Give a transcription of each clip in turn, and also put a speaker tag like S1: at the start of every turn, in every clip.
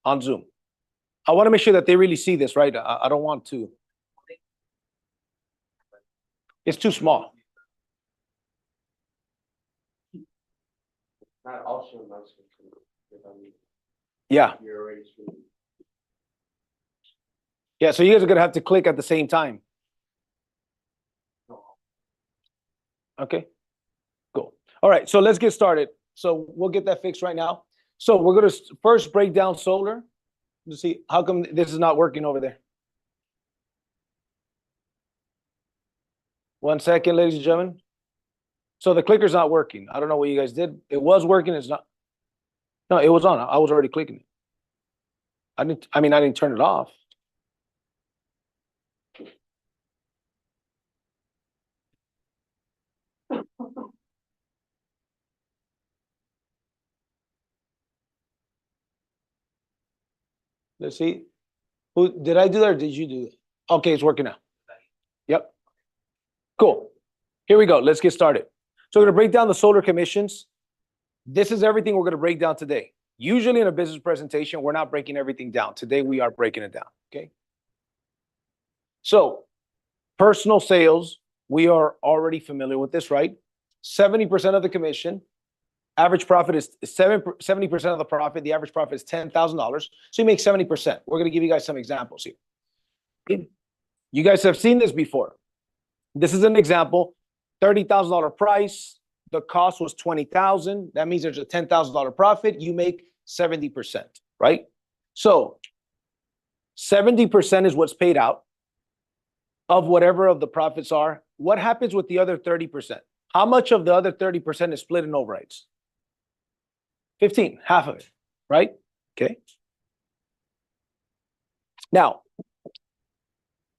S1: on Zoom. I want to make sure that they really see this, right? I don't want to. It's too small.
S2: Not also nice.
S1: Yeah.
S2: You're already screened.
S1: Yeah, so you guys are going to have to click at the same time. Okay, cool. All right, so let's get started. So we'll get that fixed right now. So we're going to first break down solar to see how come this is not working over there. 1 second, ladies and gentlemen. So the clicker's not working. I don't know what you guys did. It was working. It's not. No, it was on. I was already clicking it. I didn't turn it off. Let's see. Who did I do that or did you do it? Okay, it's working now. Yep. Cool. Here we go. Let's get started. So we're going to break down the solar commissions. This is everything we're going to break down today. Usually in a business presentation, we're not breaking everything down. Today, we are breaking it down. Okay. So personal sales, we are already familiar with this, right? 70% of the commission. Average profit is 70% of the profit. The average profit is $10,000. So you make 70%. We're going to give you guys some examples here. You guys have seen this before. This is an example. $30,000 price. The cost was $20,000. That means there's a $10,000 profit. You make 70%, right? So 70% is what's paid out of whatever of the profits are. What happens with the other 30%? How much of the other 30% is split in overrides? 15, half of it, right? Okay. Now,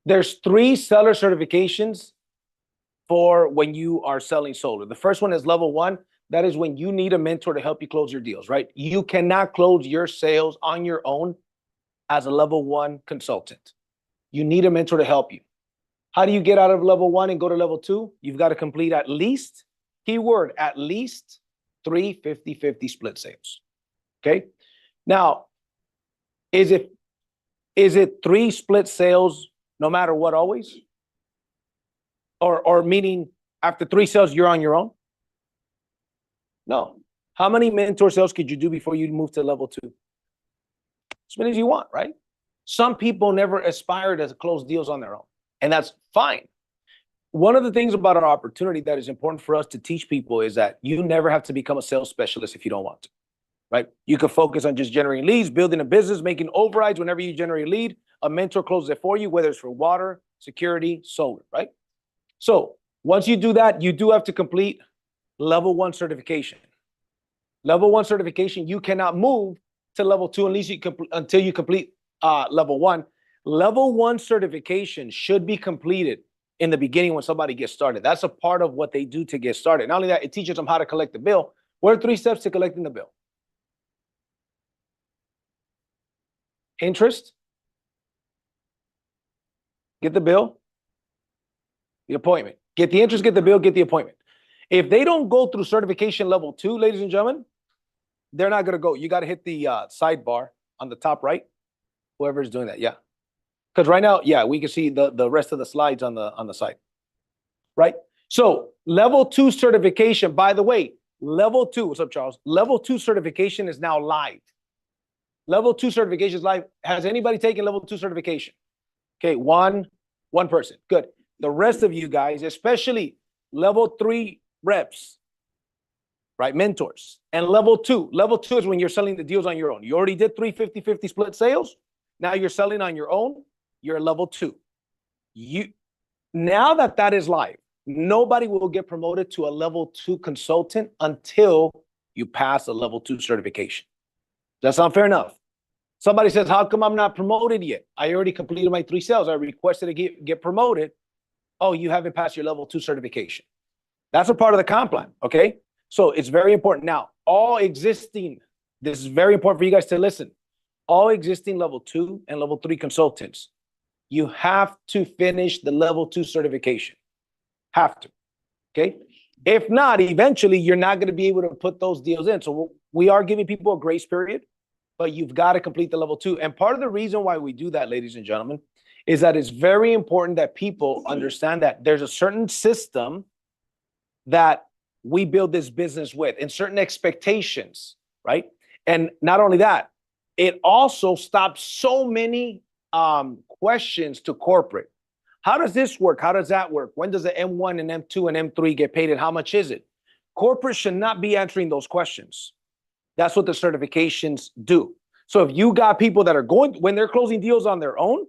S1: there's 3 seller certifications for when you are selling solar. The first one is level 1. That is when you need a mentor to help you close your deals, right? You cannot close your sales on your own as a level 1 consultant. You need a mentor to help you. How do you get out of level 1 and go to level 2? You've got to complete at least, keyword, at least 3 50-50 split sales. Okay. Now, is it 3 split sales no matter what always? Or meaning after 3 sales, you're on your own? No. How many mentor sales could you do before you move to level 2? As many as you want, right? Some people never aspire to close deals on their own, and that's fine. One of the things about our opportunity that is important for us to teach people is that you never have to become a sales specialist if you don't want to, right? You can focus on just generating leads, building a business, making overrides. Whenever you generate a lead, a mentor closes it for you, whether it's for water, security, solar, right? So once you do that, you do have to complete level 1 certification. Level 1 certification, you cannot move to level 2 until you complete level 1. Level 1 certification should be completed in the beginning when somebody gets started. That's a part of what they do to get started. Not only that, it teaches them how to collect the bill. What are 3 steps to collecting the bill? Interest. Get the bill. The appointment. Get the interest, get the bill, get the appointment. If they don't go through certification level 2, ladies and gentlemen, they're not going to go. You got to hit the sidebar on the top right. Whoever's doing that, yeah. Because right now, yeah, we can see the rest of the slides on the side, right? So level 2 certification, by the way, level 2, what's up, Charles? Level 2 certification is now live. Level 2 certification is live. Has anybody taken level 2 certification? Okay, one person. Good. The rest of you guys, especially level 3 reps, right? Mentors. And level 2 is when you're selling the deals on your own. You already did 3 50-50 split sales. Now you're selling on your own. You're level 2. Now that is live, nobody will get promoted to a level 2 consultant until you pass a level 2 certification. Does that sound fair enough? Somebody says, how come I'm not promoted yet? I already completed my 3 sales. I requested to get promoted. Oh, you haven't passed your level 2 certification. That's a part of the comp plan, okay? So it's very important. Now, this is very important for you guys to listen. All existing level 2 and level 3 consultants, you have to finish the level 2 certification. Have to, okay? If not, eventually you're not going to be able to put those deals in. So we are giving people a grace period. but you've got to complete the level 2. And part of the reason why we do that, ladies and gentlemen, is that it's very important that people understand that there's a certain system that we build this business with and certain expectations, right? And not only that, it also stops so many questions to corporate. How does this work? How does that work? When does the M1 and M2 and M3 get paid and how much is it? Corporate should not be answering those questions. That's what the certifications do. So if you got people that are going, when they're closing deals on their own,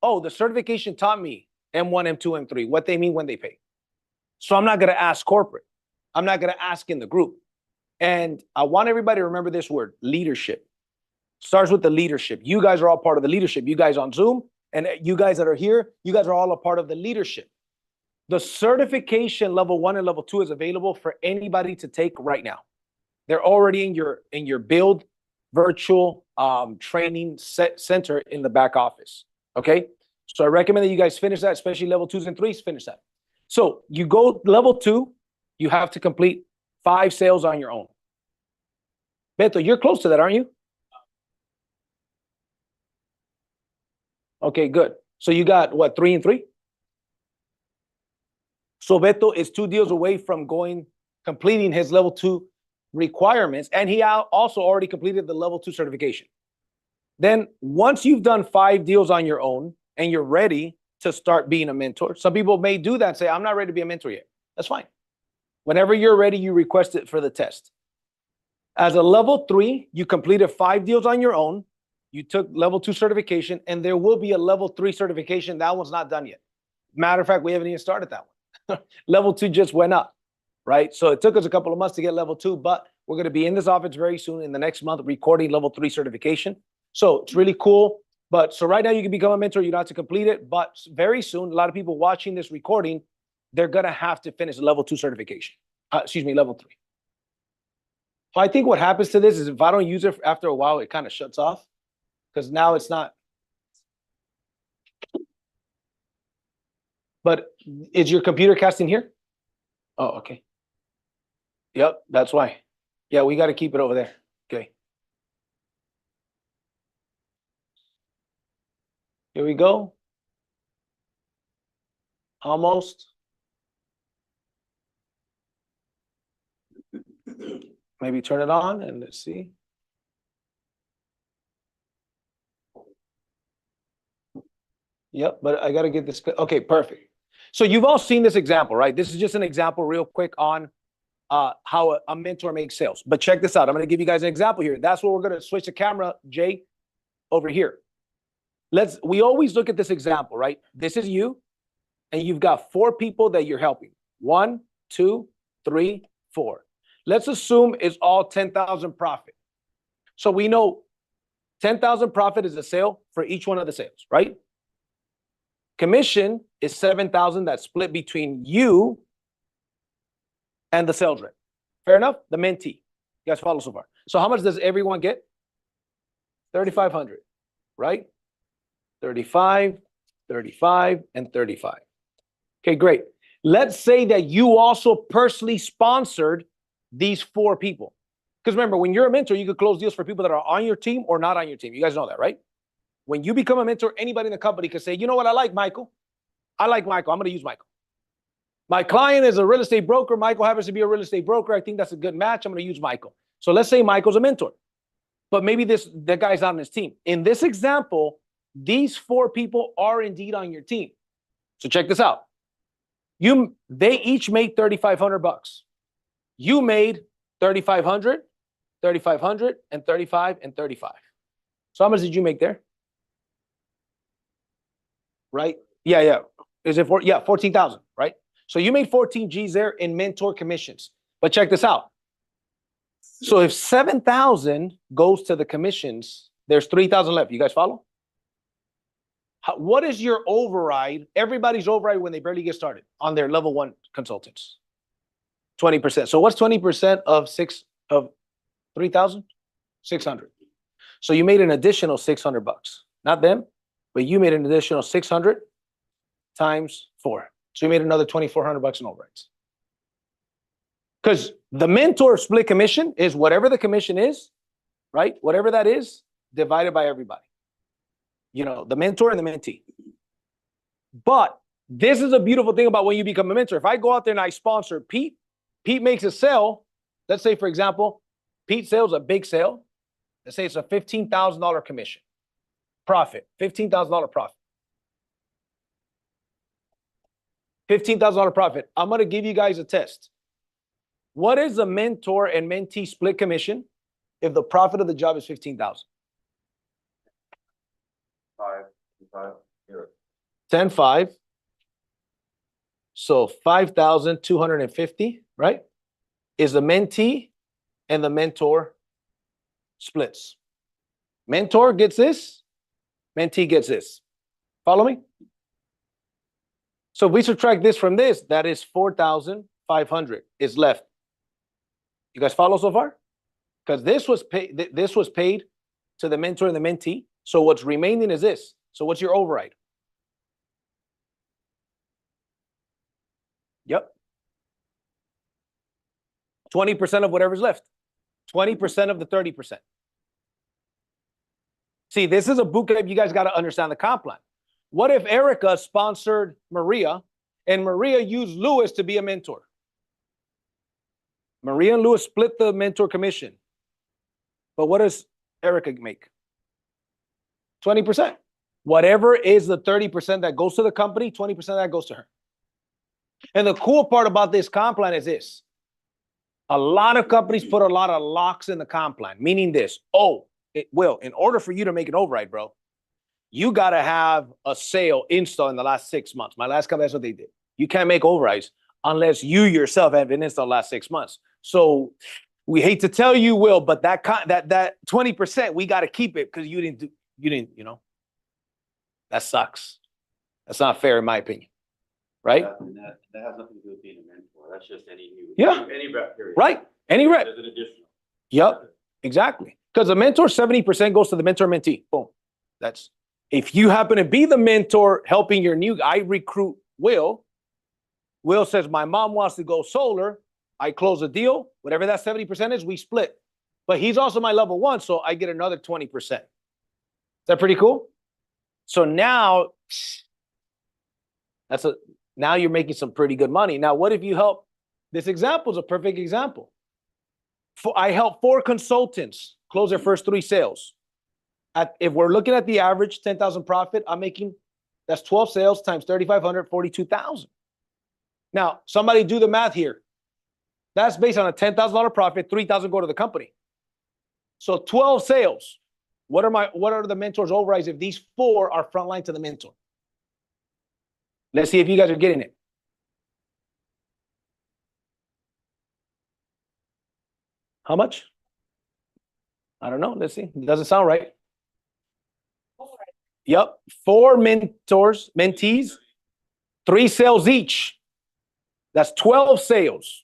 S1: oh, the certification taught me M1, M2, M3, what they mean when they pay. So I'm not going to ask corporate. I'm not going to ask in the group. And I want everybody to remember this word, leadership. Starts with the leadership. You guys are all part of the leadership. You guys on Zoom and you guys that are here, you guys are all a part of the leadership. The certification level 1 and level 2 is available for anybody to take right now. They're already in your Build virtual training center in the back office. Okay. So I recommend that you guys finish that, especially level 2s and 3s, finish that. So you go level 2, you have to complete 5 sales on your own. Beto, you're close to that, aren't you? Okay, good. So you got what, 3 and 3? So Beto is 2 deals away from completing his level 2 requirements, and he also already completed the level 2 certification. Then once you've done 5 deals on your own and you're ready to start being a mentor, some people may do that and say, I'm not ready to be a mentor yet. That's fine. Whenever you're ready, you request it for the test. As a level 3, you completed 5 deals on your own. You took level 2 certification, and there will be a level 3 certification. That one's not done yet. Matter of fact, we haven't even started that one. Level 2 just went up, right? So it took us a couple of months to get level 2, but we're going to be in this office very soon in the next month recording level 3 certification. So it's really cool. But so right now you can become a mentor. You don't have to complete it, but very soon, a lot of people watching this recording, they're going to have to finish level 2 certification. Level 3. So I think what happens to this is if I don't use it after a while, it kind of shuts off because now it's not. But is your computer casting here? Oh, okay. Yep, that's why. Yeah, we got to keep it over there. Okay. Here we go. Almost. Maybe turn it on and let's see. Yep, but I got to get this. Okay, perfect. So you've all seen this example, right? This is just an example real quick on how a mentor makes sales. But check this out. I'm going to give you guys an example here. That's what we're going to switch the camera, Jay, over here. We always look at this example, right? This is you, and you've got 4 people that you're helping. 1, 2, 3, 4. Let's assume it's all 10,000 profit. So we know 10,000 profit is a sale for each one of the sales, right? Commission is 7,000 that's split between you and the sales rep. Fair enough? The mentee. You guys follow so far. So how much does everyone get? 3,500, right? 35, 35, and 35. Okay, great. Let's say that you also personally sponsored these 4 people. Because remember, when you're a mentor, you could close deals for people that are on your team or not on your team. You guys know that, right? When you become a mentor, anybody in the company can say, you know what, I like Michael. I like Michael. I'm going to use Michael. My client is a real estate broker. Michael happens to be a real estate broker. I think that's a good match. I'm going to use Michael. So let's say Michael's a mentor. But maybe that guy's not on his team. In this example, these 4 people are indeed on your team. So check this out. They each made $3,500. You made 3,500, 3,500, and 35, and 35. So how much did you make there? Right? Yeah. Is it 14,000, right? So you made 14 G's there in mentor commissions. But check this out. So if 7,000 goes to the commissions, there's 3,000 left. You guys follow? What is your override? Everybody's override when they barely get started on their level 1 consultants. 20%. So what's 20% of 3,000? 600. So you made an additional $600. Not them, but you made an additional 600 times 4. So you made another $2,400 in overrides. Because the mentor split commission is whatever the commission is, right? Whatever that is, divided by everybody. You know, the mentor and the mentee. But this is a beautiful thing about when you become a mentor. If I go out there and I sponsor Pete, Pete makes a sale. Let's say, for example, Pete sells a big sale. Let's say it's a $15,000 commission. Profit, $15,000 profit. $15,000 profit. I'm going to give you guys a test. What is the mentor and mentee split commission if the profit of the job is 15,000? 10, 5. So 5,250, right? Is the mentee and the mentor splits. Mentor gets this, mentee gets this. Follow me? So if we subtract this from this, that is 4,500 is left. You guys follow so far? Because this was paid to the mentor and the mentee. So what's remaining is this. So what's your override? Yep. 20% of whatever's left. 20% of the 30%. See, this is a bootcamp. You guys got to understand the comp plan. What if Erica sponsored Maria and Maria used Lewis to be a mentor? Maria and Lewis split the mentor commission. But what does Erica make? 20%. Whatever is the 30% that goes to the company, 20% of that goes to her. And the cool part about this comp plan is this. A lot of companies put a lot of locks in the comp plan, meaning this. Oh, it will. In order for you to make an override, bro, you got to have a sale install in the last 6 months. My last company, that's what they did. You can't make overrides unless you yourself have been installed the last 6 months. So we hate to tell you, Will, but that 20%, we got to keep it because you didn't, you know, that sucks. That's not fair in my opinion. Right?
S2: That has nothing to do with being a mentor. That's just any rep period.
S1: Right. Any rep.
S2: There's an additional.
S1: Yep. Exactly. Because the mentor, 70% goes to the mentor mentee. Boom. That's if you happen to be the mentor helping your new guy recruit Will. Will says, my mom wants to go solar. I close a deal. Whatever that 70% is, we split. But he's also my level 1, so I get another 20%. Is that pretty cool? So now now you're making some pretty good money. Now, what if you help? This example is a perfect example. I help 4 consultants close their first 3 sales. If we're looking at the average 10,000 profit, I'm making, that's 12 sales times 3,500, 42,000. Now, somebody do the math here. That's based on a $10,000 profit, 3,000 go to the company. So 12 sales. What are the mentor's overrides if these 4 are frontline to the mentor? Let's see if you guys are getting it. How much? I don't know. Let's see. It doesn't sound right. Yep. 4 mentors, mentees, 3 sales each. That's 12 sales.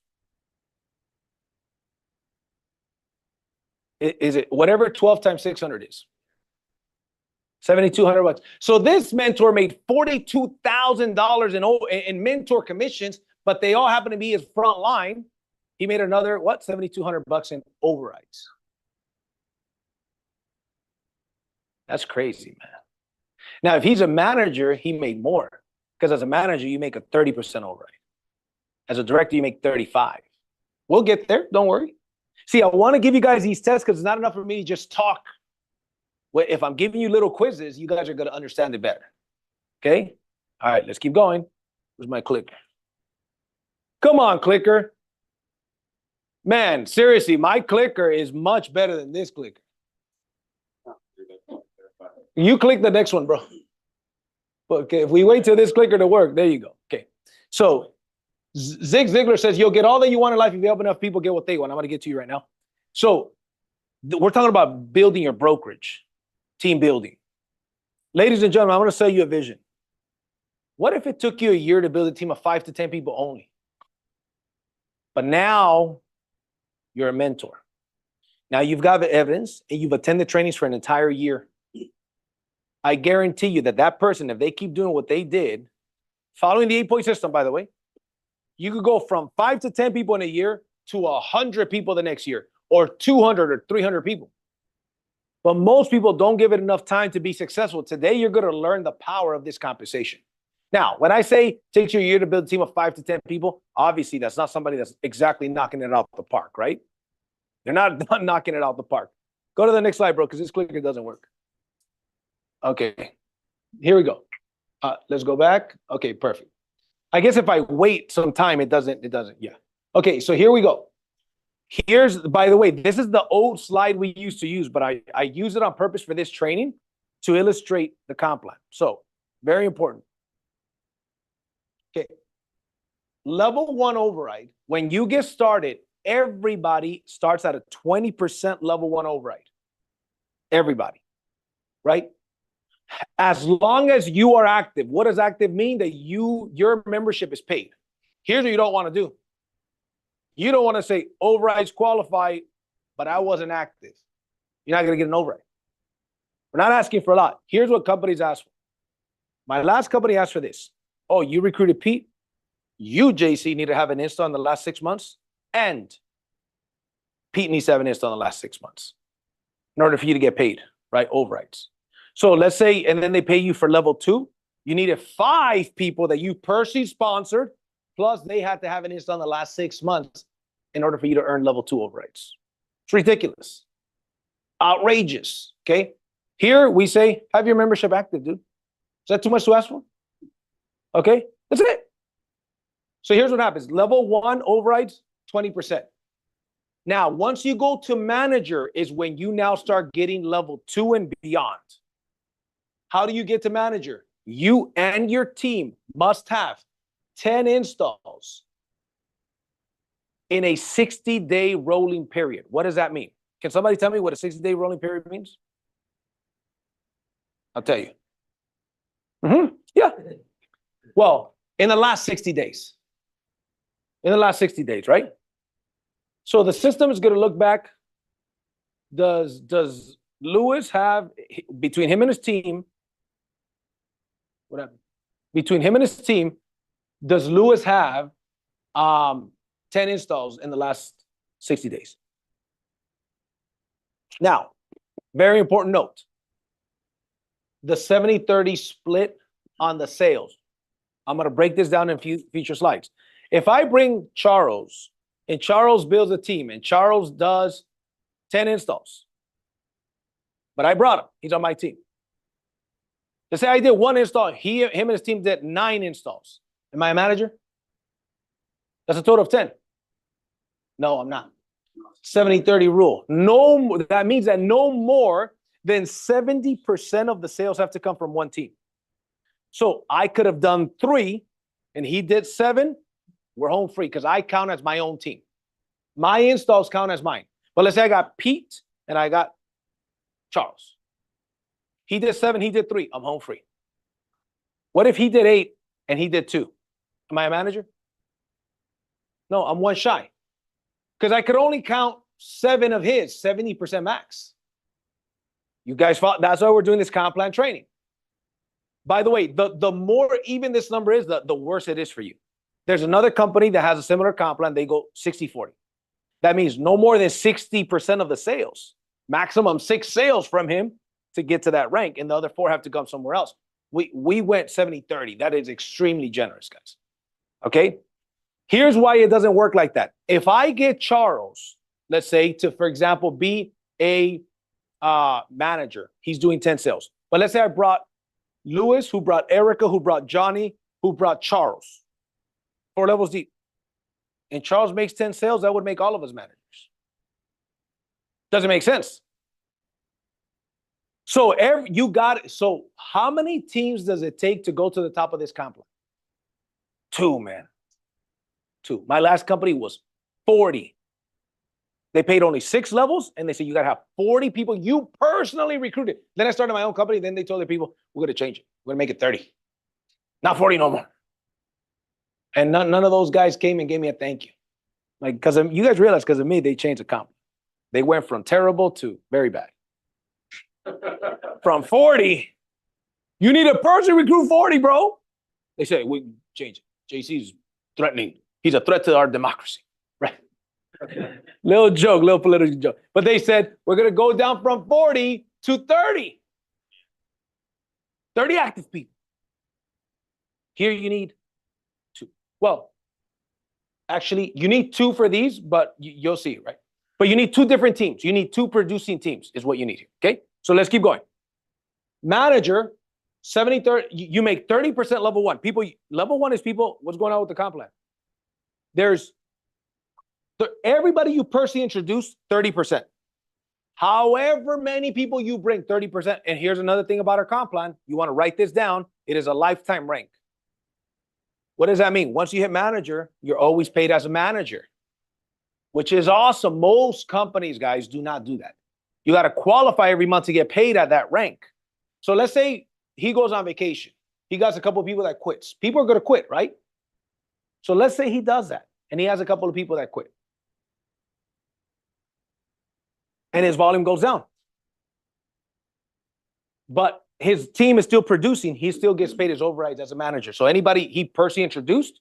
S1: Is it whatever 12 times 600 is? $7,200. So this mentor made $42,000 in mentor commissions, but they all happen to be his front line. He made another, what, $7,200 in overrides. That's crazy, man. Now, if he's a manager, he made more. Because as a manager, you make a 30% override. As a director, you make 35. We'll get there. Don't worry. See, I want to give you guys these tests because it's not enough for me to just talk. If I'm giving you little quizzes, you guys are going to understand it better. Okay? All right, let's keep going. Where's my clicker? Come on, clicker. Man, seriously, my clicker is much better than this clicker. You click the next one, bro. Okay, if we wait till this clicker to work, there you go. Okay. So Zig Ziglar says, you'll get all that you want in life if you help enough people get what they want. I'm going to get to you right now. So we're talking about building your brokerage, team building. Ladies and gentlemen, I'm going to sell you a vision. What if it took you a year to build a team of 5 to 10 people only? But now you're a mentor. Now you've got the evidence and you've attended trainings for an entire year. I guarantee you that that person, if they keep doing what they did, following the 8-point system, by the way, you could go from 5 to 10 people in a year to 100 people the next year, or 200 or 300 people. But most people don't give it enough time to be successful. Today, you're going to learn the power of this compensation. Now, when I say it takes you a year to build a team of 5 to 10 people, obviously that's not somebody that's exactly knocking it out the park, right? They're not knocking it out the park. Go to the next slide, bro, because this clicker doesn't work. Okay, here we go. Let's go back. Okay, perfect. I guess if I wait some time, it doesn't, yeah. Okay, so here we go. Here's, by the way, this is the old slide we used to use, but I use it on purpose for this training to illustrate the comp plan. So, very important. Okay. Level 1 override, when you get started, everybody starts at a 20% level 1 override. Everybody, right? As long as you are active. What does active mean? That your membership is paid. Here's what you don't want to do. You don't want to say overrides qualified, but I wasn't active. You're not going to get an override. We're not asking for a lot. Here's what companies ask for. My last company asked for this. Oh, you recruited Pete? You, JC, need to have an install in the last 6 months, and Pete needs to have an install in the last 6 months in order for you to get paid, right? Overrides. So let's say, and then they pay you for level 2. You needed 5 people that you personally sponsored, plus they had to have an install in the last 6 months in order for you to earn level 2 overrides. It's ridiculous. Outrageous, okay? Here we say, have your membership active, dude. Is that too much to ask for? Okay, that's it. So here's what happens. Level 1 overrides, 20%. Now, once you go to manager is when you now start getting level 2 and beyond. How do you get to manager? You and your team must have 10 installs in a 60-day rolling period. What does that mean? Can somebody tell me what a 60-day rolling period means? I'll tell you. Yeah. Well, in the last 60 days. In the last 60 days, right? So the system is going to look back. Does Lewis have, between him and his team, what happened? Between him and his team, does Lewis have 10 installs in the last 60 days? Now, very important note. The 70-30 split on the sales. I'm going to break this down in future slides. If I bring Charles, and Charles builds a team, and Charles does 10 installs, but I brought him. He's on my team. Let's say I did 1 install. Him and his team did 9 installs. Am I a manager? That's a total of 10. No, I'm not. 70-30 rule. No, that means that no more than 70% of the sales have to come from one team. So I could have done 3, and he did 7. We're home free because I count as my own team. My installs count as mine. But let's say I got Pete and I got Charles. He did 7, he did 3. I'm home free. What if he did 8 and he did 2? Am I a manager? No, I'm 1 shy. Because I could only count 7 of his, 70% max. You guys thought that's why we're doing this comp plan training. By the way, the more even this number is, the worse it is for you. There's another company that has a similar comp plan. They go 60-40. That means no more than 60% of the sales. Maximum 6 sales from him to get to that rank, and the other 4 have to come somewhere else. We went 70-30. That is extremely generous, guys. Okay? Here's why it doesn't work like that. If I get Charles, let's say, to, for example, be a manager, he's doing 10 sales. But let's say I brought Lewis, who brought Erica, who brought Johnny, who brought Charles. 4 levels deep. And Charles makes 10 sales, that would make all of us managers. Doesn't make sense. So you got it. So how many teams does it take to go to the top of this comp plan? 2, man. 2. My last company was 40. They paid only 6 levels, and they said you got to have 40 people you personally recruited. Then I started my own company. Then they told the people, we're going to change it. We're going to make it 30. Not 40 no more. And none of those guys came and gave me a thank you. Like, because you guys realize because of me, they changed the comp. They went from terrible to very bad. From 40, you need a person to recruit 40, bro. They say, we change it. JC's threatening. He's a threat to our democracy. Right? Little joke, little political joke. But they said, we're going to go down from 40 to 30. 30 active people. Here you need 2. Well, actually, you need 2 for these, but you'll see, right? But you need 2 different teams. You need 2 producing teams is what you need here, okay? So let's keep going. Manager, 70-30, you make 30% level 1. People, level 1 is people, what's going on with the comp plan? There's everybody you personally introduce, 30%. However many people you bring, 30%. And here's another thing about our comp plan. You want to write this down. It is a lifetime rank. What does that mean? Once you hit manager, you're always paid as a manager, which is awesome. Most companies, guys, do not do that. You got to qualify every month to get paid at that rank. So let's say he goes on vacation. He got a couple of people that quits. People are going to quit, right? So let's say he does that and he has a couple of people that quit. And his volume goes down. But his team is still producing. He still gets paid his overrides as a manager. So anybody he personally introduced,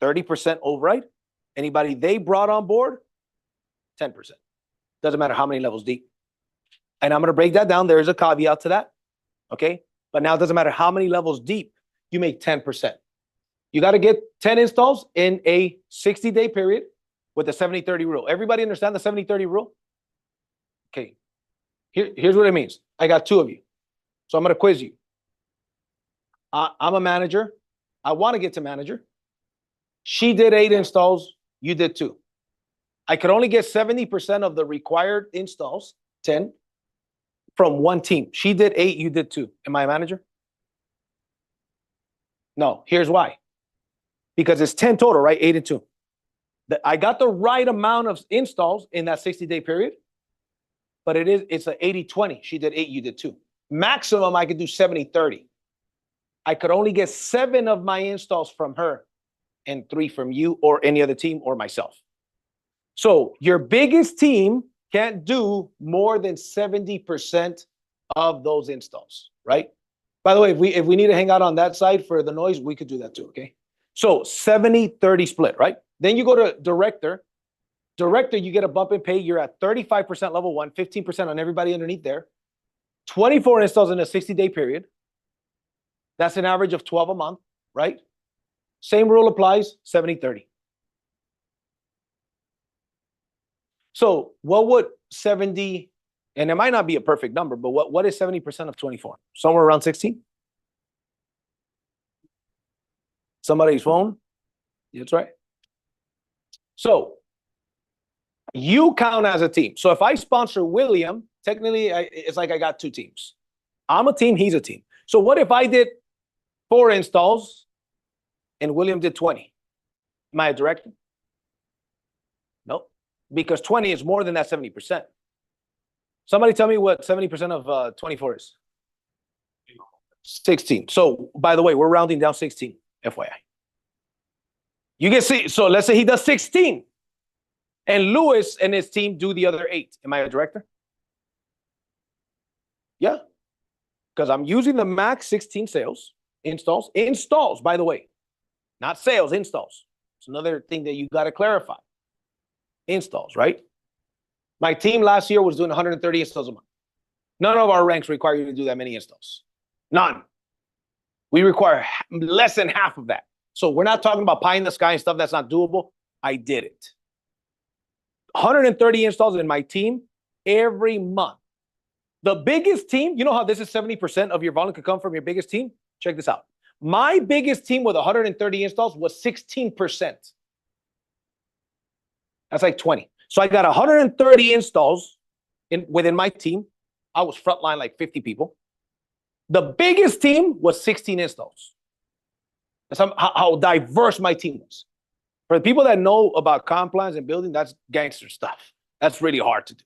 S1: 30% override. Anybody they brought on board, 10%. Doesn't matter how many levels deep. And I'm going to break that down. There is a caveat to that. Okay? But now it doesn't matter how many levels deep, you make 10%. You got to get 10 installs in a 60-day period with the 70-30 rule. Everybody understand the 70-30 rule? Okay. Here's what it means. I got 2 of you. So I'm going to quiz you. I'm a manager. I want to get to manager. She did 8 installs. You did 2. I could only get 70% of the required installs, 10, from one team. She did 8. You did 2. Am I a manager? No. Here's why. Because it's 10 total, right? 8 and 2. I got the right amount of installs in that 60-day period, but it's an 80-20. She did 8. You did 2. Maximum, I could do 70-30. I could only get 7 of my installs from her and 3 from you or any other team or myself. So your biggest team can't do more than 70% of those installs, right? By the way, if we need to hang out on that side for the noise, we could do that too, okay? So 70-30 split, right? Then you go to director. Director, you get a bump in pay. You're at 35% level 1, 15% on everybody underneath there. 24 installs in a 60-day period. That's an average of 12 a month, right? Same rule applies, 70-30. So what would 70, and it might not be a perfect number, but what is 70% of 24? Somewhere around 16? Somebody's phone? That's right. So you count as a team. So if I sponsor William, technically it's like I got 2 teams. I'm a team, he's a team. So what if I did 4 installs and William did 20? Am I a director? No, because 20 is more than that 70%. Somebody tell me what 70% of 24 is. 16. So by the way, we're rounding down 16, FYI. You can see, so let's say he does 16 and Lewis and his team do the other 8. Am I a director? Yeah, because I'm using the max 16 installs, by the way, not sales, installs. It's another thing that you got to clarify. Installs, right? My team last year was doing 130 installs a month. None of our ranks require you to do that many installs. None. We require less than half of that. So we're not talking about pie in the sky and stuff that's not doable. I did it. 130 installs in my team every month. The biggest team, you know how this is 70% of your volume could come from your biggest team? Check this out. My biggest team with 130 installs was 16%. That's like 20. So I got 130 installs within my team. I was frontline like 50 people. The biggest team was 16 installs. That's how diverse my team was. For the people that know about comp plans and building, that's gangster stuff. That's really hard to do.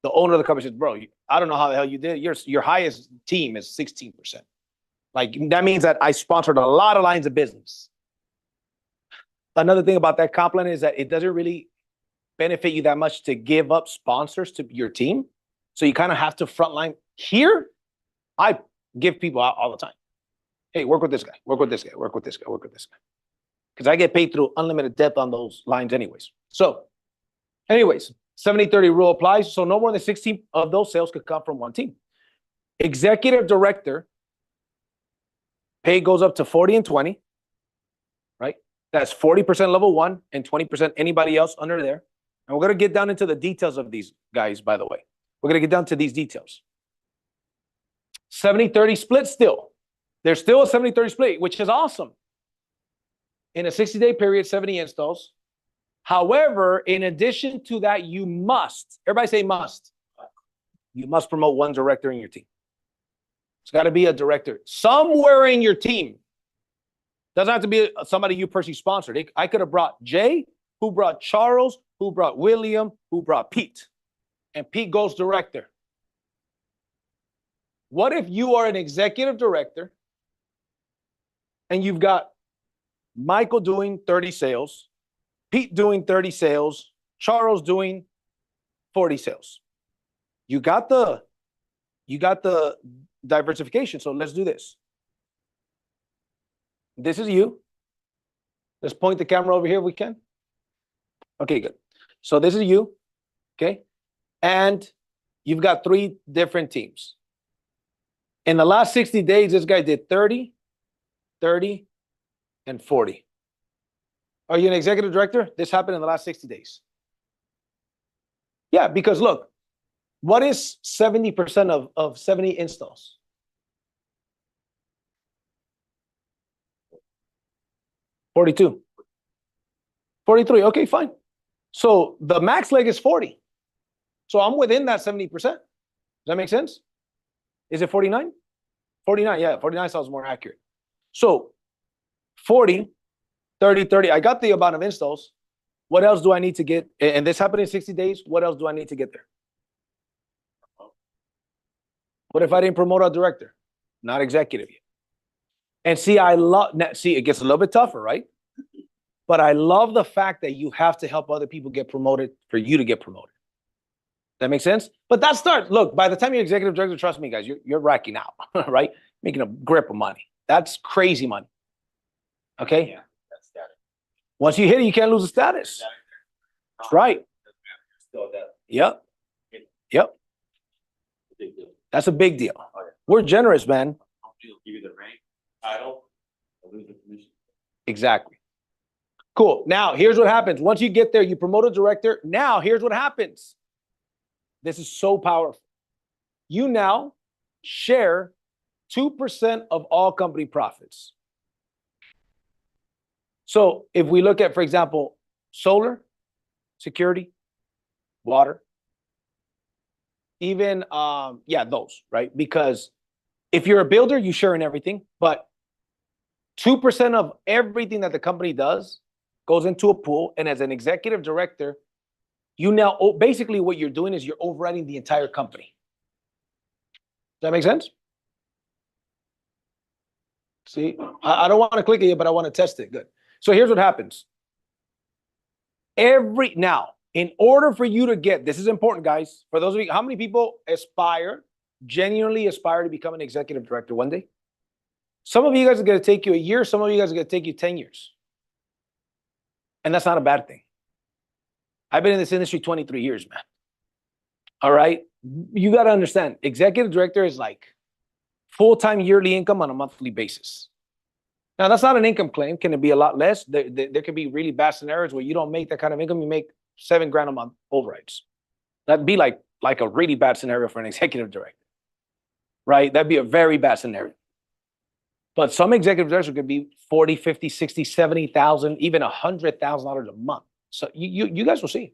S1: The owner of the company says, bro, I don't know how the hell you did it. Your highest team is 16%. Like, that means that I sponsored a lot of lines of business. Another thing about that comp plan is that it doesn't really benefit you that much to give up sponsors to your team. So you kind of have to frontline. Here, I give people out all the time. Hey, work with this guy, work with this guy, work with this guy, work with this guy. Because I get paid through unlimited depth on those lines anyways. So anyways, 70-30 rule applies. So no more than 16 of those sales could come from one team. Executive director, pay goes up to 40 and 20, right? That's 40% level one and 20% anybody else under there. And we're going to get down into the details of these guys, by the way. We're going to get down to these details. 70-30 split still. There's still a 70-30 split, which is awesome. In a 60-day period, 70 installs. However, in addition to that, you must, everybody say must. You must promote one director in your team. It's got to be a director somewhere in your team. Doesn't have to be somebody you personally sponsored. I could have brought Jay, who brought Charles, who brought William, who brought Pete. And Pete goes director. What if you are an executive director and you've got Michael doing 30 sales, Pete doing 30 sales, Charles doing 40 sales? You got the diversification. So let's do this. This is you. Let's point the camera over here if we can. Okay, good. So this is you. Okay. And you've got 3 different teams. In the last 60 days, this guy did 30, 30, and 40. Are you an executive director? This happened in the last 60 days. Yeah, because look, what is 70% of 70 installs? 42. 43. Okay, fine. So the max leg is 40. So I'm within that 70%. Does that make sense? Is it 49? 49, yeah, 49 sounds more accurate. So 40, 30, 30. I got the amount of installs. What else do I need to get? And this happened in 60 days. What else do I need to get there? What if I didn't promote a director? Not executive yet. And see, it gets a little bit tougher, right? But I love the fact that you have to help other people get promoted for you to get promoted. That makes sense? But that starts, look, by the time you're executive director, trust me, guys, you're racking out, right? Making a grip of money. That's crazy money. Okay?
S2: Yeah, that's static.
S1: Once you hit it, you can't lose the status. That's right.
S2: Still that.
S1: Yep. Yep.
S2: Big deal.
S1: That's a big deal.
S2: Oh, yeah.
S1: We're generous, man.
S2: Company will give you the rank, title, or lose the commission.
S1: Exactly. Cool. Now, here's what happens. Once you get there, you promote a director. Now, here's what happens. This is so powerful. You now share 2% of all company profits. So if we look at, for example, solar, security, water, even, those, right? Because if you're a builder, you share in everything, but 2% of everything that the company does goes into a pool. And as an executive director, you now, basically what you're doing is you're overriding the entire company. Does that make sense? See, I don't want to click it, but I want to test it. Good. So here's what happens. Now, in order for you to get, this is important, guys. For those of you, how many people genuinely aspire to become an executive director one day? Some of you guys are going to take you a year. Some of you guys are going to take you 10 years. And that's not a bad thing. I've been in this industry 23 years, man. All right. You got to understand, executive director is like full-time yearly income on a monthly basis. Now, that's not an income claim. Can it be a lot less? There can be really bad scenarios where you don't make that kind of income. You make $7,000 a month overrides. That'd be like a really bad scenario for an executive director, right? That'd be a very bad scenario. But some executive directors could be 40, 50, 60, 70,000, even $100,000 a month. So you guys will see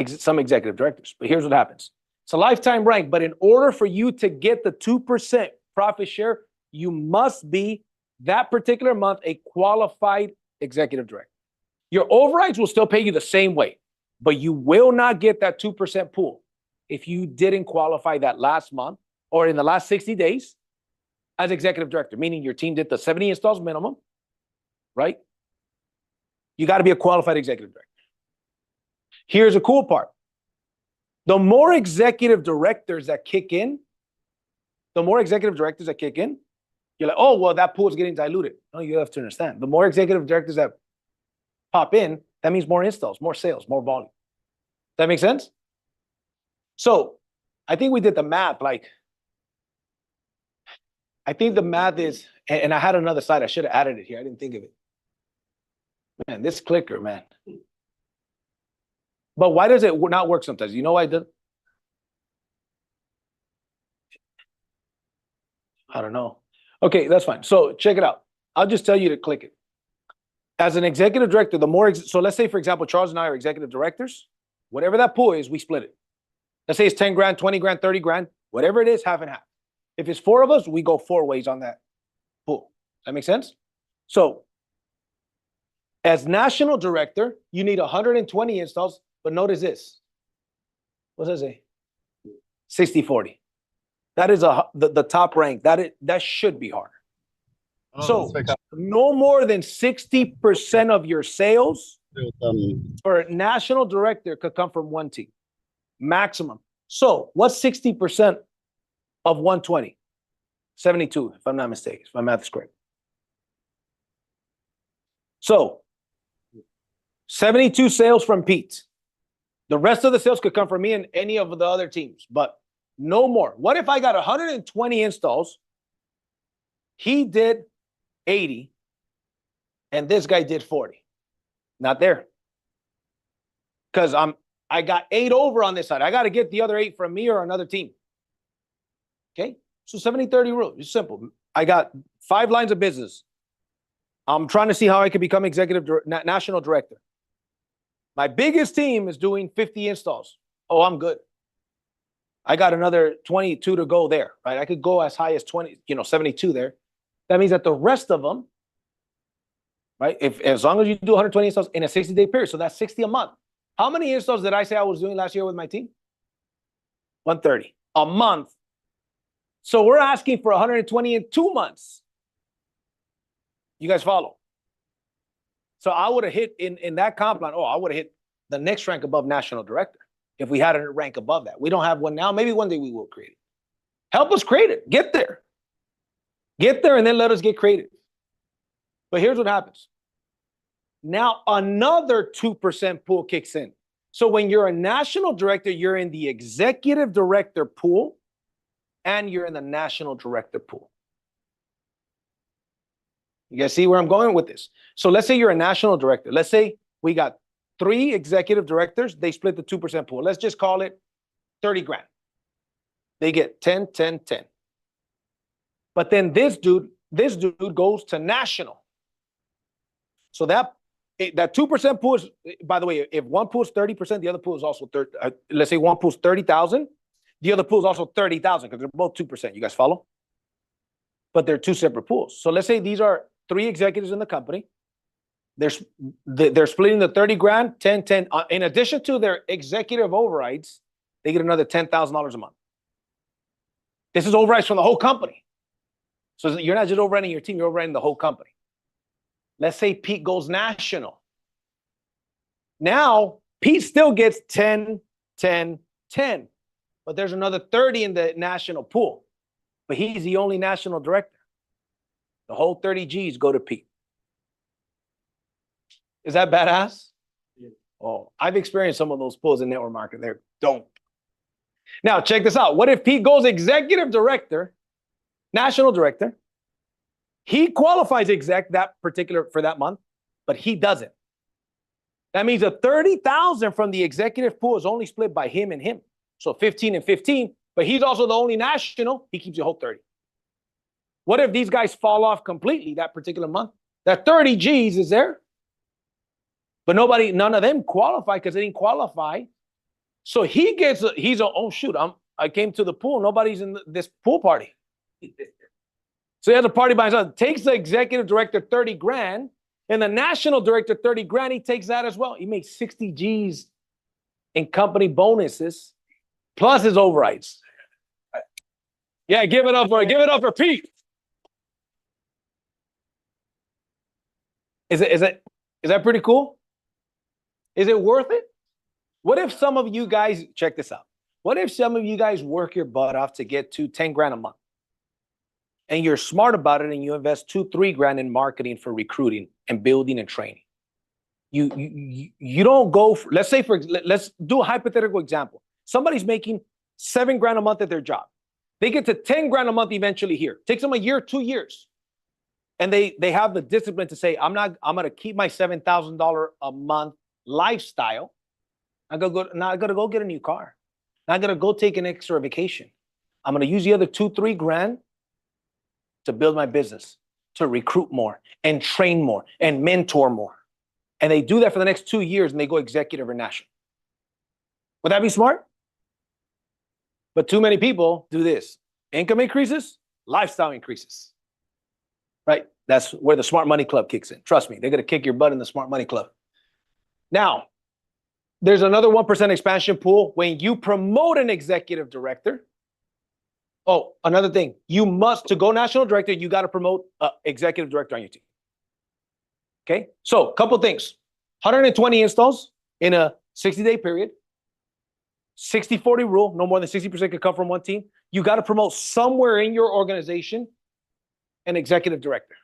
S1: some executive directors. But here's what happens. It's a lifetime rank. But in order for you to get the 2% profit share, you must be that particular month a qualified executive director. Your overrides will still pay you the same way, but you will not get that 2% pool if you didn't qualify that last month or in the last 60 days as executive director, meaning your team did the 70 installs minimum, right? You got to be a qualified executive director. Here's the cool part. The more executive directors that kick in, you're like, oh, well, that pool is getting diluted. No, you have to understand. The more executive directors that pop in, that means more installs, more sales, more volume. Does that make sense? So I think we did the math, like I think the math is, and I had another slide. I should have added it here. I didn't think of it. Man, this clicker, man. But why does it not work sometimes? You know why it does? I don't know. Okay, that's fine. So check it out. I'll just tell you to click it. As an executive director, the more, so let's say, for example, Charles and I are executive directors. Whatever that pool is, we split it. Let's say it's 10 grand, 20 grand, 30 grand, whatever it is, half and half. If it's 4 of us, we go 4 ways on that pool. That makes sense? So as national director, you need 120 installs, but notice this. What does it say? 60-40. That is the top rank. That should be harder. So no more than 60% of your sales for a national director could come from one team, maximum. So what's 60% of 120? 72, if I'm not mistaken, if my math is correct. So 72 sales from Pete. The rest of the sales could come from me and any of the other teams, but no more. What if I got 120 installs? He did 80, and this guy did 40. Not there. Because I got 8 over on this side. I got to get the other 8 from me or another team. Okay? So 70-30 rule. It's simple. I got 5 lines of business. I'm trying to see how I can become national director. My biggest team is doing 50 installs. Oh, I'm good. I got another 22 to go there, right? I could go as high as 72 there. That means that the rest of them, right? As long as you do 120 installs in a 60-day period, so that's 60 a month. How many installs did I say I was doing last year with my team? 130 a month. So we're asking for 120 in 2 months. You guys follow? So I would have hit in that comp line. Oh, I would have hit the next rank above national director if we had a rank above that. We don't have one now. Maybe one day we will create it. Help us create it. Get there. Get there and then let us get creative. But here's what happens. Now another 2% pool kicks in. So when you're a national director, you're in the executive director pool and you're in the national director pool. You guys see where I'm going with this? So let's say you're a national director. Let's say we got 3 executive directors. They split the 2% pool. Let's just call it 30 grand. They get 10, 10, 10. But then this dude goes to national. So that 2% pool is, by the way, if one pool is 30%, the other pool is also 30. Let's say one pool is 30,000, the other pool is also 30,000 because they're both 2%. You guys follow? But they're 2 separate pools. So let's say these are 3 executives in the company. They're splitting the 30 grand, 10, 10. In addition to their executive overrides, they get another $10,000 a month. This is overrides from the whole company. So you're not just overriding your team, you're overriding the whole company. Let's say Pete goes national. Now, Pete still gets 10, 10, 10. But there's another 30 in the national pool. But he's the only national director. The whole 30 G's go to Pete. Is that badass? Yeah. Oh, I've experienced some of those pools in network marketing. They're dope. Now, check this out. What if Pete goes executive director, national director? He qualifies exec for that month, but he doesn't. That means the 30,000 from the executive pool is only split by him and him. So 15 and 15, but he's also the only national. He keeps the whole 30. What if these guys fall off completely that particular month? That 30 G's is there, but none of them qualify because they didn't qualify. So oh shoot, I came to the pool. Nobody's in this pool party. So he has a party by himself. Takes the executive director 30 grand and the national director 30 grand. He takes that as well. He makes 60 G's in company bonuses plus his overrides. Yeah, give it up for Pete. Is that pretty cool? Is it worth it? What if some of you guys, check this out. What if some of you guys work your butt off to get to 10 grand a month? And you're smart about it and you invest 2-3 grand in marketing for recruiting and building and training. You don't go for, let's do a hypothetical example. Somebody's making 7 grand a month at their job. They get to 10 grand a month eventually here. Takes them a year, 2 years. And they have the discipline to say, I'm going to keep my $7,000 a month lifestyle. I'm going to go get a new car. I'm going to go take an extra vacation. I'm going to use the other 2-3 grand to build my business, to recruit more and train more and mentor more. And they do that for the next 2 years and they go executive or national. Would that be smart? But too many people do this. Income increases, lifestyle increases. Right? That's where the Smart Money Club kicks in. Trust me, they're going to kick your butt in the Smart Money Club. Now, there's another 1% expansion pool when you promote an executive director. Oh, another thing. You must, to go national director, you got to promote an executive director on your team. Okay? So, a couple things. 120 installs in a 60-day period. 60-40 rule. No more than 60% could come from one team. You got to promote somewhere in your organization an executive director.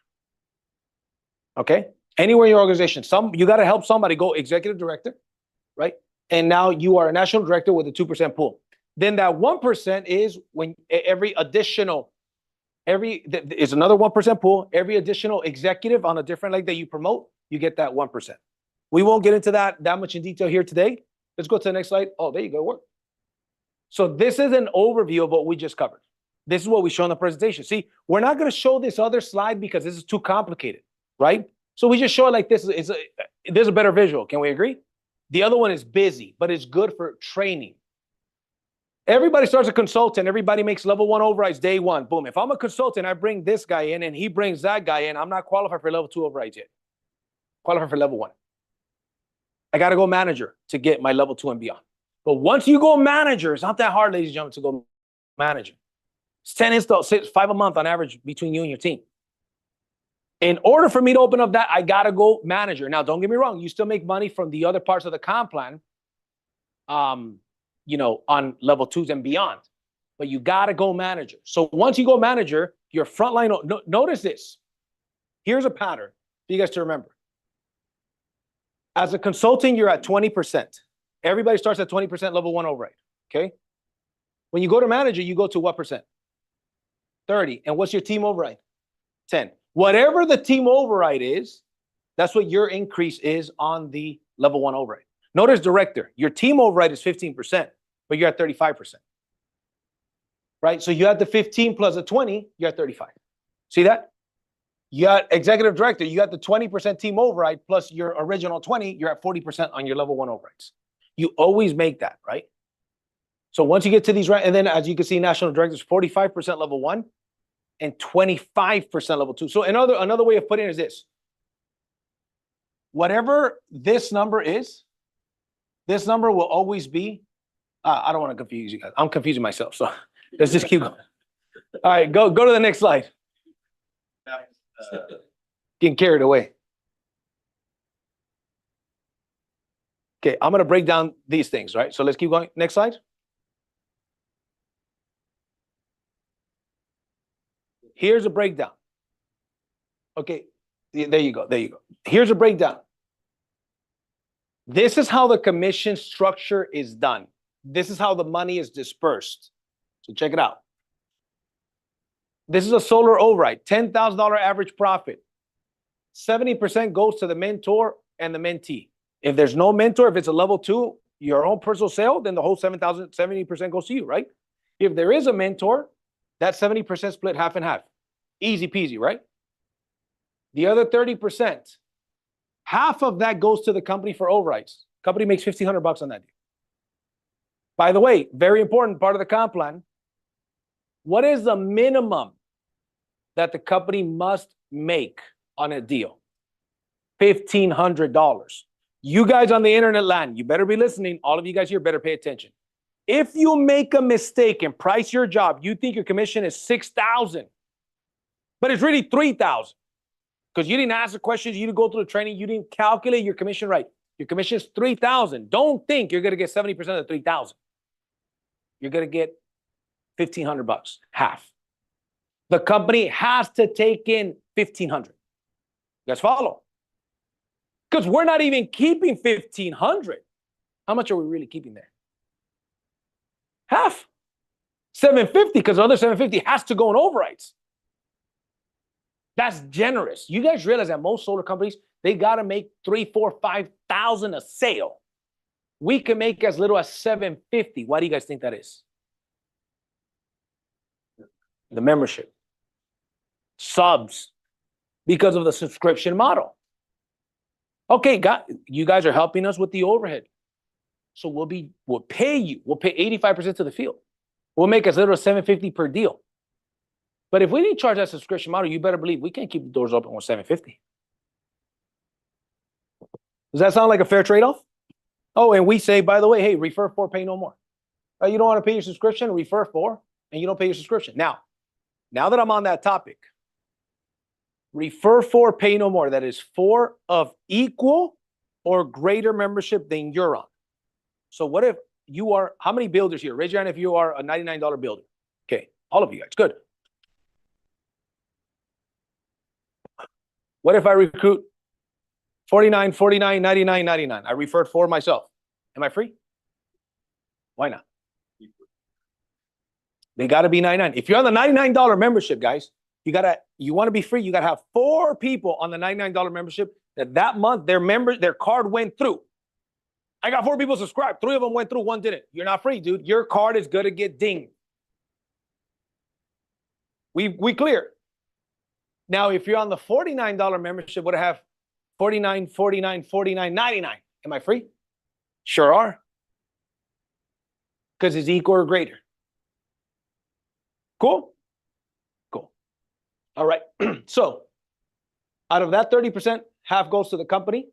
S1: Okay? Anywhere in your organization. You got to help somebody go executive director, right? And now you are a national director with a 2% pool. Then that 1% is when every additional, is another 1% pool. Every additional executive on a different leg that you promote, you get that 1%. We won't get into that much in detail here today. Let's go to the next slide. Oh, there you go. Work. So this is an overview of what we just covered. This is what we show in the presentation. See, we're not going to show this other slide because this is too complicated, right? So we just show it like this. There's a better visual. Can we agree? The other one is busy, but it's good for training. Everybody starts a consultant. Everybody makes level 1 overrides day one. Boom. If I'm a consultant, I bring this guy in and he brings that guy in. I'm not qualified for level 2 overrides yet. Qualified for level 1. I got to go manager to get my level 2 and beyond. But once you go manager, it's not that hard, ladies and gentlemen, to go manager. It's 10 installs, 5 a month on average between you and your team. In order for me to open up that, I got to go manager. Now, don't get me wrong. You still make money from the other parts of the comp plan, you know, on level 2s and beyond. But you got to go manager. So once you go manager, your frontline, notice this. Here's a pattern for you guys to remember. As a consultant, you're at 20%. Everybody starts at 20% level 1 override, okay? When you go to manager, you go to what percent? 30. And what's your team override? 10. Whatever the team override is, that's what your increase is on the level 1 override. Notice director, your team override is 15%, but you're at 35%. Right? So you had the 15 plus a 20, you're at 35. See that? You got executive director, you got the 20% team override plus your original 20, you're at 40% on your level 1 overrides. You always make that, right? So once you get to these, right, and then as you can see, national directors, 45% level 1 and 25% level 2. So another way of putting it is this. Whatever this number is, this number will always be, I don't want to confuse you guys. I'm confusing myself, so let's just keep going. All right, go to the next slide. Getting carried away. Okay, I'm going to break down these things, right? So let's keep going. Next slide. Here's a breakdown. Okay, there you go. There you go. Here's a breakdown. This is how the commission structure is done. This is how the money is dispersed. So check it out. This is a solar override, $10,000 average profit. 70% goes to the mentor and the mentee. If there's no mentor, if it's a level 2, your own personal sale, then the whole 70% goes to you, right? If there is a mentor, that 70% split half and half. Easy peasy, right? The other 30%, half of that goes to the company for overrides. Company makes $1,500 on that deal. By the way, very important part of the comp plan. What is the minimum that the company must make on a deal? $1,500. You guys on the internet land, you better be listening. All of you guys here better pay attention. If you make a mistake and price your job, you think your commission is $6,000, but it's really $3,000 because you didn't ask the questions, you didn't go through the training, you didn't calculate your commission right. Your commission is $3,000. Don't think you're going to get 70% of the $3,000. You're going to get $1,500, half. The company has to take in $1,500. You guys follow? Because we're not even keeping $1,500. How much are we really keeping there? Half. $750 because the other $750 has to go in overrides. That's generous. You guys realize that most solar companies, they got to make 3, 4, 5,000 a sale. We can make as little as $750. Why do you guys think that is? The membership, subs, because of the subscription model. Okay, you guys are helping us with the overhead. So we'll pay you. We'll pay 85% to the field. We'll make as little as $750 per deal. But if we didn't charge that subscription model, you better believe we can't keep the doors open with $750. Does that sound like a fair trade-off? Oh, and we say, by the way, hey, refer 4, pay no more. You don't want to pay your subscription, refer 4, and you don't pay your subscription. Now that I'm on that topic, refer 4, pay no more. That is 4 of equal or greater membership than you're on. So what if you are, how many builders here? Raise your hand if you are a $99 builder. Okay, all of you guys, good. What if I recruit 49, 49, 99, 99? I referred 4 myself. Am I free? Why not? They got to be 99. If you're on the $99 membership, guys, you want to be free, you got to have 4 people on the $99 membership that month their card went through. I got 4 people subscribed. 3 of them went through, 1 didn't. You're not free, dude. Your card is going to get dinged. We clear. Now, if you're on the $49 membership, would I have 49, 49, 49, 99? Am I free? Sure are. Because it's equal or greater. Cool? Cool. All right. So, out of that 30%, half goes to the company.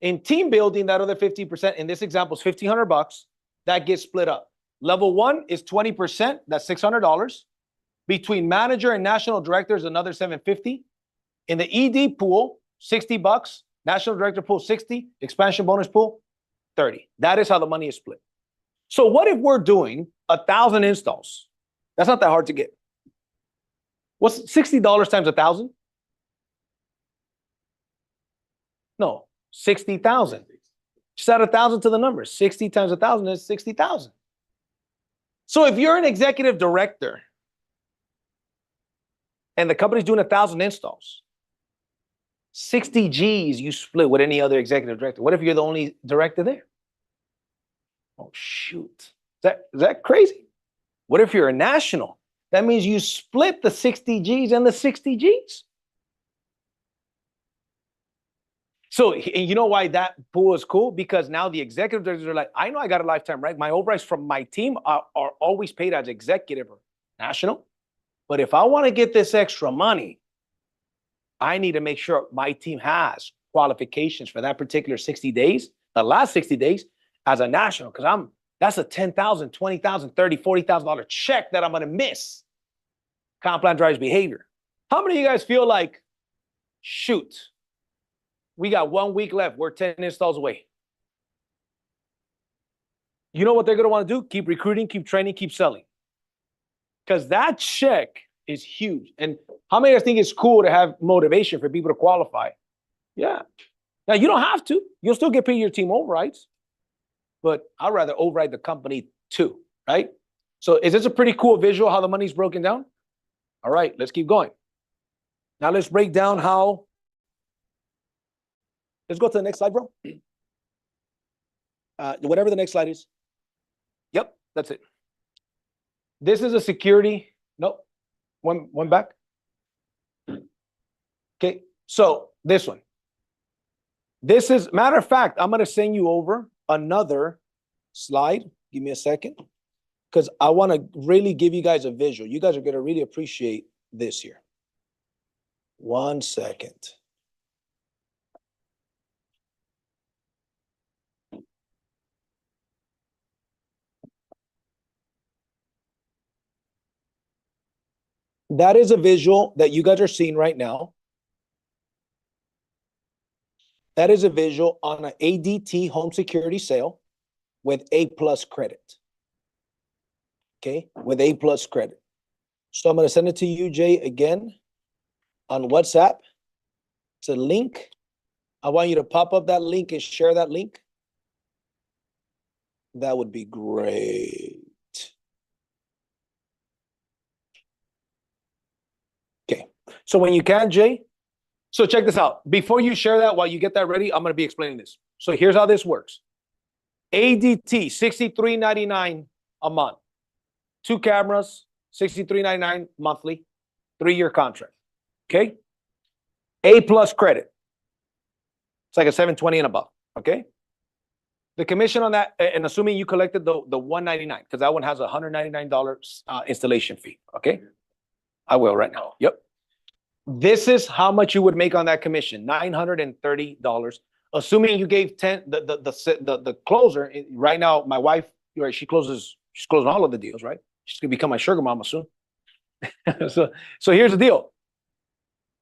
S1: In team building, that other 50%, in this example, is $1,500. That gets split up. Level 1 is 20%. That's $600. Between manager and national director is another $750. In the ED pool, $60. National director pool, $60. Expansion bonus pool, $30. That is how the money is split. So what if we're doing 1,000 installs? That's not that hard to get. What's $60 times 1,000? No, 60,000. Just add 1,000 to the number. 60 times 1,000 is 60,000. So if you're an executive director and the company's doing 1,000 installs, 60 G's you split with any other executive director. What if you're the only director there? Oh, shoot. Is that crazy? What if you're a national? That means you split the 60 G's and the 60 G's. So you know why that pool is cool? Because now the executive directors are like, I know I got a lifetime rank. My overrides from my team are always paid as executive or national. But if I want to get this extra money, I need to make sure my team has qualifications for that particular 60 days, the last 60 days as a national, because that's a $10,000, $20,000, $30,000, $40,000 check that I'm going to miss. Comp plan drives behavior. How many of you guys feel like, shoot, we got 1 week left. We're 10 installs away. You know what they're going to want to do? Keep recruiting, keep training, keep selling. Because that check is huge. And how many of you think it's cool to have motivation for people to qualify? Yeah. Now, you don't have to. You'll still get paid your team overrides. But I'd rather override the company too, right? So is this a pretty cool visual how the money's broken down? All right, let's keep going. Now let's break down how. Let's go to the next slide, bro. Whatever the next slide is. Yep, that's it. This is a security. Nope. One back. Okay, so this one. This is, matter of fact, I'm going to send you over another slide. Give me a second. Because I want to really give you guys a visual. You guys are going to really appreciate this here. 1 second. That is a visual that you guys are seeing right now. That is a visual on an ADT home security sale with A+ credit. Okay, with A+ credit. So I'm going to send it to you, Jay, again on WhatsApp. It's a link. I want you to pop up that link and share that link. That would be great. So when you can, Jay, so check this out. Before you share that, while you get that ready, I'm going to be explaining this. So here's how this works. ADT, $63.99 a month. 2 cameras, $63.99 monthly, 3-year contract. Okay? A+ credit. It's like a 720 and above. Okay? The commission on that, and assuming you collected the $199, because that one has a $199 installation fee. Okay? I will right now. Yep. This is how much you would make on that commission, $930. Assuming you gave 10, the closer right now, my wife, right, she's closing all of the deals, right? She's gonna become my sugar mama soon. so here's the deal.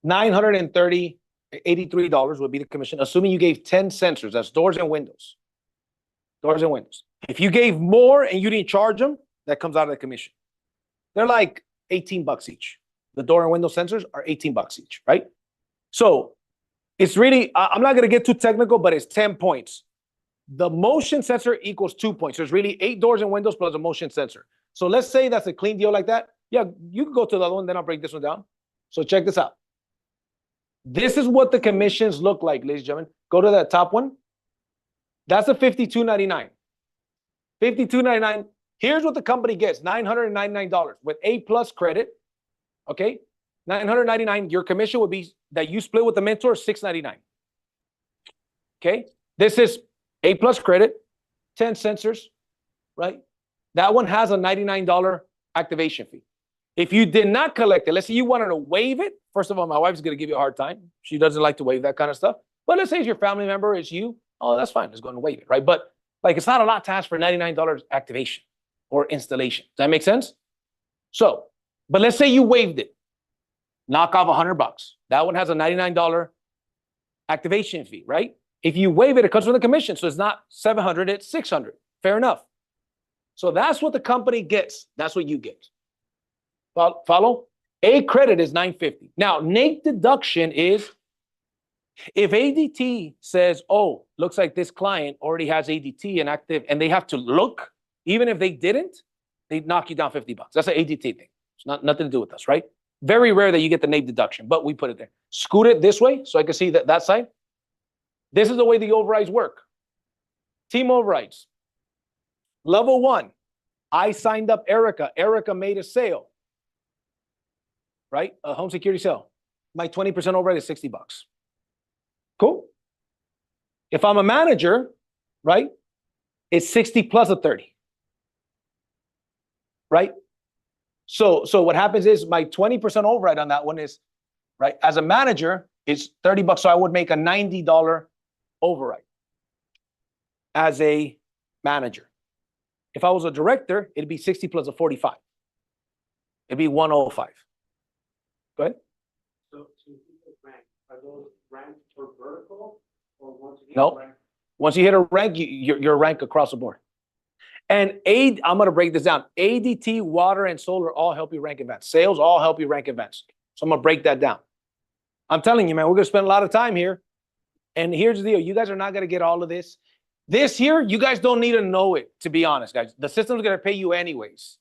S1: $983 would be the commission, assuming you gave 10 sensors. That's doors and windows. Doors and windows. If you gave more and you didn't charge them, that comes out of the commission. They're like $18 each. The door and window sensors are $18 each, right? So it's really, I'm not going to get too technical, but it's 10 points. The motion sensor equals 2 points. There's really 8 doors and windows plus a motion sensor. So let's say that's a clean deal like that. Yeah, you can go to the other one, then I'll break this one down. So check this out. This is what the commissions look like, ladies and gentlemen. Go to that top one. That's a $52.99. $52.99. Here's what the company gets, $999 with A+ credit. Okay, $999. Your commission would be that you split with the mentor, $699. Okay, this is A+ credit, 10 sensors, right? That one has a $99 activation fee. If you did not collect it, let's say you wanted to waive it. First of all, my wife's going to give you a hard time. She doesn't like to waive that kind of stuff. But let's say it's your family member, it's you. Oh, that's fine. Let's go and waive it, right? But like, it's not a lot to ask for $99 activation or installation. Does that make sense? So, but let's say you waived it. Knock off $100. That one has a $99 activation fee, right? If you waive it, it comes from the commission. So it's not $700, it's $600. Fair enough. So that's what the company gets. That's what you get. Follow? A credit is $950. Now, NAIC deduction is if ADT says, oh, looks like this client already has ADT and active, and they have to look, even if they didn't, they'd knock you down $50. That's an ADT thing. It's nothing to do with us, right? Very rare that you get the NAIC deduction, but we put it there. Scoot it this way so I can see that side. This is the way the overrides work. Team overrides. Level 1, I signed up Erica. Erica made a sale, right? A home security sale. My 20% override is $60. Cool. If I'm a manager, right, it's 60 plus a 30, right? So what happens is my 20% override on that one is, right, as a manager, it's $30. So I would make a $90 override as a manager. If I was a director, it'd be 60 plus a 45. It'd be 105. Go ahead.
S2: So rank, are those ranked for vertical or once you get
S1: No.
S2: ranked?
S1: Once you hit a rank, you're rank across the board. And I'm going to break this down. ADT, water, and solar all help you rank events. Sales all help you rank events. So I'm going to break that down. I'm telling you, man, we're going to spend a lot of time here. And here's the deal. You guys are not going to get all of this. This here, you guys don't need to know it, to be honest, guys. The system's going to pay you anyways.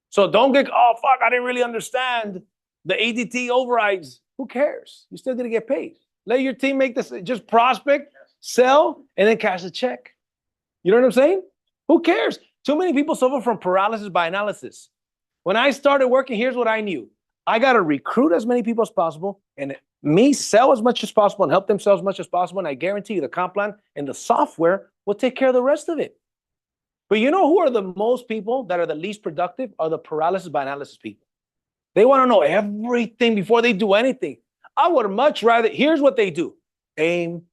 S1: So don't get, oh, fuck, I didn't really understand the ADT overrides. Who cares? You're still going to get paid. Let your team make this. Just prospect, sell, and then cash the check. You know what I'm saying? Who cares? Too many people suffer from paralysis by analysis. When I started working, here's what I knew. I got to recruit as many people as possible and me sell as much as possible and help them sell as much as possible. And I guarantee you the comp plan and the software will take care of the rest of it. But you know who are the most people that are the least productive? Are the paralysis by analysis people. They want to know everything before they do anything. I would much rather, here's what they do. Aim,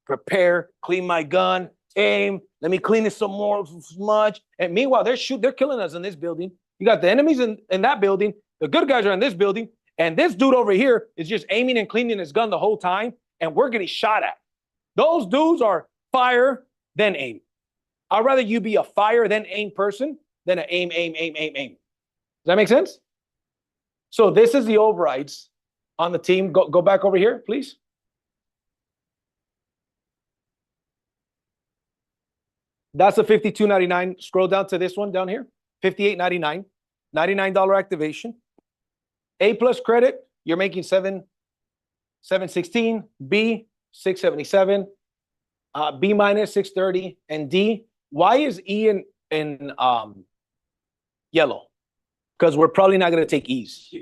S1: prepare, clean my gun, aim, let me clean it some more, smudge. And meanwhile, they're killing us in this building. You got the enemies in that building. The good guys are in this building. And this dude over here is just aiming and cleaning his gun the whole time. And we're getting shot at. Those dudes are fire, then aim. I'd rather you be a fire, then aim person than an aim. Does that make sense? So this is the overrides on the team. Go back over here, please. That's a $52.99. Scroll down to this one down here. $58.99. $99 activation. A+ credit, you're making 716, B 677, B minus 630, and D. Why is E in yellow? Because we're probably not going to take E's.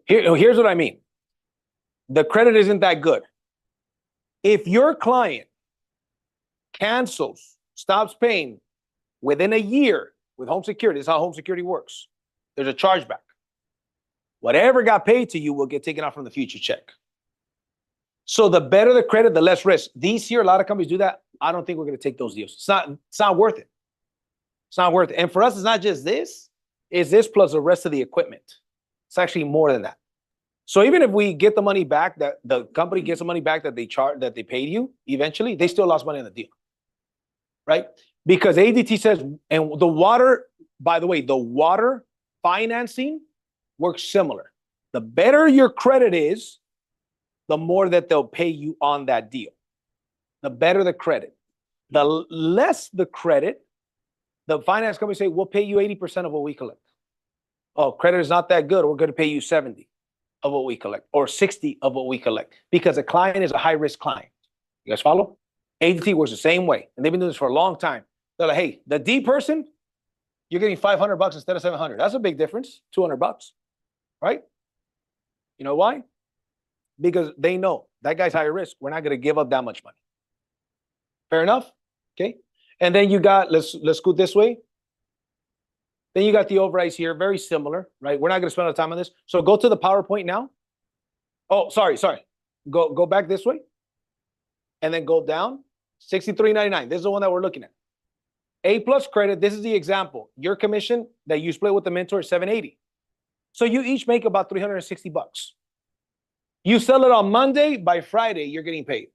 S1: Here's what I mean. The credit isn't that good. If your client cancels, stops paying within a year with home security, this is how home security works. There's a chargeback. Whatever got paid to you will get taken out from the future check. So the better the credit, the less risk. These here, a lot of companies do that. I don't think we're going to take those deals. It's not worth it. It's not worth it. And for us, it's not just this. It's this plus the rest of the equipment. It's actually more than that. So even if we get the money back, that the company gets the money back that they paid you, eventually, they still lost money on the deal. Right? Because ADT says, and the water, by the way, the water financing works similar. The better your credit is, the more that they'll pay you on that deal. The better the credit. The less the credit, the finance company say, we'll pay you 80% of what we collect. Oh, credit is not that good. We're going to pay you 70 of what we collect or 60 of what we collect because a client is a high-risk client. You guys follow? ADT works the same way, and they've been doing this for a long time. They're like, hey, the D person, you're getting $500 instead of $700. That's a big difference, $200, right? You know why? Because they know that guy's high risk. We're not going to give up that much money. Fair enough? Okay. And then you got, let's scoot this way. Then you got the overrides here, very similar, right? We're not going to spend a lot of time on this. So go to the PowerPoint now. Oh, sorry. Go back this way. And then go down. $63.99. This is the one that we're looking at. A plus credit. This is the example. Your commission that you split with the mentor is $780. So you each make about $360. You sell it on Monday, by Friday, you're getting paid.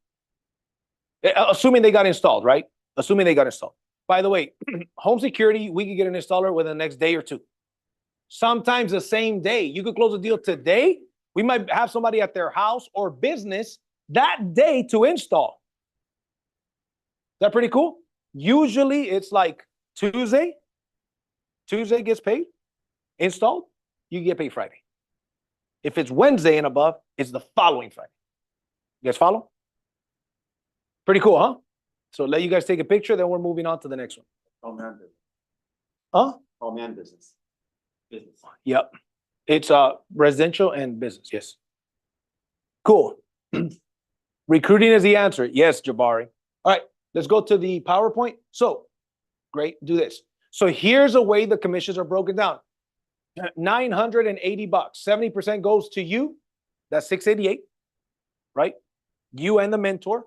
S1: Assuming they got installed, right? Assuming they got installed. By the way, home security, we could get an installer within the next day or two. Sometimes the same day. You could close a deal today. We might have somebody at their house or business that day to install. Is that pretty cool? Usually it's like Tuesday. Tuesday gets paid, installed, you get paid Friday. If it's Wednesday and above, it's the following Friday. You guys follow? Pretty cool, huh? So let you guys take a picture, then we're moving on to the next one.
S3: All man business.
S1: Huh?
S3: All man business. Business.
S1: Yep. It's residential and business, yes. Cool. Recruiting is the answer. Yes, Jabari. All right, let's go to the PowerPoint. So, great, do this. So here's a way the commissions are broken down. $980. 70% goes to you. That's $688, right? You and the mentor.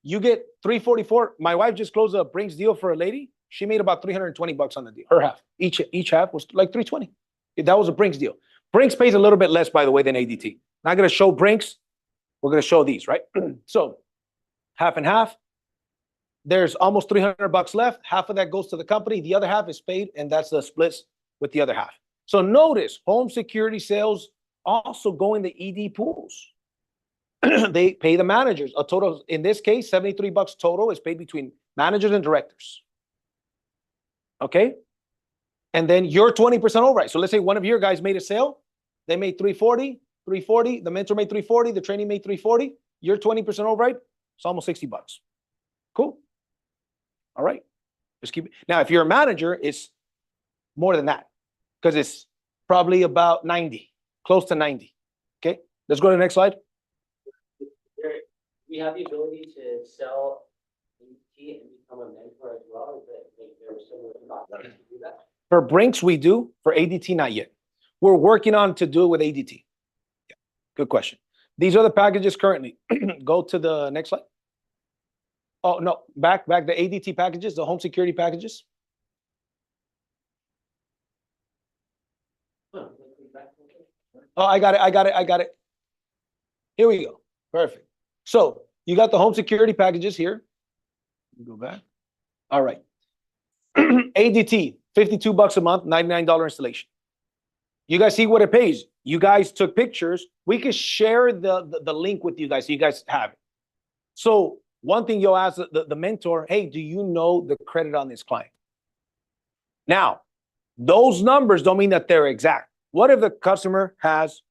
S1: You get $344. My wife just closed a Brinks deal for a lady. She made about $320 on the deal. Her half. Each half was like $320. That was a Brinks deal. Brinks pays a little bit less, by the way, than ADT. Not going to show Brinks. We're going to show these, right? So half and half. There's almost $300 left. Half of that goes to the company. The other half is paid, and that's the splits with the other half. So notice home security sales also go in the ED pools. They pay the managers a total, in this case, $73 total is paid between managers and directors. Okay? And then your 20% override. So let's say one of your guys made a sale. They made $340. The mentor made $340. The trainee made $340. Your 20% override, it's almost $60. Cool. All right. Just keep it. Now, if you're a manager, it's more than that because it's probably about 90, close to 90. Okay. Let's go to the next slide.
S2: We have the ability to sell ADT and become a mentor as well. Is that they're similar to do that?
S1: For Brinks, we do. For ADT, not yet. We're working on to do it with ADT. Yeah. Good question. These are the packages currently. Go to the next slide. Oh, no, back the ADT packages, the home security packages. Oh, I got it. Here we go. Perfect. So you got the home security packages here. Go back. All right. ADT, $52 a month, $99 installation. You guys see what it pays. You guys took pictures. We could share the link with you guys so you guys have it. So one thing you'll ask the mentor, hey, do you know the credit on this client? Now, those numbers don't mean that they're exact. What if the customer has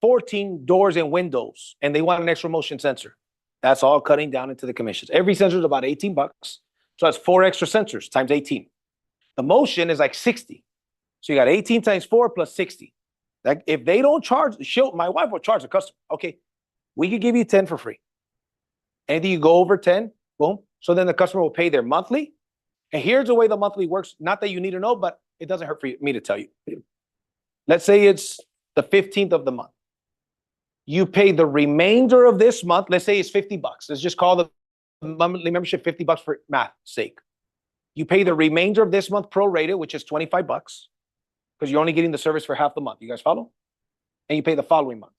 S1: 14 doors and windows and they want an extra motion sensor. That's all cutting down into the commissions. Every sensor is about 18 bucks. So that's 4 extra sensors times 18. The motion is like 60. So you got 18 times 4 plus 60. Like if they don't charge, my wife will charge the customer. Okay, we could give you 10 for free. Anything you go over 10, boom. So then the customer will pay their monthly. And here's the way the monthly works. Not that you need to know, but it doesn't hurt for me to tell you. Let's say it's the 15th of the month. You pay the remainder of this month. Let's say it's 50 bucks. Let's just call the monthly membership 50 bucks for math's sake. You pay the remainder of this month prorated, which is 25 bucks, because you're only getting the service for half the month. You guys follow? And you pay the following month.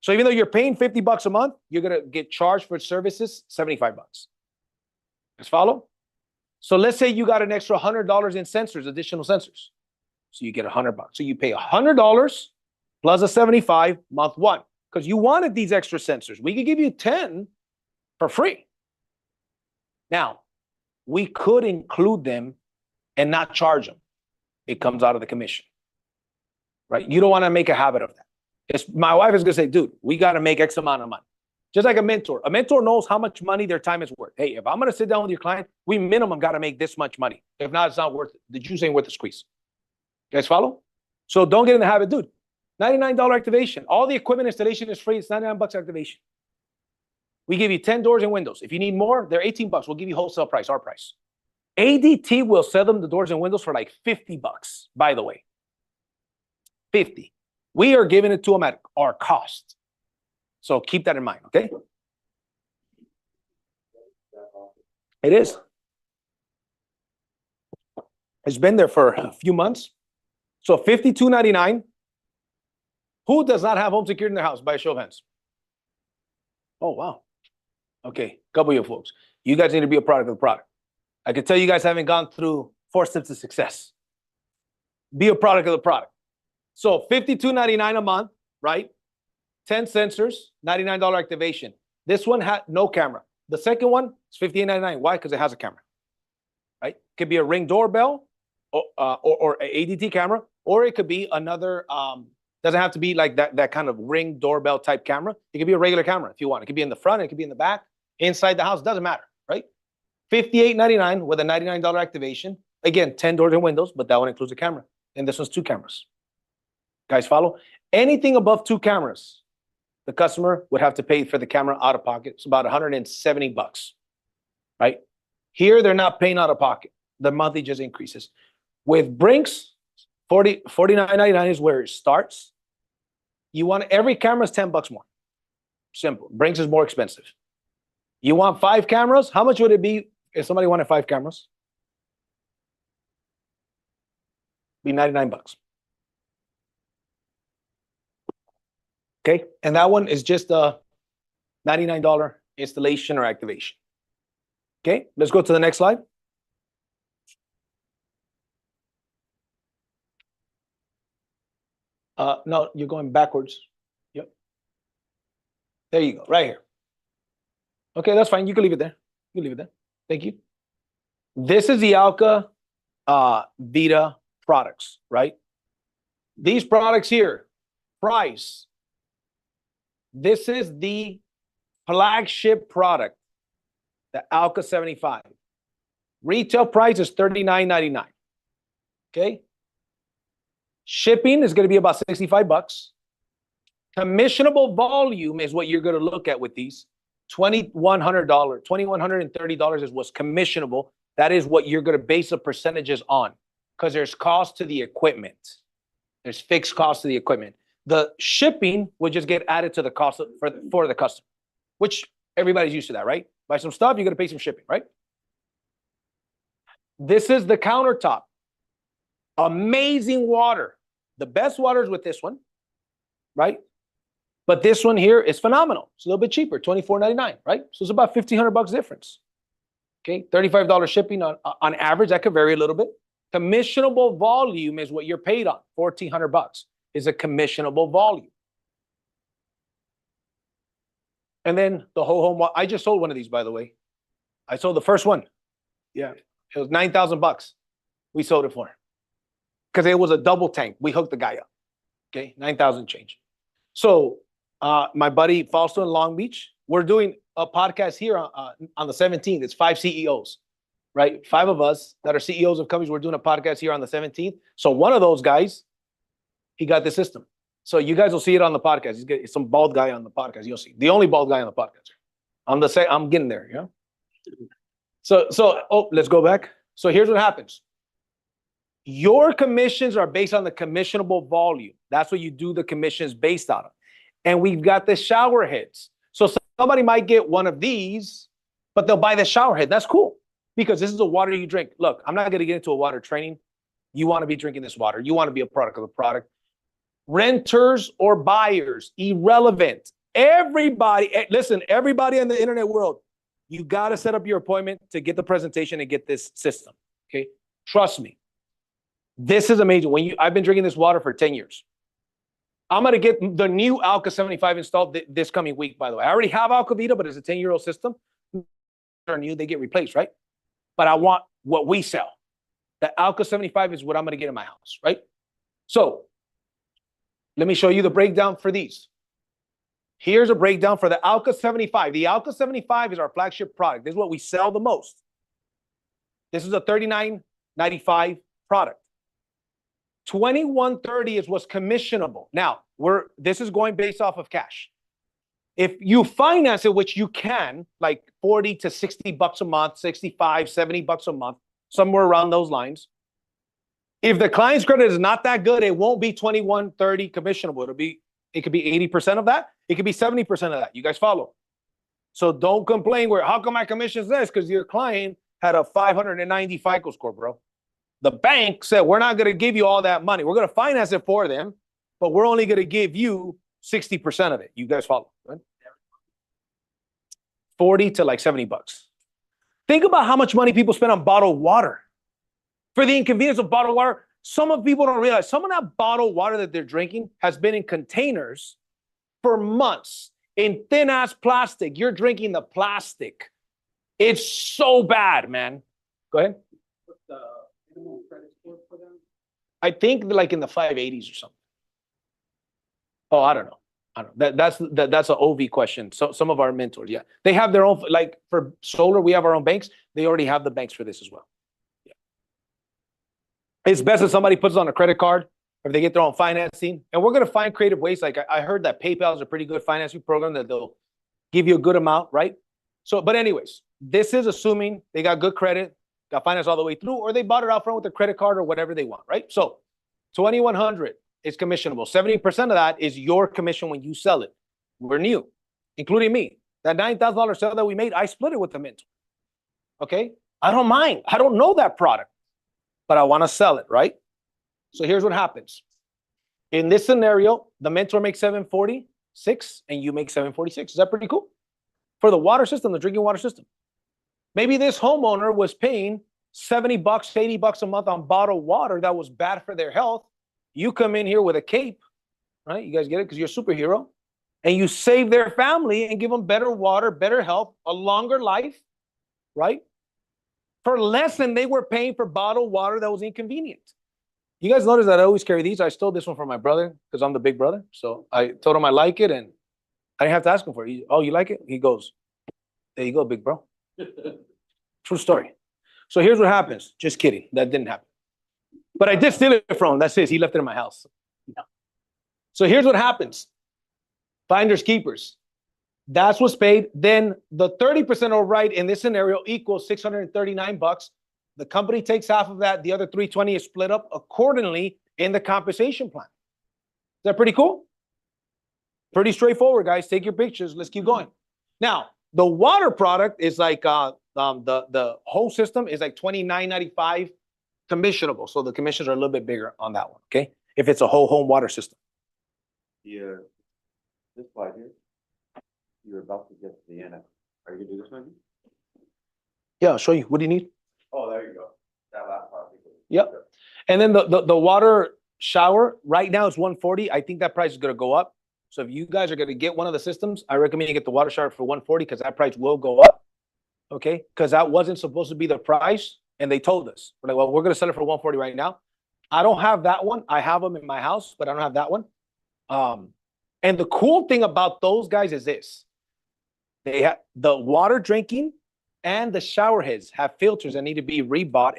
S1: So even though you're paying 50 bucks a month, you're going to get charged for services 75 bucks. You guys follow? So let's say you got an extra $100 in sensors, additional sensors. So you get 100 bucks. So you pay $100 plus a 75 month one, because you wanted these extra sensors. We could give you 10 for free. Now, we could include them and not charge them. It comes out of the commission, right? You don't want to make a habit of that. My wife is going to say, dude, we got to make X amount of money. Just like a mentor. A mentor knows how much money their time is worth. Hey, if I'm going to sit down with your client, we minimum got to make this much money. If not, it's not worth it. The juice ain't worth the squeeze. You guys follow? So don't get in the habit, dude. $99 activation. All the equipment installation is free. It's 99 bucks activation. We give you 10 doors and windows. If you need more, they're 18 bucks. We'll give you wholesale price, our price. ADT will sell them the doors and windows for like 50 bucks, by the way. 50. We are giving it to them at our cost. So keep that in mind, okay? It is. It's been there for a few months. So $52.99. Who does not have home security in their house by a show of hands? Oh, wow. Okay, couple of you folks. You guys need to be a product of the product. I can tell you guys haven't gone through 4 steps to success. Be a product of the product. So $52.99 a month, right? 10 sensors, $99 activation. This one had no camera. The second one is $58.99. Why? Because it has a camera, right? It could be a Ring doorbell or an ADT camera, or it could be another, doesn't have to be like that kind of Ring doorbell type camera. It could be a regular camera if you want. It could be in the front, it could be in the back, inside the house, doesn't matter, right? $58.99 with a $99 activation. Again, 10 doors and windows, but that one includes a camera. And this one's 2 cameras. Guys follow? Anything above 2 cameras, the customer would have to pay for the camera out of pocket. It's about 170 bucks, right? Here, they're not paying out of pocket. The monthly just increases. With Brinks, $49.99 is where it starts. You want every camera is 10 bucks more. Simple. Brinks is more expensive. You want 5 cameras? How much would it be if somebody wanted 5 cameras? Be 99 bucks. Okay, and that one is just a $99 installation or activation. Okay, let's go to the next slide. No, you're going backwards. Yep. There you go, right here. Okay, that's fine. You can leave it there. You can leave it there. Thank you. This is the Alka Vita products, right? These products here, price. This is the flagship product, the Alka 75. Retail price is $39.99. Okay. Shipping is going to be about 65 bucks. Commissionable volume is what you're going to look at with these. $2,100, $2,130 is what's commissionable. That is what you're going to base the percentages on, because there's cost to the equipment. There's fixed cost to the equipment. The shipping would just get added to the cost for the customer, which everybody's used to that, right? Buy some stuff, you're going to pay some shipping, right? This is the countertop. Amazing water. The best water is with this one, right? But this one here is phenomenal. It's a little bit cheaper, $24.99, right? So it's about 1,500 bucks difference. Okay, $35 shipping on average. That could vary a little bit. Commissionable volume is what you're paid on. 1,400 bucks is a commissionable volume. And then the whole home. I just sold one of these, by the way. I sold the first one. Yeah, it was 9,000 bucks. We sold it for, because it was a double tank. We hooked the guy up. Okay, 9,000 change. So my buddy Fausto in Long Beach, we're doing a podcast here on the 17th. It's 5 CEOs, right? 5 of us that are CEOs of companies. We're doing a podcast here on the 17th. So one of those guys, he got the system. So you guys will see it on the podcast. He's some bald guy on the podcast. You'll see the only bald guy on the podcast. I'm getting there. Yeah. So let's go back. So here's what happens. Your commissions are based on the commissionable volume. That's what you do the commissions based on. And we've got the shower heads. So somebody might get one of these, but they'll buy the shower head. That's cool because this is the water you drink. Look, I'm not going to get into a water training. You want to be drinking this water. You want to be a product of the product. Renters or buyers, irrelevant. Everybody, listen, everybody in the internet world, you got to set up your appointment to get the presentation and get this system. Okay. Trust me. This is amazing. I've been drinking this water for 10 years. I'm going to get the new Alka 75 installed this coming week, by the way. I already have Alka-Vita, but it's a 10-year-old system. They're new, they get replaced, right? But I want what we sell. The Alka 75 is what I'm going to get in my house, right? So let me show you the breakdown for these. Here's a breakdown for the Alka 75. The Alka 75 is our flagship product. This is what we sell the most. This is a $39.95 product. $21.30 is what's commissionable. Now, this is going based off of cash. If you finance it, which you can, like 40 to 60 bucks a month, 65, 70 bucks a month, somewhere around those lines. If the client's credit is not that good, it won't be $21.30 commissionable. It could be 80% of that. It could be 70% of that. You guys follow? So don't complain how come my commission is this? Because your client had a 590 FICO score, bro. The bank said, we're not going to give you all that money. We're going to finance it for them, but we're only going to give you 60% of it. You guys follow? Right? 40 to like 70 bucks. Think about how much money people spend on bottled water. For the inconvenience of bottled water, some of people don't realize some of that bottled water that they're drinking has been in containers for months in thin ass plastic. You're drinking the plastic. It's so bad, man. Go ahead.
S4: What's the minimum credit score for them?
S1: I think like in the 580s or something. Oh, I don't know. That's an OV question. So some of our mentors, yeah, they have their own. Like for solar, we have our own banks. They already have the banks for this as well. Yeah, it's best if somebody puts it on a credit card, or if they get their own financing. And we're gonna find creative ways. Like I heard that PayPal is a pretty good financing program that they'll give you a good amount, right? So, but anyways, this is assuming they got good credit, got finance all the way through, or they bought it out front with a credit card or whatever they want, right? So, 2,100 is commissionable. 70% of that is your commission when you sell it. We're new, including me. That $9,000 sale that we made, I split it with the mentor. Okay, I don't mind. I don't know that product, but I want to sell it, right? So here's what happens. In this scenario, the mentor makes $746 and you make $746. Is that pretty cool? For the water system, the drinking water system. Maybe this homeowner was paying 70 bucks, 80 bucks a month on bottled water that was bad for their health. You come in here with a cape, right? You guys get it? Because you're a superhero. And you save their family and give them better water, better health, a longer life, right? For less than they were paying for bottled water that was inconvenient. You guys notice that I always carry these. I stole this one from my brother because I'm the big brother. So I told him I like it and I didn't have to ask him for it. Oh, you like it? He goes, there you go, big bro. True story. So here's what happens. Just kidding. That didn't happen. But I did steal it from him. That's it. He left it in my house. No. So here's what happens. Finders keepers. That's what's paid. Then the 30% override in this scenario equals 639 bucks. The company takes half of that. The other 320 is split up accordingly in the compensation plan. Is that pretty cool? Pretty straightforward, guys. Take your pictures. Let's keep going. Now, the water product is like the whole system is like $29.95 commissionable. So the commissions are a little bit bigger on that one. Okay, if it's a whole home water system.
S3: Yeah, this slide here, you're about to get to the end. Are you gonna do this one?
S1: Yeah, I'll show you. What do you need?
S3: Oh, there you go. That last part.
S1: Yep. And then the water shower right now is 140. I think that price is gonna go up. So if you guys are gonna get one of the systems, I recommend you get the water shower for 140 because that price will go up. Okay, because that wasn't supposed to be the price, and they told us. We're like, well, we're gonna sell it for 140 right now. I don't have that one. I have them in my house, but I don't have that one. And the cool thing about those guys is this. They have the water drinking and the shower heads have filters that need to be rebought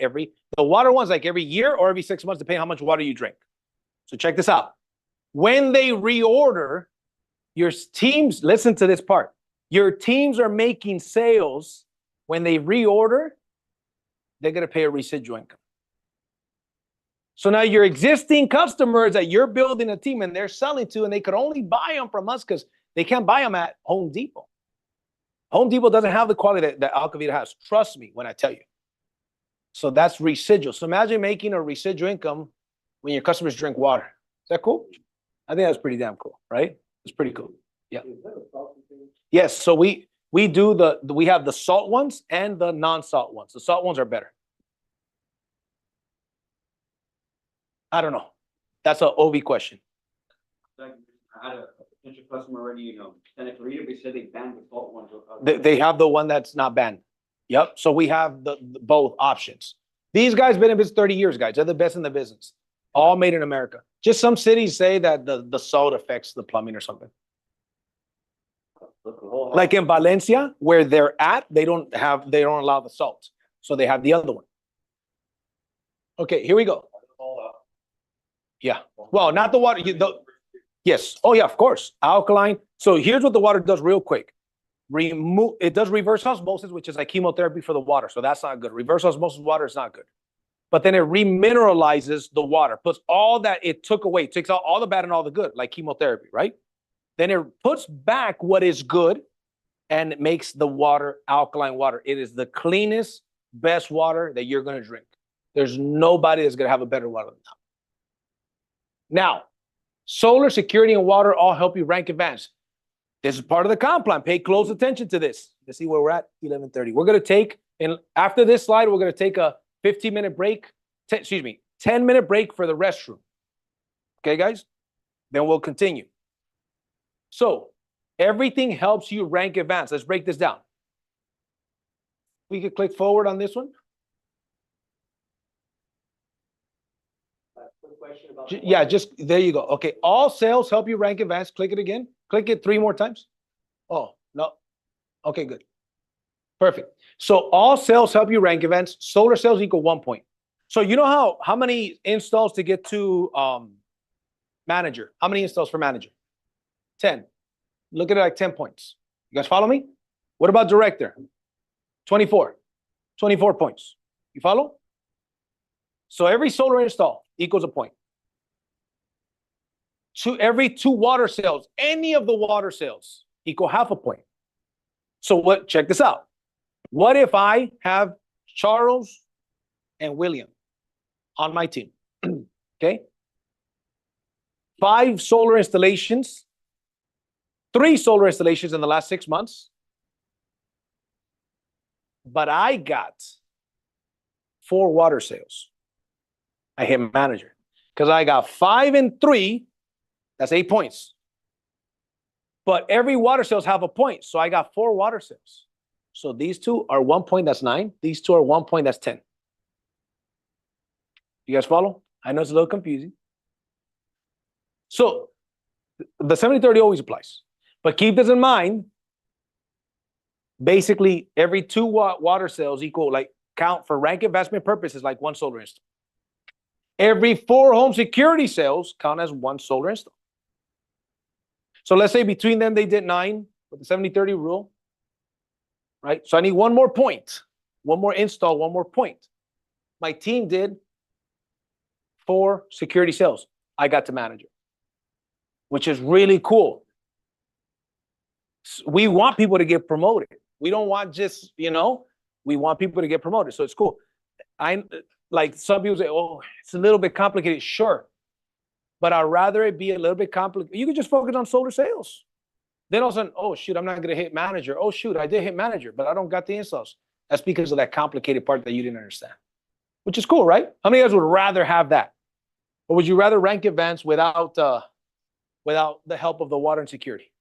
S1: the water ones like every year or every 6 months, depending on how much water you drink. So check this out. When they reorder, your teams, listen to this part. Your teams are making sales. When they reorder, they're going to pay a residual income. So now your existing customers that you're building a team and they're selling to, and they could only buy them from us because they can't buy them at Home Depot. Home Depot doesn't have the quality that Alcavita has. Trust me when I tell you. So that's residual. So imagine making a residual income when your customers drink water. Is that cool? I think that's pretty damn cool, right? It's pretty cool. Yeah. Yes. So we do we have the salt ones and the non-salt ones. The salt ones are better. I don't know. That's an OV question.
S3: I had a potential customer already, Santa Clarita, they said they banned the salt ones.
S1: They have the one that's not banned. Yep. So we have the both options. These guys been in business 30 years, guys. They're the best in the business. All made in America. Just some cities say that the salt affects the plumbing or something. Like in Valencia, where they're at, they don't allow the salt. So they have the other one. Okay, here we go. Yeah. Well, not the water. Yes. Oh, yeah, of course. Alkaline. So here's what the water does real quick. It does reverse osmosis, which is like chemotherapy for the water. So that's not good. Reverse osmosis water is not good. But then it remineralizes the water, puts all that it took away, takes out all the bad and all the good, like chemotherapy, right? Then it puts back what is good and it makes the water alkaline water. It is the cleanest, best water that you're going to drink. There's nobody that's going to have a better water than that. Now, solar, security, and water all help you rank advance. This is part of the comp plan. Pay close attention to this. Let's see where we're at, 11:30. We're going to take, and after this slide, we're going to take a 15-minute break, 10-minute break for the restroom. Okay, guys? Then we'll continue. So, everything helps you rank advance. Let's break this down. We could click forward on this one.
S2: Question about
S1: Yeah, just there you go. Okay, all sales help you rank advance. Click it again. Click it 3 more times. Oh, no. Okay, good. Perfect. So all sales help you rank advance. Solar sales equal 1 point. So you know how many installs to get to manager? How many installs for manager? 10. Look at it like 10 points. You guys follow me? What about director? 24. 24 points. You follow? So every solar install equals a point. Every 2 water sales, any of the water sales equal half a point. So check this out. What if I have Charles and William on my team? Okay. 5 solar installations, 3 solar installations in the last 6 months. But I got 4 water sales. I hit manager because I got 5 and 3. That's 8 points. But every water sales have a point. So I got 4 water sales. So these 2 are 1 point, that's 9. These 2 are 1 point, that's 10. You guys follow? I know it's a little confusing. So the 70-30 always applies. But keep this in mind. Basically, every 2 water sales equal, like, count for rank investment purposes, like 1 solar install. Every 4 home security sales count as 1 solar install. So let's say between them, they did 9 with the 70-30 rule, right? So I need 1 more point, 1 more install, 1 more point. My team did 4 security sales. I got to manager, which is really cool. We want people to get promoted. We don't want just, we want people to get promoted. So it's cool. Like some people say, oh, it's a little bit complicated. Sure. But I'd rather it be a little bit complicated. You can just focus on solar sales. Then all of a sudden, oh, shoot, I'm not going to hit manager. Oh, shoot, I did hit manager, but I don't got the installs. That's because of that complicated part that you didn't understand, which is cool, right? How many of you guys would rather have that? Or would you rather rank advance without the help of the water and security?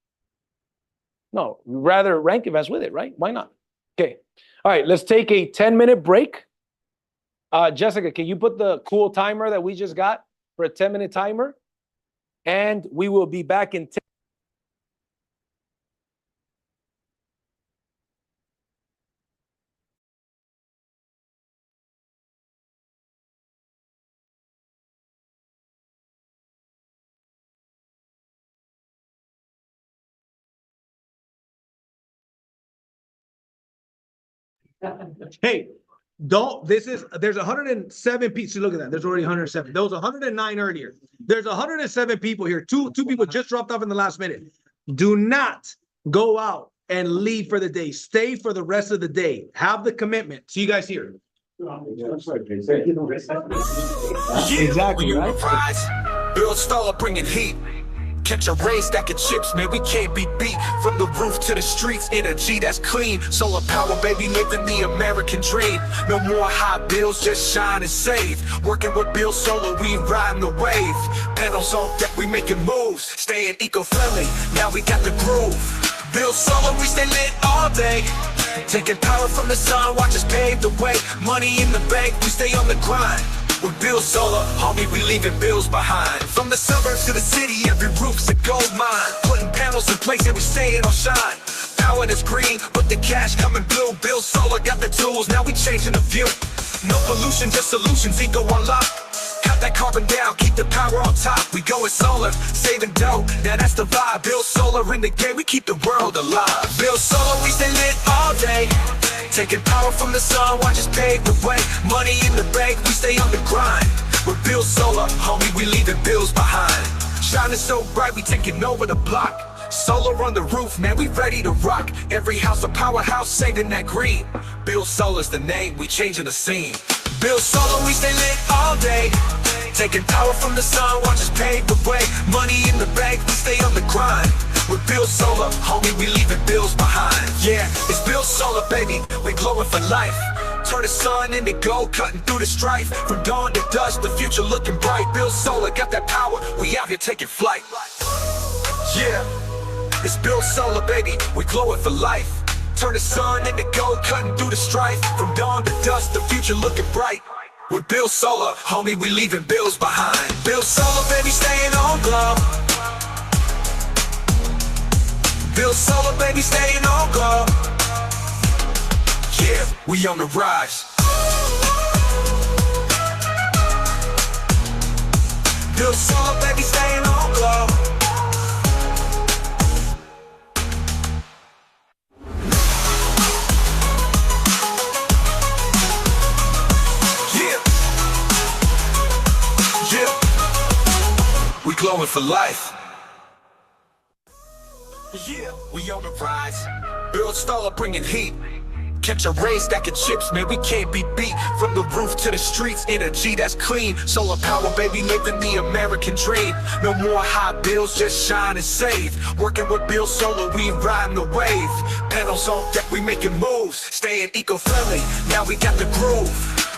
S1: No, rather rank advance with it, right? Why not? Okay. All right, let's take a 10-minute break. Jessica, can you put the cool timer that we just got for a 10-minute timer? And we will be back in 10.
S5: Hey, there's 107 people. See, look at that. There's already 107. There was 109 earlier. There's 107 people here. Two people just dropped off in the last minute. Do not go out and leave for the day. Stay for the rest of the day. Have the commitment. See you guys here. Exactly, right?
S6: Bill Stoller bringing heat. Catch a rain, stacking chips, man, we can't be beat. From the roof to the streets, energy that's clean. Solar power, baby, living the American dream. No more high bills, just shine and save. Working with Bill Solar, we riding the wave. Panels on deck, we making moves. Staying eco-friendly, now we got the groove. Bill Solar, we stay lit all day. Taking power from the sun, watch us pave the way. Money in the bank, we stay on the grind. With Bill Solar, homie, we leaving bills behind. From the suburbs to the city, every roof's a gold mine. Putting panels in place and we staying on shine. Power is green, but the cash coming blue. Bill Solar got the tools, now we changing the view. No pollution, just solutions, eco unlock. Cut that carbon down, keep the power on top. We going solar, saving dough, now that's the vibe. Bill Solar in the game, we keep the world alive. Bill Solar, we stay lit all day. Taking power from the sun, watch us pave the way. Money in the bank, we stay on the grind. With Bill Solar, homie, we leaving bills behind. Shining so bright, we taking over the block. Solar on the roof, man, we ready to rock. Every house a powerhouse, saving that green. Bill Solar's the name, we changing the scene. Bill Solar, we stay lit all day. Taking power from the sun, watch us pave the way. Money in the bank, we stay on the grind. With Bill Solar, homie, we leaving bills behind. Yeah, it's Bill Solar, baby, we glowing for life. Turn the sun into gold, cutting through the strife. From dawn to dusk, the future looking bright. Bill Solar got that power, we out here taking flight. Yeah, it's Bill Solar, baby, we glowing for life. Turn the sun into gold, cutting through the strife. From dawn to dusk, the future looking bright. With Bill Solar, homie, we leaving bills behind. Bill Solar, baby, staying on glow. Bill Solar, baby, staying on glow. Yeah, we on the rise. Bill Solar, baby, staying on glow. Yeah. Yeah. We glowing for life. Yeah, we on the rise. Bill Stoller bringing heat. Catch a rain, stacking chips, man, we can't be beat. From the roof to the streets, energy that's clean. Solar power, baby, living the American dream. No more high bills, just shine and save. Working with Bill Solar, we riding the wave. Panels on deck, we making moves. Staying eco-friendly, now we got the groove.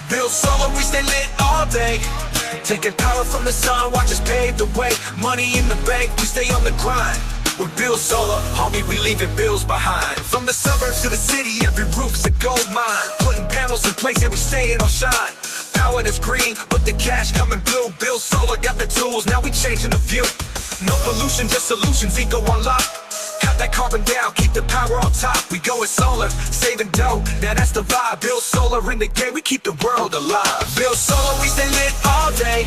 S6: Bill Solar, we stay lit all day. Taking power from the sun, watch us pave the way. Money in the bank, we stay on the grind. With Bill Solar, homie, we leaving bills behind. From the suburbs to the city, every roof's a gold mine. Putting panels in place and we staying on shine. Power is green, but the cash coming blue. Bill Solar got the tools, now we changing the view. No pollution, just solutions, eco unlock. Cut that carbon down, keep the power on top. We going solar, saving dough, now that's the vibe. Bill Solar in the game, we keep the world alive. Bill Solar, we stay lit all day.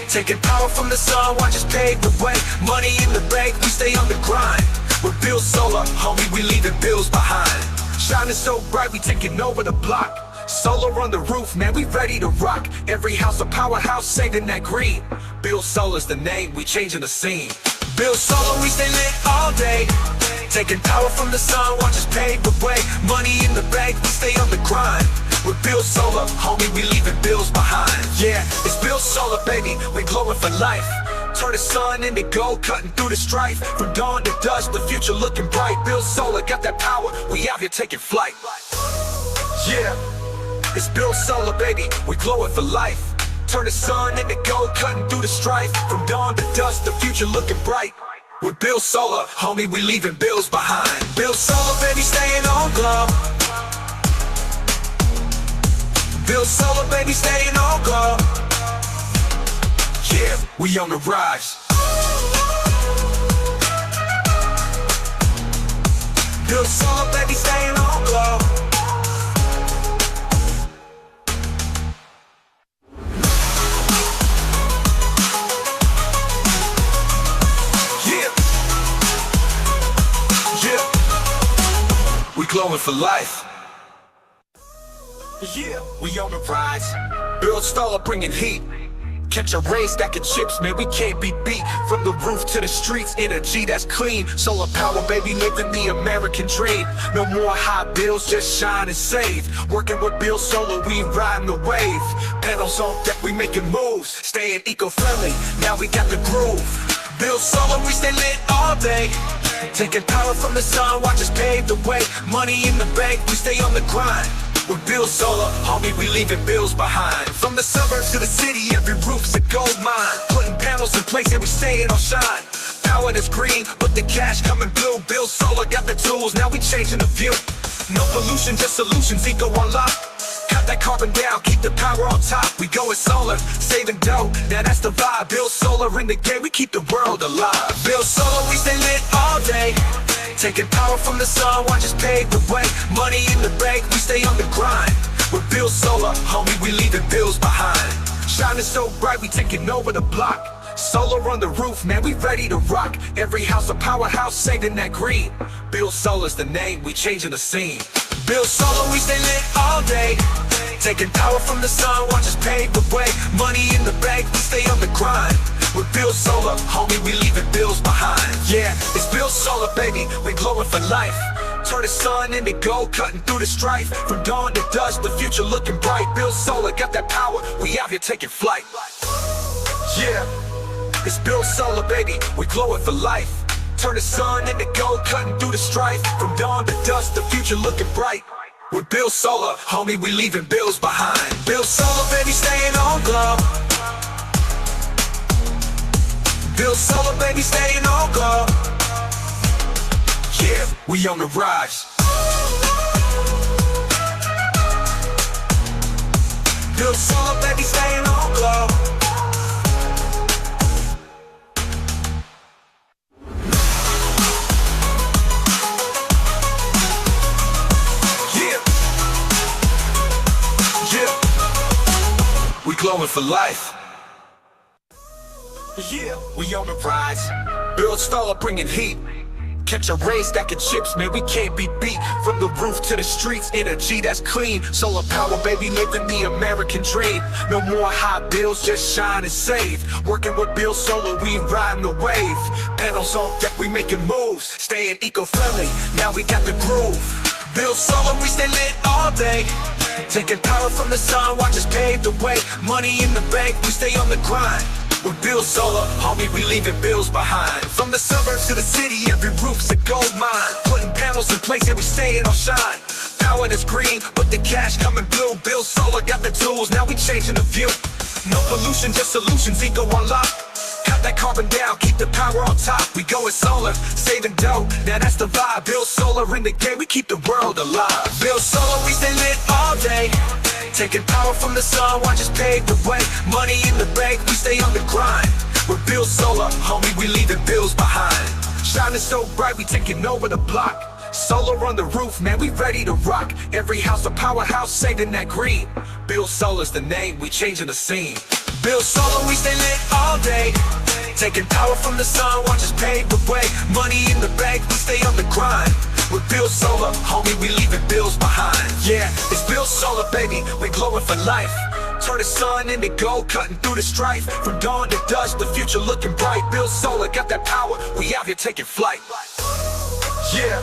S6: Taking power from the sun, watch us pave the way. Money in the bank, we stay on the grind. With Bill Solar, homie, we leaving bills behind. Shining so bright, we taking over the block. Solar on the roof, man, we ready to rock. Every house a powerhouse, saving that green. Bill Solar's the name, we changing the scene. Bill Solar, we stay lit all day. Taking power from the sun, watch us pave the way. Money in the bank, we stay on the grind. With Bill Solar, homie, we leaving bills behind. Yeah, it's Bill Solar, baby, we glowing for life. Turn the sun into gold, cutting through the strife. From dawn to dusk, the future looking bright. Bill Solar got that power, we out here taking flight. Yeah, it's Bill Solar, baby, we glowing for life. Turn the sun into gold, cutting through the strife. From dawn to dusk, the future looking bright. With Bill Solar, homie, we leaving bills behind. Bill Solar, baby, staying on glow. Bill Solar, baby, staying on glow. Yeah, we on the rise. Bill Solar, baby, staying on glow. Yeah. Yeah. We glowing for life. Yeah, we on the rise. Build staller bringing heat. Catch a race stacking chips, man, we can't be beat. From the roof to the streets, energy that's clean. Solar power, baby, living the American dream. No more high bills, just shine and save. Working with Bill Solar, we riding the wave. Panels on deck, we making moves. Staying eco-friendly, now we got the groove. Bill Solar, we stay lit all day. Taking power from the sun, watch us pave the way. Money in the bank, we stay on the grind. With Bill Solar, homie, we leaving bills behind. From the suburbs to the city, every roof's a gold mine. Putting panels in place and we staying on shine. Power that's green, but the cash coming blue. Bill Solar got the tools, now we changing the view. No pollution, just solutions, eco on lock. Cut that carbon down, keep the power on top. We going solar, saving dough, now that's the vibe. Bill Solar in the game, we keep the world alive. Bill Solar, we stay lit all day. Taking power from the sun, watch us pave the way. Money in the bank, we stay on the grind. With Bill Solar, homie, we leaving bills behind. Shining so bright, we taking over the block. Solar on the roof, man, we ready to rock. Every house a powerhouse, saving that green. Bill Solar's the name, we changing the scene. Bill Solar, we stay lit all day. Taking power from the sun, watch us pave the way. Money in the bank, we stay on the grind. With Bill Solar, homie, we leaving bills behind. Yeah, it's Bill Solar, baby, we glowing for life. Turn the sun into gold, cutting through the strife. From dawn to dusk, the future looking bright. Bill Solar got that power, we out here taking flight. Yeah, it's Bill Solar, baby, we glowing for life. Turn the sun into gold, cutting through the strife. From dawn to dusk, the future looking bright. With Bill Solar, homie, we leaving bills behind. Bill Solar, baby, staying on glow. Bill Solar, baby, staying on glow. Yeah, we on the rise. Bill Solar, baby, staying on glow. Yeah, yeah, we glowing for life. Yeah, we on the rise. Build staller bringing heat. Catch a race stacking chips, man, we can't be beat. From the roof to the streets, energy that's clean. Solar power, baby, living the American dream. No more high bills, just shine and save. Working with Bill Solar, we riding the wave. Panels on deck, we making moves. Staying eco-friendly, now we got the groove. Bill Solar, we stay lit all day. Taking power from the sun, watch us pave the way. Money in the bank, we stay on the grind. With Bill Solar, homie, we leaving bills behind. From the suburbs to the city, every roof's a gold mine. Putting panels in place and we staying on shine. Power that's green, but the cash coming blue. Bill Solar got the tools, now we changing the view. No pollution, just solutions, eco on lock. Cut that carbon down, keep the power on top. We going solar, saving dough, now that's the vibe. Bill Solar in the game, we keep the world alive. Bill Solar, we stay lit all day. Taking power from the sun, watch us pave the way. Money in the bank, we stay on the grind. With Bill Solar, homie, we leaving bills behind. Shining so bright, we taking over the block. Solar on the roof, man, we ready to rock. Every house a powerhouse, saving that green. Bill Solar's the name, we changing the scene. Bill Solar, we stay lit all day. Taking power from the sun, watch us pave the way. Money in the bank, we stay on the grind. With Bill Solar, homie, we leaving bills behind. Yeah, it's Bill Solar, baby, we glowing for life. Turn the sun into gold, cutting through the strife. From dawn to dusk, the future looking bright. Bill Solar got that power, we out here taking flight. Yeah,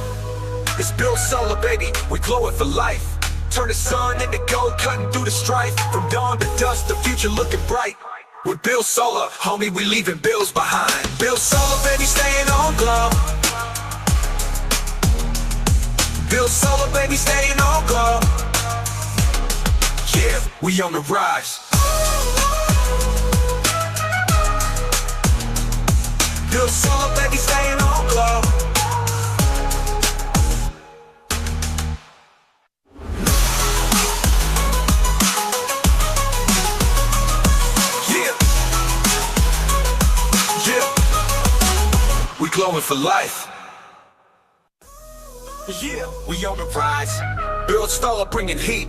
S6: it's Bill Solar, baby, we glowing for life. Turn the sun into gold, cutting through the strife. From dawn to dusk, the future looking bright. With Bill Solar, homie, we leaving bills behind. Bill Solar, baby, staying on glow. Bill Solar, baby, staying on glow. Yeah, we on the rise. Bill Solar, baby, staying on glow. Yeah, yeah, we glowing for life. Yeah, we on the rise. Build staller bringing heat.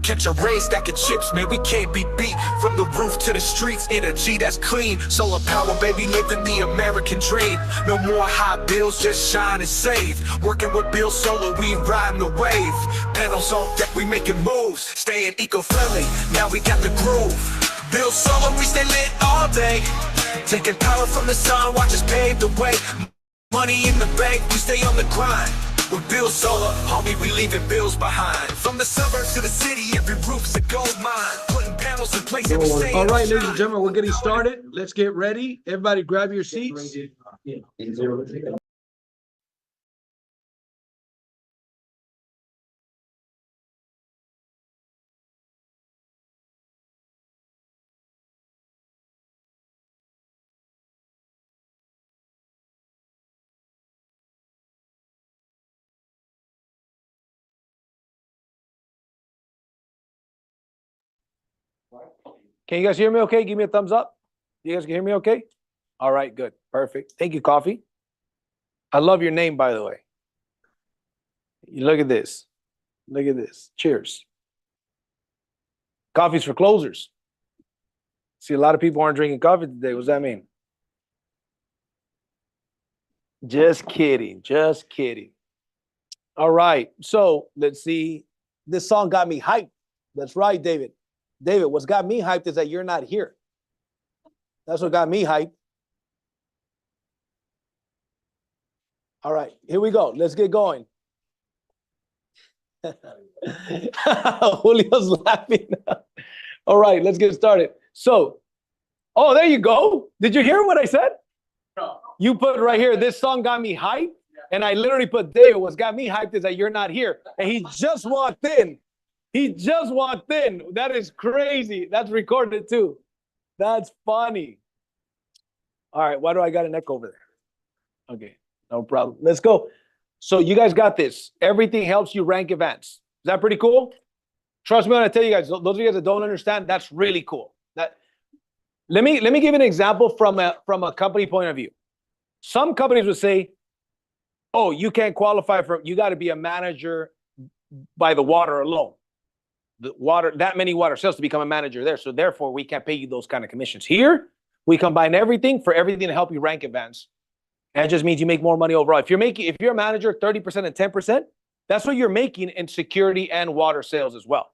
S6: Catch a raise, stacking chips, man, we can't be beat. From the roof to the streets, energy that's clean. Solar power, baby, living the American dream. No more high bills, just shine and save. Working with Bill Solar, we riding the wave. Panels on deck, we making moves. Staying eco-friendly, now we got the groove. Bill Solar, we stay lit all day. Taking power from the sun, watch us pave the way. Money in the bank, we stay on the grind. With Bill Solar, homie, we leaving bills behind. From the suburbs to the city, every roof's a gold mine. Putting panels in place, every stay.
S5: All right, ladies and gentlemen, we're getting started. Let's get ready. Everybody grab your seats.
S1: Can you guys hear me okay? Give me a thumbs up. You guys can hear me okay? All right, good. Perfect. Thank you, Coffee. I love your name, by the way. You look at this. Look at this. Cheers. Coffee's for closers. See, a lot of people aren't drinking coffee today. What does that mean? Just kidding. Just kidding. All right. So let's see. This song got me hyped. That's right, David. David, what's got me hyped is that you're not here. That's what got me hyped. All right, here we go. Let's get going. Julio's laughing. All right, let's get started. So, oh, there you go. Did you hear what I said?
S4: No.
S1: You put right here, this song got me hyped. And I literally put, David, what's got me hyped is that you're not here. And he just walked in. He just walked in. That is crazy. That's recorded too. That's funny. All right, why do I got an echo over there? Okay, no problem. Let's go. So you guys got this. Everything helps you rank events. Is that pretty cool? Trust me when I tell you guys, those of you guys that don't understand, that's really cool. Let me give you an example from a company point of view. Some companies would say, oh, you can't qualify for, you got to be a manager by the water alone. The water, that many water sales to become a manager there. So therefore, we can't pay you those kind of commissions. Here, we combine everything for everything to help you rank events. And it just means you make more money overall. If you're a manager, 30% and 10%, that's what you're making in security and water sales as well.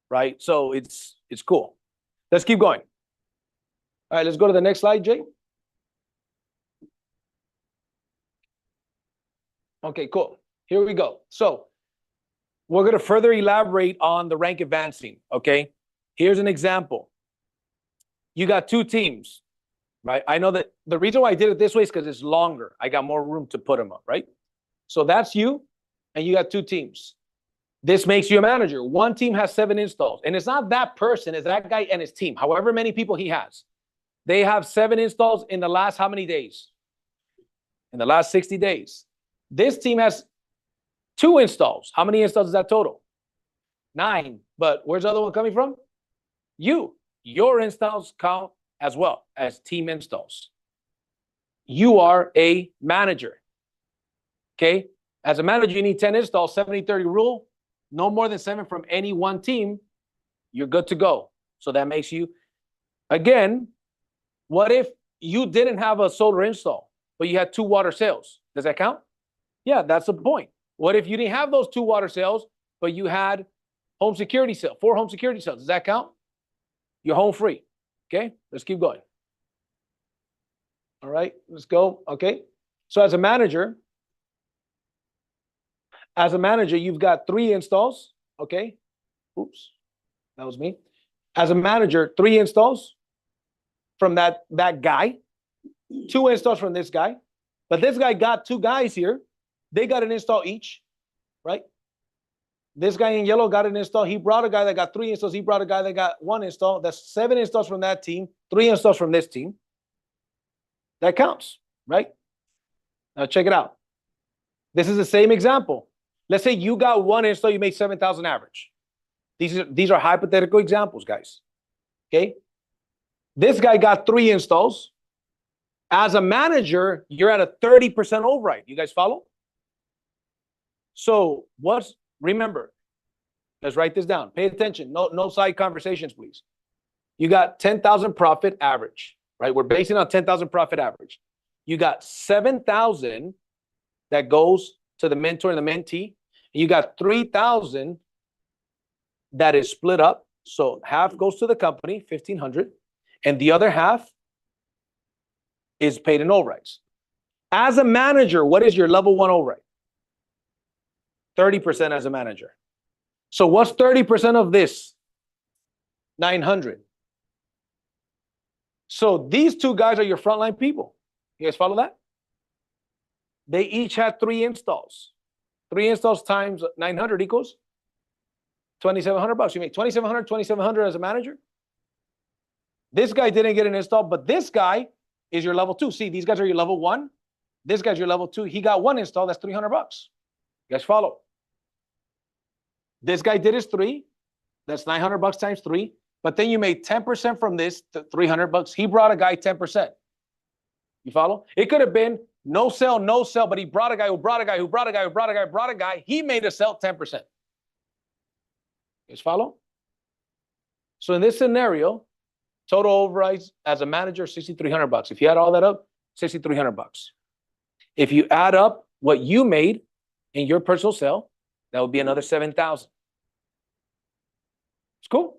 S1: Right? So it's cool. Let's keep going. All right, let's go to the next slide, Jay. Okay, cool. Here we go. So we're going to further elaborate on the rank advancing, okay? Here's an example. You got two teams, right? I know that the reason why I did it this way is because it's longer. I got more room to put them up, right? So that's you, and you got two teams. This makes you a manager. One team has 7 installs, and it's not that person, it's that guy and his team, however many people he has. They have 7 installs in the last how many days? In the last 60 days. This team has 2 installs. How many installs is that total? 9. But where's the other one coming from? You. Your installs count as well as team installs. You are a manager. Okay? As a manager, you need 10 installs, 70-30 rule. No more than 7 from any one team. You're good to go. So that makes you, again, what if you didn't have a solar install, but you had 2 water sales? Does that count? Yeah, that's the point. What if you didn't have those 2 water sales, but you had home security sale, 4 home security sales? Does that count? You're home free. Okay, let's keep going. All right, let's go. Okay, so as a manager, you've got 3 installs. Okay, oops, that was me. As a manager, 3 installs from that guy, 2 installs from this guy, but this guy got 2 guys here. They got an install each, right? This guy in yellow got an install. He brought a guy that got 3 installs. He brought a guy that got 1 install. That's 7 installs from that team, 3 installs from this team. That counts, right? Now check it out. This is the same example. Let's say you got 1 install, you make 7,000 average. These are hypothetical examples, guys. Okay? This guy got 3 installs. As a manager, you're at a 30% override. You guys follow? So remember, Let's write this down. Pay attention. No side conversations, please. You got 10,000 profit average, right? We're basing on 10,000 profit average. You got 7,000 that goes to the mentor and the mentee. And you got 3,000 that is split up. So half goes to the company, 1,500, and the other half is paid in overrides. As a manager, what is your level 1 override? 30% as a manager. So what's 30% of this? 900. So these two guys are your frontline people. You guys follow that? They each had 3 installs. 3 installs times 900 equals $2,700. You make $2,700 as a manager. This guy didn't get an install, but this guy is your level 2. See, these guys are your level 1. This guy's your level 2. He got 1 install. That's $300. You guys follow? This guy did his 3. That's $900 times 3. But then you made 10% from this to $300. He brought a guy 10%. You follow? It could have been no sell, but he brought a guy who brought a guy who brought a guy who brought a guy who brought a guy. He made a sell 10%. You guys follow? So in this scenario, total overrides as a manager, $6,300. If you add all that up, $6,300. If you add up what you made in your personal sale, that would be another 7,000. It's cool.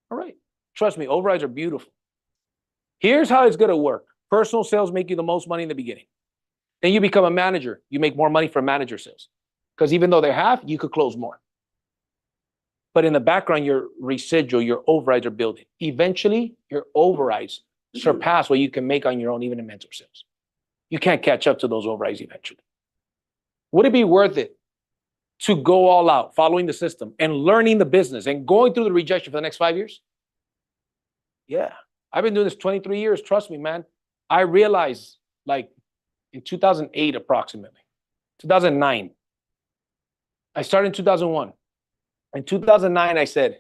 S1: All right. Trust me, overrides are beautiful. Here's how it's going to work. Personal sales make you the most money in the beginning. Then you become a manager. You make more money from manager sales. Because even though they're half, you could close more. But in the background, your residual, your overrides are building. Eventually, your overrides surpass what you can make on your own, even in mentor sales. You can't catch up to those overrides eventually. Would it be worth it to go all out, following the system and learning the business and going through the rejection for the next 5 years? Yeah. I've been doing this 23 years. Trust me, man. I realized, like, in 2008, approximately, 2009. I started in 2001. In 2009, I said,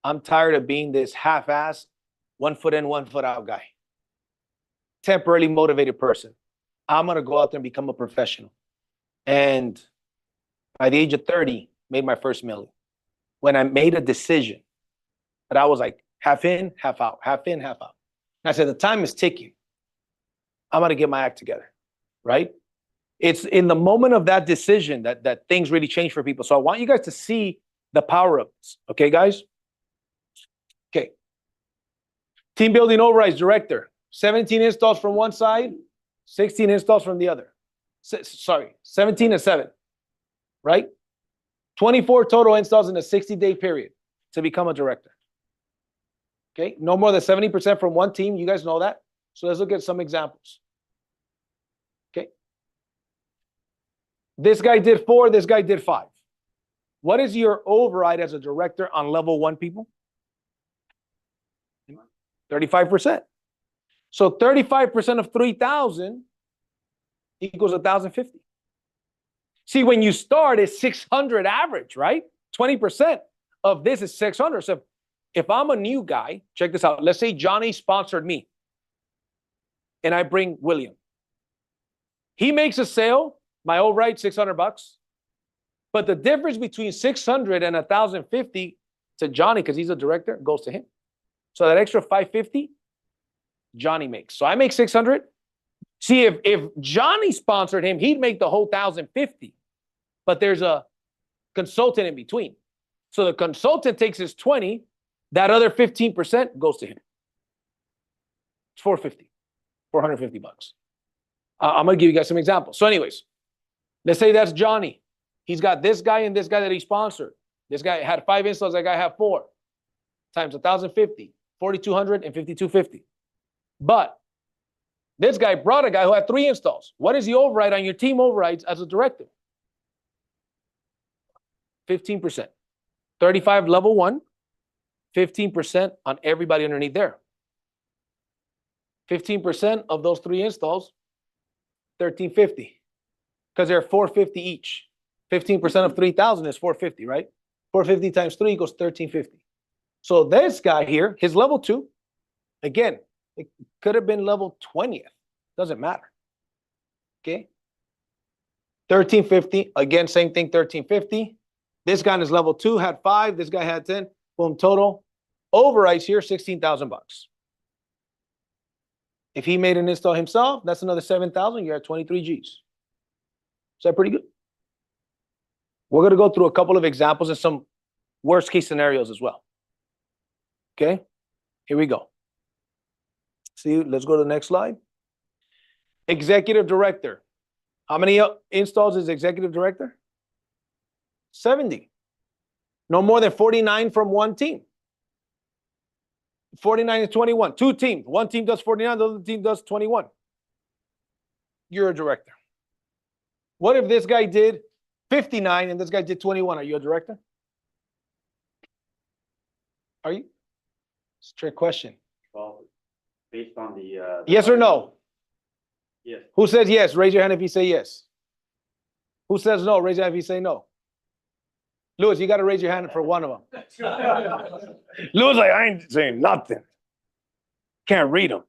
S1: I'm tired of being this half-ass, 1 foot in, 1 foot out guy. Temporarily motivated person. I'm going to go out there and become a professional. And by the age of 30, made my first million. When I made a decision that I was like, half in, half out, half in, half out. And I said, the time is ticking. I'm going to get my act together, right? It's in the moment of that decision that things really change for people. So I want you guys to see the power of this. Okay, guys? Okay. Team building overrides director. 17 installs from one side, 16 installs from the other. 17 and 7, right? 24 total installs in a 60-day period to become a director. Okay, no more than 70% from one team. You guys know that. So let's look at some examples. Okay. This guy did 4, this guy did 5. What is your override as a director on level 1, people? 35%. So 35% of 3,000 equals 1,050. See, when you start, it's 600 average, right? 20% of this is 600. So if I'm a new guy, check this out. Let's say Johnny sponsored me and I bring William. He makes a sale, my override $600. But the difference between 600 and 1,050 to Johnny, because he's a director, goes to him. So that extra 550, Johnny makes. So I make 600. See, if Johnny sponsored him, he'd make the whole 1,050. But there's a consultant in between. So the consultant takes his 20, that other 15% goes to him. It's 450, $450. I'm going to give you guys some examples. So anyways, let's say that's Johnny. He's got this guy and this guy that he sponsored. This guy had 5 installs, that guy had 4. Times 1,050, 4,200 and 5,250. But this guy brought a guy who had 3 installs. What is the override on your team overrides as a director? 15%. 35 level 1, 15% on everybody underneath there. 15% of those 3 installs, 1,350. Because they're 450 each. 15% of 3,000 is 450, right? 450 times 3 equals 1,350. So this guy here, his level 2, again, it could have been level 20th. Doesn't matter. Okay? 1,350, again, same thing, 1,350. This guy is level 2, had 5. This guy had 10. Boom, total overrides here, $16,000. If he made an install himself, that's another 7,000. You're at 23 Gs. Is that pretty good? We're going to go through a couple of examples and some worst case scenarios as well. Okay, here we go. See, let's go to the next slide. Executive director. How many installs is executive director? 70. No more than 49 from one team. 49 and 21. Two teams. One team does 49, the other team does 21. You're a director. What if this guy did 59 and this guy did 21? Are you a director? Are you? It's a trick question.
S3: Well, based on the.
S1: Yes or no?
S3: Yes.
S1: Who says yes? Raise your hand if you say yes. Who says no? Raise your hand if you say no. Louis, you got to raise your hand for one of them. Louis, like, I ain't saying nothing. Can't read them.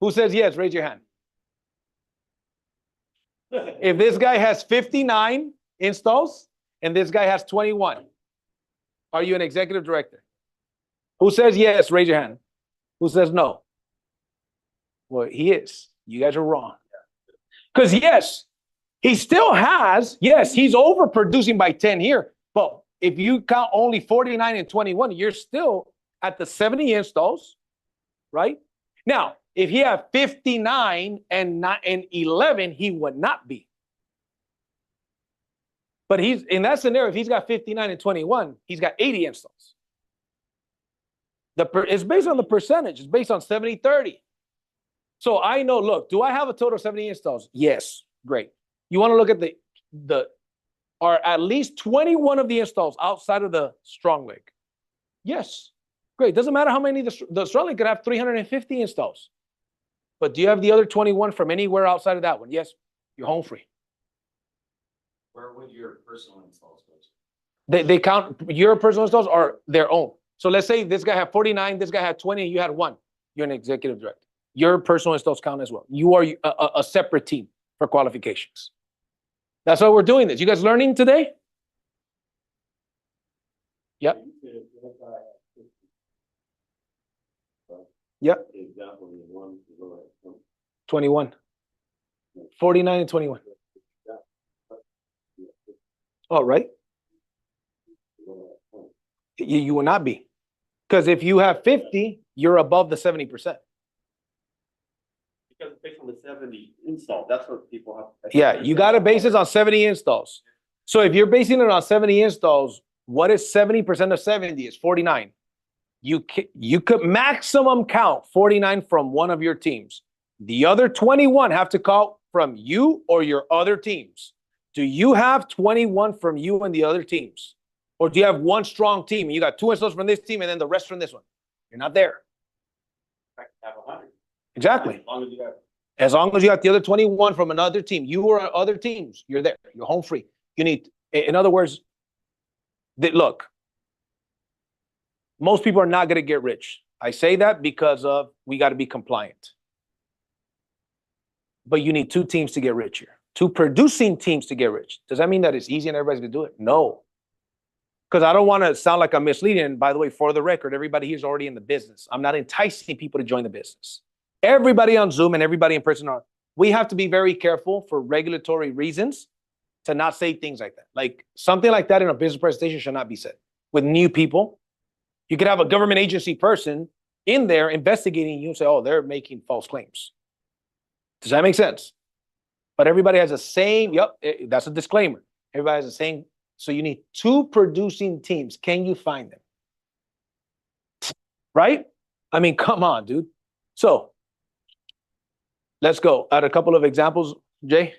S1: Who says yes? Raise your hand. If this guy has 59 installs and this guy has 21, are you an executive director? Who says yes? Raise your hand. Who says no? Well, he is. You guys are wrong. Because yes, he still has, yes, he's overproducing by 10 here. But if you count only 49 and 21, you're still at the 70 installs, right? Now, if he had 59 and 11, he would not be. But he's in that scenario, if he's got 59 and 21, he's got 80 installs. It's based on the percentage. It's based on 70-30. So I know, look, do I have a total of 70 installs? Yes. Great. You want to look at are at least 21 of the installs outside of the strong leg? Yes. Great. Doesn't matter how many the strong leg could have 350 installs. But do you have the other 21 from anywhere outside of that one? Yes. You're home free.
S2: Where would your personal installs go to?
S1: They count your personal installs or their own. So let's say this guy had 49, this guy had 20, and you had 1. You're an executive director. Your personal installs count as well. You are a separate team for qualifications. That's why we're doing this. You guys learning today? Yep. Yep. 21. 49 and 21. All right. You will not be. Because if you have 50, you're above the 70%.
S3: Because based on the 70 install, that's what people have.
S1: Yeah, you got to base it on 70 installs. So if you're basing it on 70 installs, what is 70% of 70? Is 49. You could maximum count 49 from one of your teams. The other 21 have to count from you or your other teams. Do you have 21 from you and the other teams? Or do you have one strong team and you got 2 installs from this team and then the rest from this one? You're not there.
S3: Have 100.
S1: Exactly.
S3: As long as you have.
S1: As long as you got the other 21 from another team, you or other teams, you're there. You're home free. You need, in other words, look, most people are not going to get rich. I say that because of we got to be compliant. But you need 2 teams to get rich here. 2 producing teams to get rich. Does that mean that it's easy and everybody's going to do it? No. Because I don't want to sound like I'm misleading. And by the way, for the record, everybody here is already in the business. I'm not enticing people to join the business. Everybody on Zoom and everybody in person we have to be very careful for regulatory reasons to not say things like that. Like something like that in a business presentation should not be said. With new people, you could have a government agency person in there investigating you and say, oh, they're making false claims. Does that make sense? But everybody has the same, that's a disclaimer. Everybody has the same. So you need 2 producing teams. Can you find them? Right? I mean, come on, dude. So let's go at a couple of examples, Jay.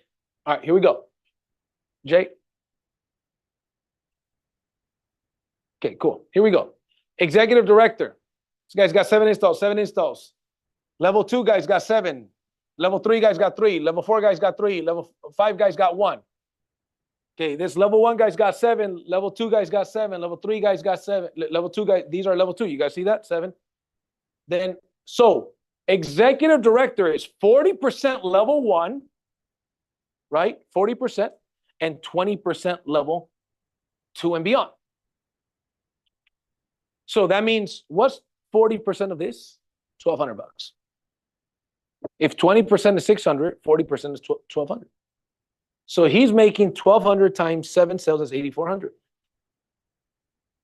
S1: All right, here we go. Jay. Okay, cool. Here we go. Executive director. This guy's got 7 installs, 7 installs. Level 2 guys got 7. Level 3 guys got 3. Level 4 guys got 3. Level 5 guys got 1. Okay, this level 1 guys got 7. Level 2 guys got 7. Level 3 guys got 7. Level 2 guys, these are level 2. You guys see that? 7. Then, so executive director is 40% level 1, right? 40% and 20% level 2 and beyond. So that means what's 40% of this? $1,200. If 20% is 600, 40% is 1,200. So he's making 1,200 times 7 sales is 8,400.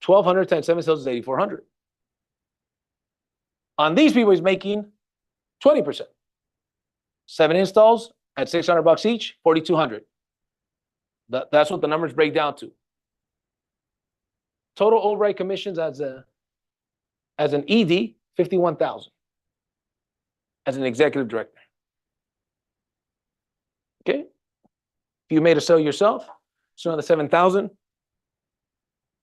S1: 1,200 times 7 sales is 8,400. On these people, he's making 20%. 7 installs at $600 each, 4,200. That's what the numbers break down to. Total override commissions as an ED, 51,000. As an executive director. Okay. If you made a sale yourself, it's another 7,000.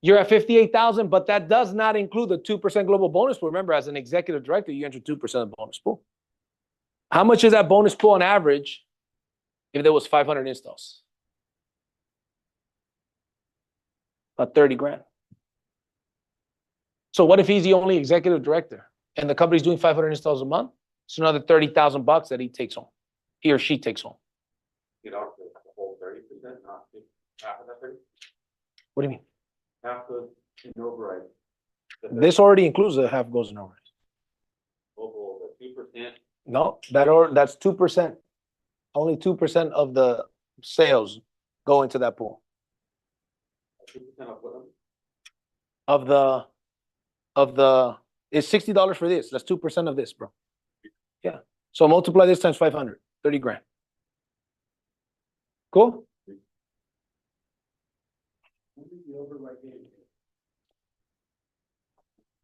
S1: You're at 58,000, but that does not include the 2% global bonus pool. Remember, as an executive director, you enter 2% of the bonus pool. How much is that bonus pool on average if there was 500 installs? About 30 grand. So what if he's the only executive director and the company's doing 500 installs a month? It's another $30,000 that he takes home. He or she takes home.
S3: Get off the whole 30%, not half of that 30?
S1: What do you mean?
S3: Half goes in override.
S1: This already includes the half goes in override.
S3: Over the 2%.
S1: No, that's 2%. Only 2% of the sales go into that pool.
S3: 2% of what?
S1: It's $60 for this. That's 2% of this, bro. Yeah. So multiply this times 500, 30 grand. Cool?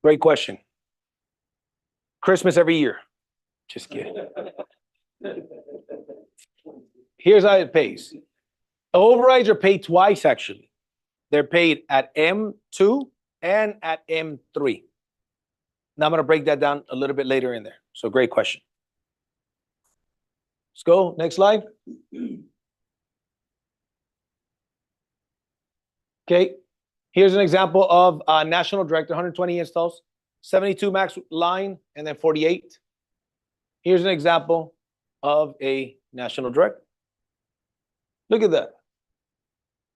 S1: Great question. Christmas every year. Just kidding. Here's how it pays. Overrides are paid twice, actually. They're paid at M2 and at M3. Now I'm going to break that down a little bit later in there. So great question. Let's go. Next slide. Okay. Here's an example of a national director, 120 installs, 72 max line, and then 48. Here's an example of a national director. Look at that.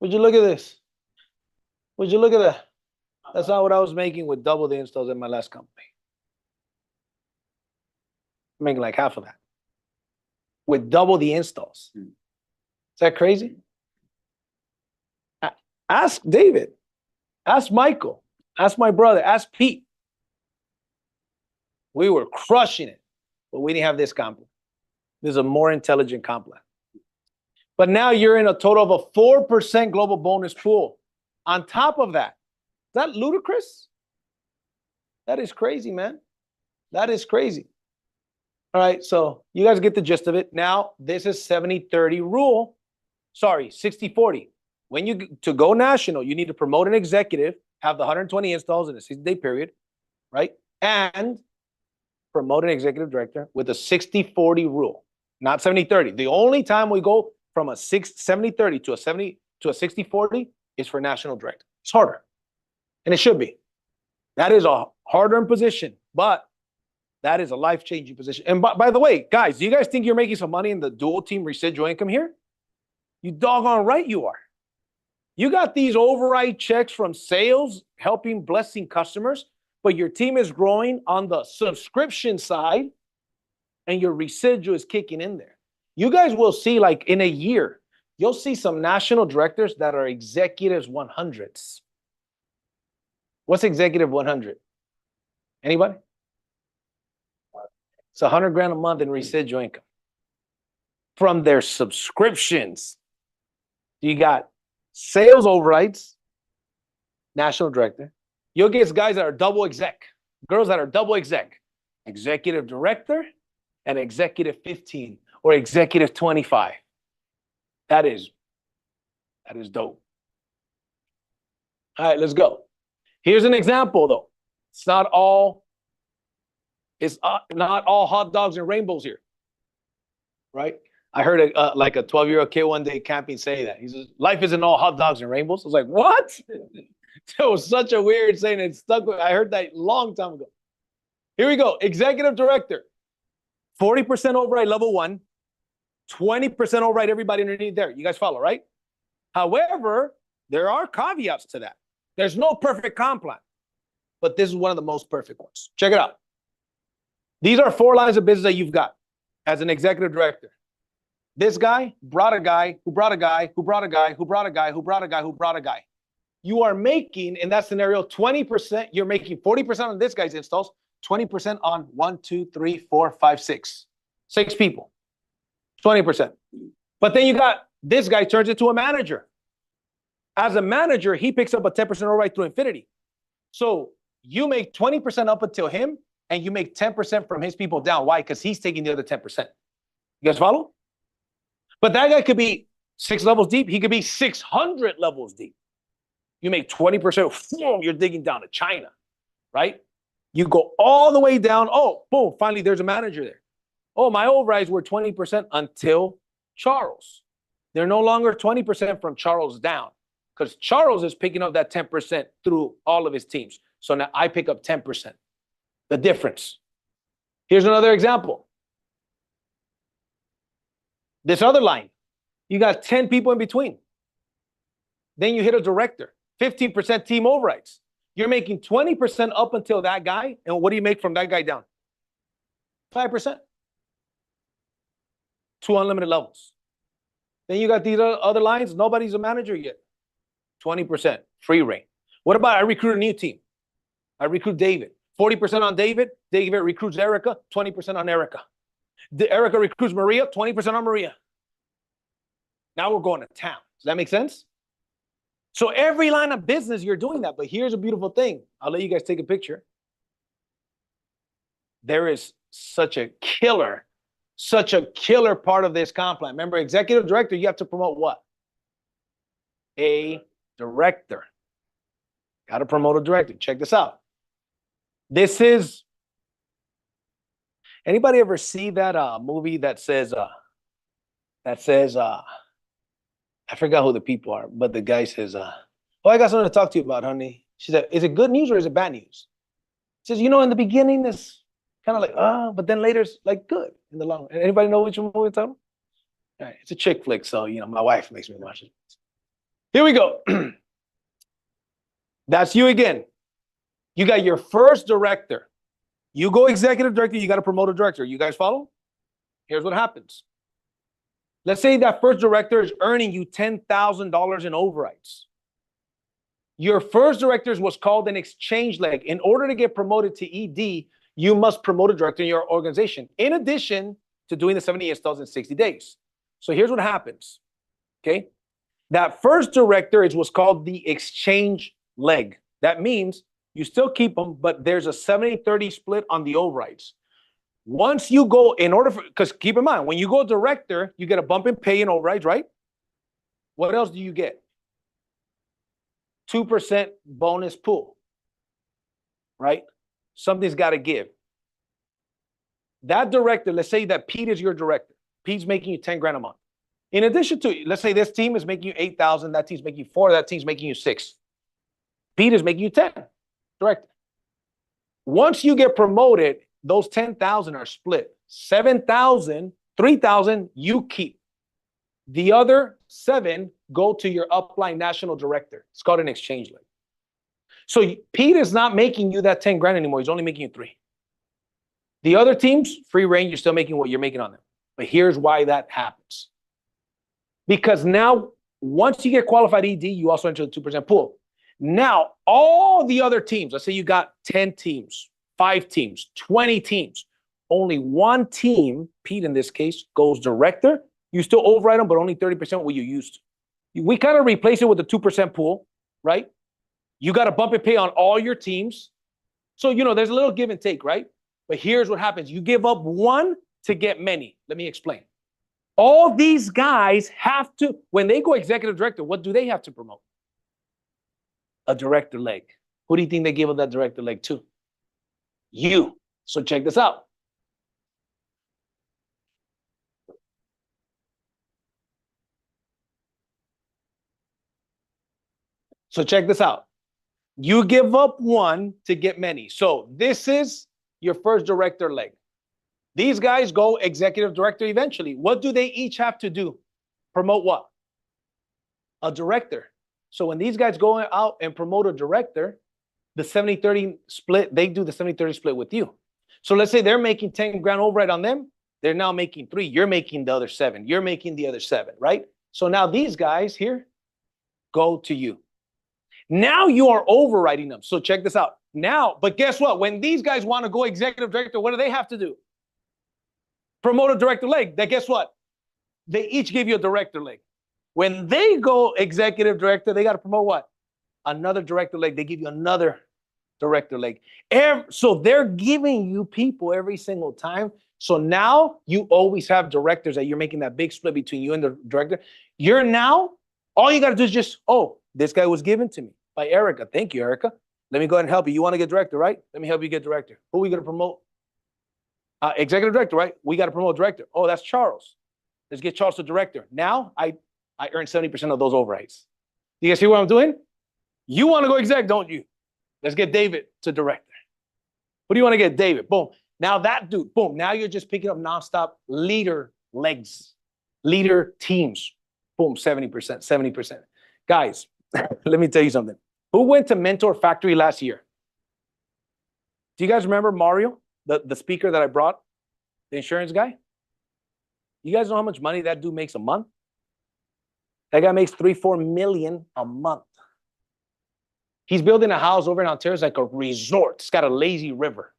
S1: Would you look at this? Would you look at that? That's not what I was making with double the installs in my last company. I'm making like half of that. With double the installs. Is that crazy? Ask David. Ask Michael. Ask my brother. Ask Pete. We were crushing it, but we didn't have this comp plan. This is a more intelligent comp plan. But now you're in a total of a 4% global bonus pool. On top of that, is that ludicrous? That is crazy, man. That is crazy. All right, so you guys get the gist of it. Now, this is 70-30 rule. Sorry, 60-40. When you to go national, you need to promote an executive, have the 120 installs in a 60-day period, right? And promote an executive director with a 60-40 rule, not 70-30. The only time we go from a 70-30 to a 60-40 is for national director. It's harder, and it should be. That is a harder position, but that is a life-changing position. And by the way, guys, do you guys think you're making some money in the dual team residual income here? You doggone right you are. You got these override checks from sales, helping, blessing customers, but your team is growing on the subscription side, and your residual is kicking in there. You guys will see, like in a year, you'll see some national directors that are executives 100s. What's executive 100? Anybody? It's 100 grand a month in residual income from their subscriptions. You got sales overrides, national director. You'll get guys that are double exec, girls that are double exec, executive director and executive 15 or executive 25. That is dope. All right, let's go. Here's an example though. It's not all hot dogs and rainbows here, right? I heard like a 12-year-old kid one day camping say that. He says, life isn't all hot dogs and rainbows. I was like, what? It was such a weird saying. It stuck with me. I heard that a long time ago. Here we go. Executive director. 40% override level 1. 20% override everybody underneath there. You guys follow, right? However, There are caveats to that. There's no perfect comp plan, but this is one of the most perfect ones. Check it out. These are 4 lines of business that you've got as an executive director. This guy brought a guy who brought a guy who brought a guy who brought a guy who brought a guy who brought a guy. You are making, in that scenario, 20%. You're making 40% on this guy's installs, 20% on 1, 2, 3, 4, 5, 6. 6 people. 20%. But then you got this guy turns into a manager. As a manager, he picks up a 10% override through infinity. So you make 20% up until him, and you make 10% from his people down. Why? Because he's taking the other 10%. You guys follow? But that guy could be 6 levels deep. He could be 600 levels deep. You make 20%, you're digging down to China, right? You go all the way down. Oh, boom, finally there's a manager there. Oh, my overrides were 20% until Charles. They're no longer 20% from Charles down, because Charles is picking up that 10% through all of his teams. So now I pick up 10%. The difference. Here's another example. This other line, you got 10 people in between. Then you hit a director, 15% team overrides. You're making 20% up until that guy. And what do you make from that guy down? 5%. 2 unlimited levels. Then you got these other lines. Nobody's a manager yet. 20% free reign. What about I recruit a new team? I recruit David. 40% on David. David recruits Erica. 20% on Erica. Erica recruits Maria. 20% on Maria. Now we're going to town. Does that make sense? So every line of business, you're doing that. But here's a beautiful thing. I'll let you guys take a picture. There is such a killer part of this comp plan. Remember, executive director, you have to promote what? A director. Got to promote a director. Check this out. This is, anybody ever see that movie that says I forgot who the people are, but the guy says, oh, I got something to talk to you about, honey. She said, is it good news or is it bad news? He says, in the beginning it's kind of like, but then later it's like good in the long run. Anybody know which movie I'm talking about? All right, it's a chick flick, so my wife makes me watch it. Here we go. That's you again. You got your first director. You go executive director, you got to promote a director. You guys follow? Here's what happens. Let's say that first director is earning you $10,000 in overrides. Your first director is what's called an exchange leg. In order to get promoted to ED, you must promote a director in your organization, in addition to doing the 70 installs in 60 days. So here's what happens, okay? That first director is what's called the exchange leg. That means you still keep them, but there's a 70-30 split on the overrides. Once you go, because keep in mind, when you go director, you get a bump in pay and overrides, right? What else do you get? 2% bonus pool, right? Something's got to give. That director, let's say that Pete is your director. Pete's making you 10 grand a month. In addition to, let's say this team is making you 8,000, that team's making you 4, that team's making you 6. Pete is making you 10, director. Once you get promoted, those 10,000 are split. 7,000, 3,000 you keep. The other 7 go to your upline national director. It's called an exchange leg. So Pete is not making you that 10 grand anymore. He's only making you 3. The other teams, free reign, you're still making what you're making on them. But here's why that happens. Because now, once you get qualified ED, you also enter the 2% pool. Now, all the other teams, let's say you got 10 teams, 5 teams, 20 teams. Only one team, Pete in this case, goes director. You still override them, but only 30% what you used. We kind of replace it with the 2% pool, right? You got to bump and pay on all your teams. So, there's a little give and take, right? But here's what happens. You give up one to get many. Let me explain. All these guys have to, when they go executive director, what do they have to promote? A director leg. Who do you think they give up that director leg to? You. So check this out. You give up one to get many. So this is your first director leg. These guys go executive director eventually. What do they each have to do? Promote what? A director. So when these guys go out and promote a director, the 70-30 split, they do the 70-30 split with you. So let's say they're making 10 grand override on them. They're now making 3. You're making the other 7. You're making the other 7, right? So now these guys here go to you. Now you are overriding them. So check this out. Now, but guess what? When these guys want to go executive director, what do they have to do? Promote a director leg. That guess what? They each give you a director leg. When they go executive director, they got to promote what? Another director leg. They give you another director leg. So they're giving you people every single time. So now you always have directors that you're making that big split between you and the director. You're now, all you got to do is just, oh, this guy was given to me by Erica. Thank you, Erica. Let me go ahead and help you. You want to get director, right? Let me help you get director. Who are we going to promote? Executive director, right? We got to promote director. Oh, that's Charles. Let's get Charles to director. Now I earn 70% of those overrides. You guys see what I'm doing? You want to go exec, don't you? Let's get David to director. What do you want to get? David. Boom. Now that dude, boom. Now you're just picking up nonstop leader legs, leader teams. Boom, 70%, 70%. Guys, let me tell you something. Who went to Mentor Factory last year? Do you guys remember Mario, the speaker that I brought, the insurance guy? You guys know how much money that dude makes a month? That guy makes 3-4 million a month. He's building a house over in Ontario. It's like a resort. It's got a lazy river.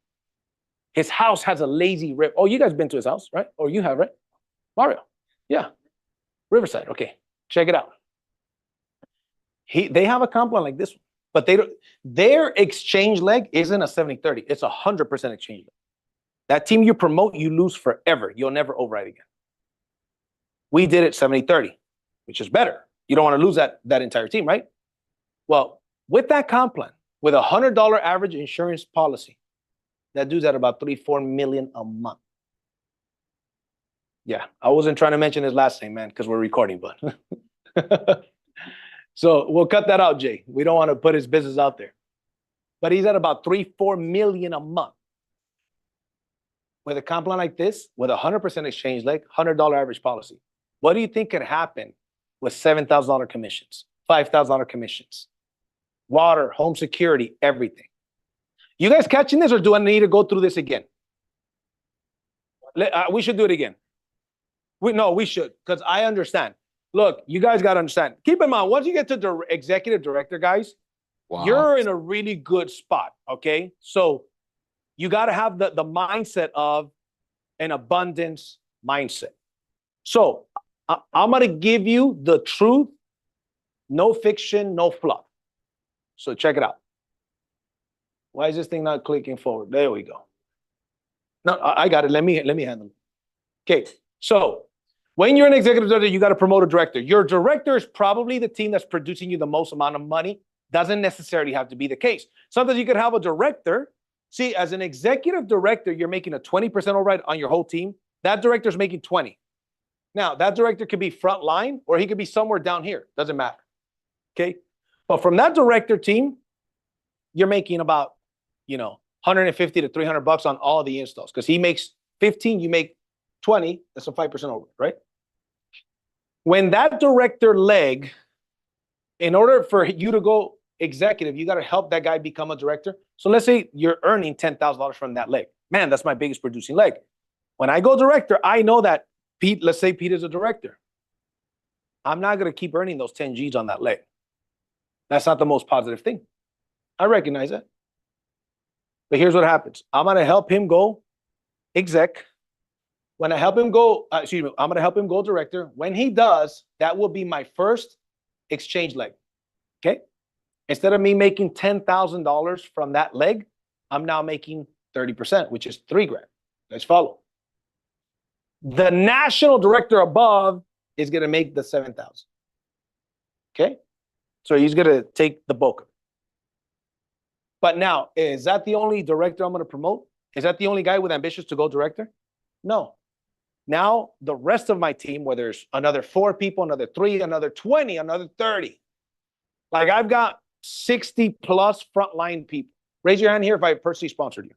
S1: His house has a lazy river. Oh, you guys been to his house, right? Or you have, right? Mario. Yeah. Riverside. Okay. Check it out. They have a comp plan like this one, but their exchange leg isn't a 70-30. It's 100% exchange leg. That team you promote, you lose forever. You'll never override again. We did it 70-30, which is better. You don't want to lose that entire team, right? Well, with that comp plan, with a $100 average insurance policy, that dude's at about 3-4 million a month. Yeah, I wasn't trying to mention his last name, man, because we're recording, but so we'll cut that out, Jay. We don't want to put his business out there. But he's at about 3-4 million a month. With a comp plan like this, with a 100% exchange leg, $100 average policy, what do you think could happen with $7,000 commissions, $5,000 commissions, water, home security, everything? You guys catching this, or do I need to go through this again? We should do it again. No, we should, because I understand. Look, you guys got to understand. Keep in mind, once you get to the executive director, guys, you're in a really good spot, okay? So you got to have the mindset of an abundance mindset. So I'm going to give you the truth, no fiction, no fluff. So check it out. Why is this thing not clicking forward? There we go. No, I got it. Let me handle it. Okay, so when you're an executive director, you got to promote a director. Your director is probably the team that's producing you the most amount of money. Doesn't necessarily have to be the case. Sometimes you could have a director. See, as an executive director, you're making a 20% override on your whole team. That director's making 20. Now, that director could be front line, or he could be somewhere down here. Doesn't matter. Okay? But from that director team, you're making about, 150 to 300 bucks on all of the installs, because he makes 15, you make 20. That's a 5% over, right? When that director leg, in order for you to go executive, you got to help that guy become a director. So let's say you're earning $10,000 from that leg. Man, that's my biggest producing leg. When I go director, I know that Pete, let's say Pete is a director. I'm not going to keep earning those 10 G's on that leg. That's not the most positive thing. I recognize that. But here's what happens. I'm going to help him go exec. When I help him go, I'm going to help him go director. When he does, that will be my first exchange leg. Okay? Instead of me making $10,000 from that leg, I'm now making 30%, which is $3 grand. Let's follow. The national director above is going to make the 7,000. Okay? So he's going to take the bulk of it. But now, is that the only director I'm going to promote? Is that the only guy with ambitions to go director? No. Now, the rest of my team, whether there's another 4 people, another 3, another 20, another 30. Like, I've got 60 plus frontline people. Raise your hand here if I personally sponsored you.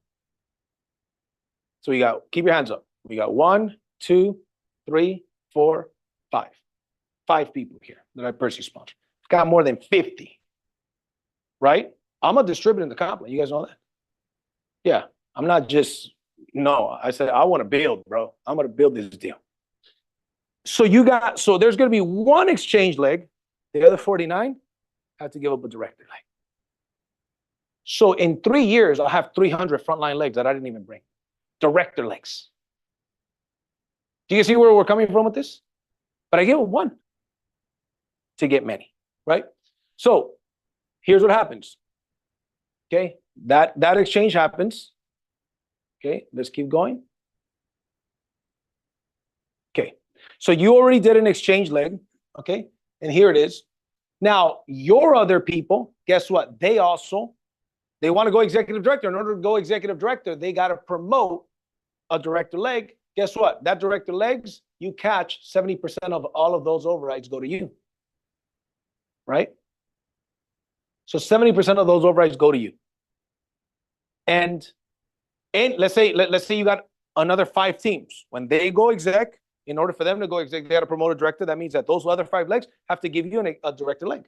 S1: So you got, keep your hands up. We got 1, 2, 3, 4, 5. 5 people here that I personally sponsored. got more than 50, right? I'm a distributor in the comp plan. You guys know that? Yeah, I'm not just, no, I said, I want to build, bro. I'm going to build this deal. So there's going to be one exchange leg. The other 49 have to give up a director leg. So in 3 years, I'll have 300 frontline legs that I didn't even bring. Director legs. Do you see where we're coming from with this? But I give them one to get many, right? So here's what happens. Okay, that exchange happens. Okay, let's keep going. Okay, so you already did an exchange leg. Okay, and here it is. Now, your other people, guess what? They want to go executive director. In order to go executive director, they got to promote a director leg. Guess what? That director legs, you catch 70% of all of those overrides go to you. Right? So 70% of those overrides go to you. And let's say you got another 5 teams. When they go exec, in order for them to go exec, they got to promote a director. That means that those other 5 legs have to give you a director leg.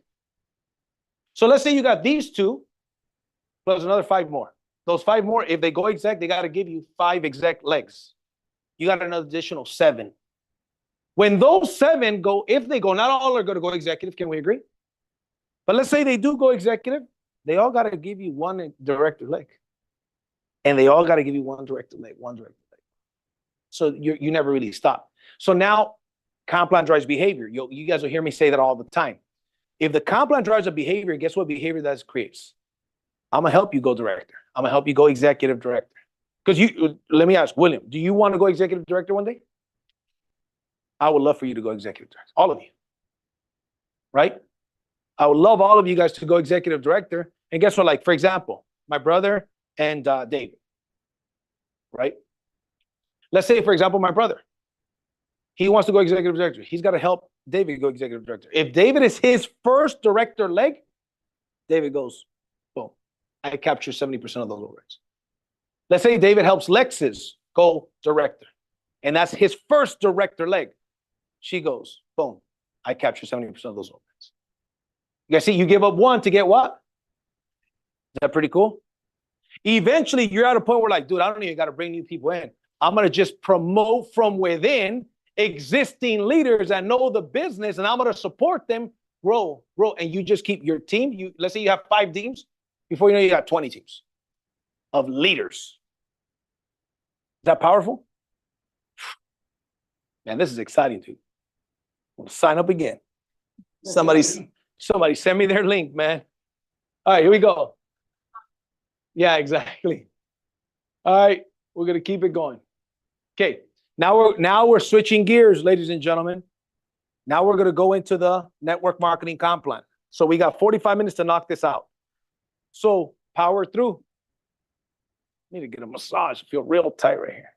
S1: So let's say you got these 2 plus another 5 more. Those 5 more, if they go exec, they got to give you 5 exec legs. You got an additional 7. When those 7 go, if they go, not all are going to go executive. Can we agree? But let's say they do go executive. They all got to give you 1 director leg. And they all got to give you 1 director leg, 1 director leg. So you never really stop. So now comp plan drives behavior. You guys will hear me say that all the time. If the comp plan drives a behavior, guess what behavior that creates? I'm going to help you go director. I'm going to help you go executive director. Because let me ask, William, do you want to go executive director one day? I would love for you to go executive director. All of you. Right? I would love all of you guys to go executive director. And guess what? Like, for example, my brother and David. Right? Let's say, for example, my brother. He wants to go executive director. He's got to help David go executive director. If David is his first director leg, David goes, boom. I capture 70% of those overrides. Let's say David helps Lexus go director. And that's his first director leg. She goes, boom. I capture 70% of those overrides. You guys see, you give up 1 to get what? Is that pretty cool? Eventually, you're at a point where like, dude, I don't even got to bring new people in. I'm going to just promote from within existing leaders that know the business, and I'm going to support them, grow. And you just keep your team. Let's say you have 5 teams. Before you know, you got 20 teams of leaders. Is that powerful? Man, this is exciting, dude. I'm going to sign up again. Somebody send me their link, man. All right, here we go. Yeah, exactly. All right, we're going to keep it going. Okay, now we're switching gears, ladies and gentlemen. Now we're going to go into the network marketing comp plan. So we got 45 minutes to knock this out. So power through. Need to get a massage. I feel real tight right here.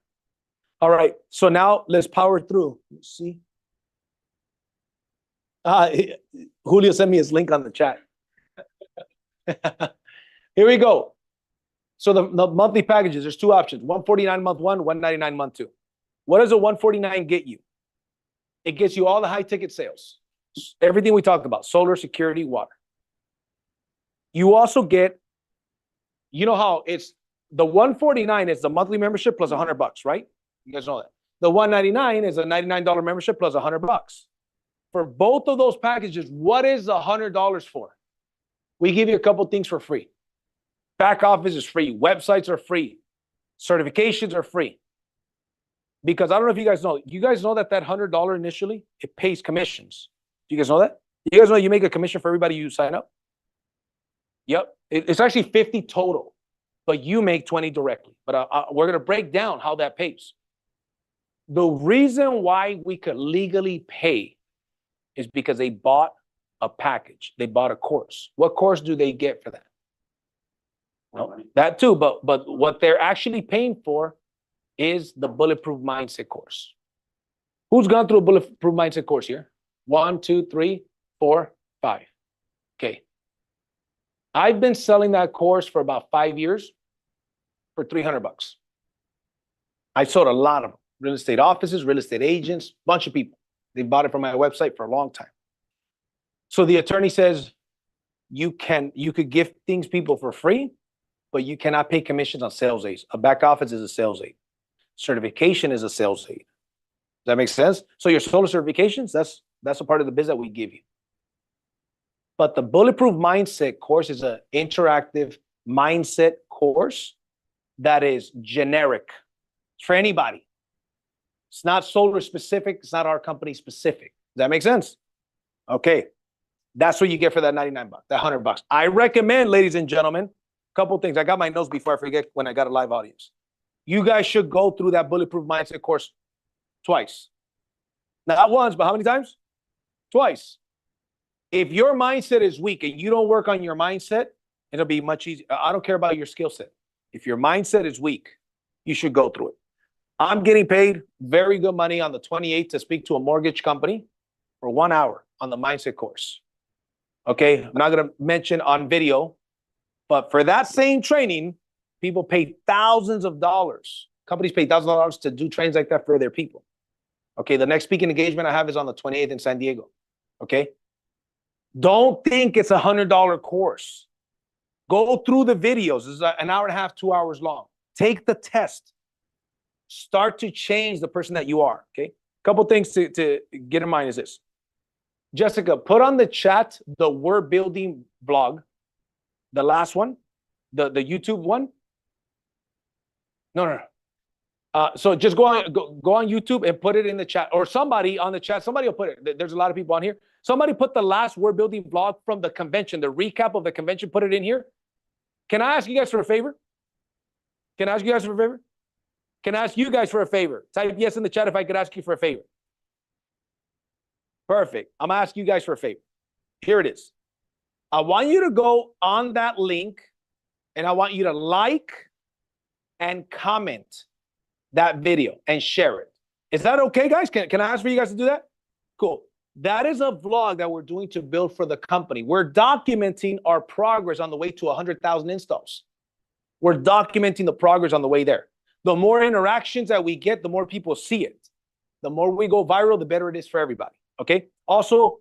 S1: All right, so now let's power through. Let's see. Julio sent me his link on the chat. Here we go. So the monthly packages, there's 2 options. $149 month 1, $199 month 2. What does a $149 get you? It gets you all the high ticket sales. Everything we talked about, solar, security, water. You also get, you know how it's, the $149 is the monthly membership plus $100, right? You guys know that. The $199 is a $99 membership plus $100. For both of those packages, what is $100 for? We give you a couple things for free. Back office is free. Websites are free. Certifications are free. Because I don't know if you guys know that $100 initially, it pays commissions. Do you guys know that? You guys know you make a commission for everybody you sign up? Yep. It's actually 50 total, but you make 20 directly. But we're going to break down how that pays. The reason why we could legally pay is because they bought a package. They bought a course. What course do they get for that? Well, that too, but what they're actually paying for is the Bulletproof Mindset course. Who's gone through a Bulletproof Mindset course here? 1, 2, 3, 4, 5. Okay. I've been selling that course for about 5 years for $300. I sold a lot of them. Real estate offices, real estate agents, bunch of people. They bought it from my website for a long time. So the attorney says you could give things people for free, but you cannot pay commissions on sales aids. A back office is a sales aid. Certification is a sales aid. Does that make sense? So your solar certifications, that's a part of the biz that we give you. But the Bulletproof Mindset course is an interactive mindset course that is generic. It's for anybody. It's not solar specific. It's not our company specific. Does that make sense? Okay. That's what you get for that 99 bucks, that $100. I recommend, ladies and gentlemen, a couple things. I got my notes before I forget when I got a live audience. You guys should go through that Bulletproof Mindset course twice. Not once, but how many times? Twice. If your mindset is weak and you don't work on your mindset, it'll be much easier. I don't care about your skill set. If your mindset is weak, you should go through it. I'm getting paid very good money on the 28th to speak to a mortgage company for 1 hour on the mindset course. Okay, I'm not going to mention on video, but for that same training, people pay thousands of dollars. Companies pay thousands of dollars to do trainings like that for their people. Okay, the next speaking engagement I have is on the 28th in San Diego. Okay, don't think it's $100 course. Go through the videos. This is an hour and a half, 2 hours long. Take the test. Start to change the person that you are. Okay, couple things to get in mind is this. Jessica, put on the chat the We're Building blog, the last one, the YouTube one. No. So just go on YouTube and put it in the chat, or somebody on the chat. Somebody will put it. There's a lot of people on here. Somebody put the last We're Building blog from the convention, the recap of the convention. Put it in here. Can I ask you guys for a favor? Can I ask you guys for a favor? Can I ask you guys for a favor? Type yes in the chat if I could ask you for a favor. Perfect. I'm going to ask you guys for a favor. Here it is. I want you to go on that link and I want you to like and comment that video and share it. Is that okay, guys? Can I ask for you guys to do that? Cool. That is a vlog that we're doing to build for the company. We're documenting our progress on the way to 100,000 installs. We're documenting the progress on the way there. The more interactions that we get, the more people see it. The more we go viral, the better it is for everybody. Okay. Also,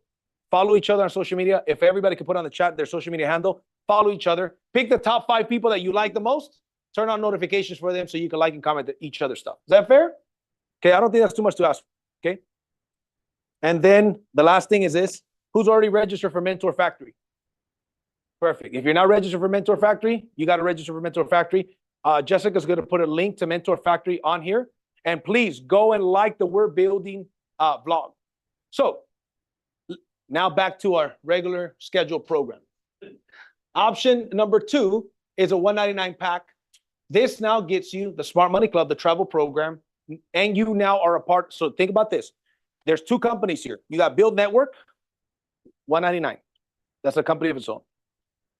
S1: follow each other on social media. If everybody could put on the chat their social media handle, follow each other. Pick the top 5 people that you like the most. Turn on notifications for them so you can like and comment each other's stuff. Is that fair? Okay. I don't think that's too much to ask. Okay. And then the last thing is this. Who's already registered for Mentor Factory? Perfect. If you're not registered for Mentor Factory, you got to register for Mentor Factory. Jessica's going to put a link to Mentor Factory on here. And please go and like the We're Building vlog. So now back to our regular scheduled program. Option number 2 is a $199 pack. This now gets you the Smart Money Club, the travel program, and you now are a part. So think about this. There's 2 companies here. You got Build Network, $199. That's a company of its own.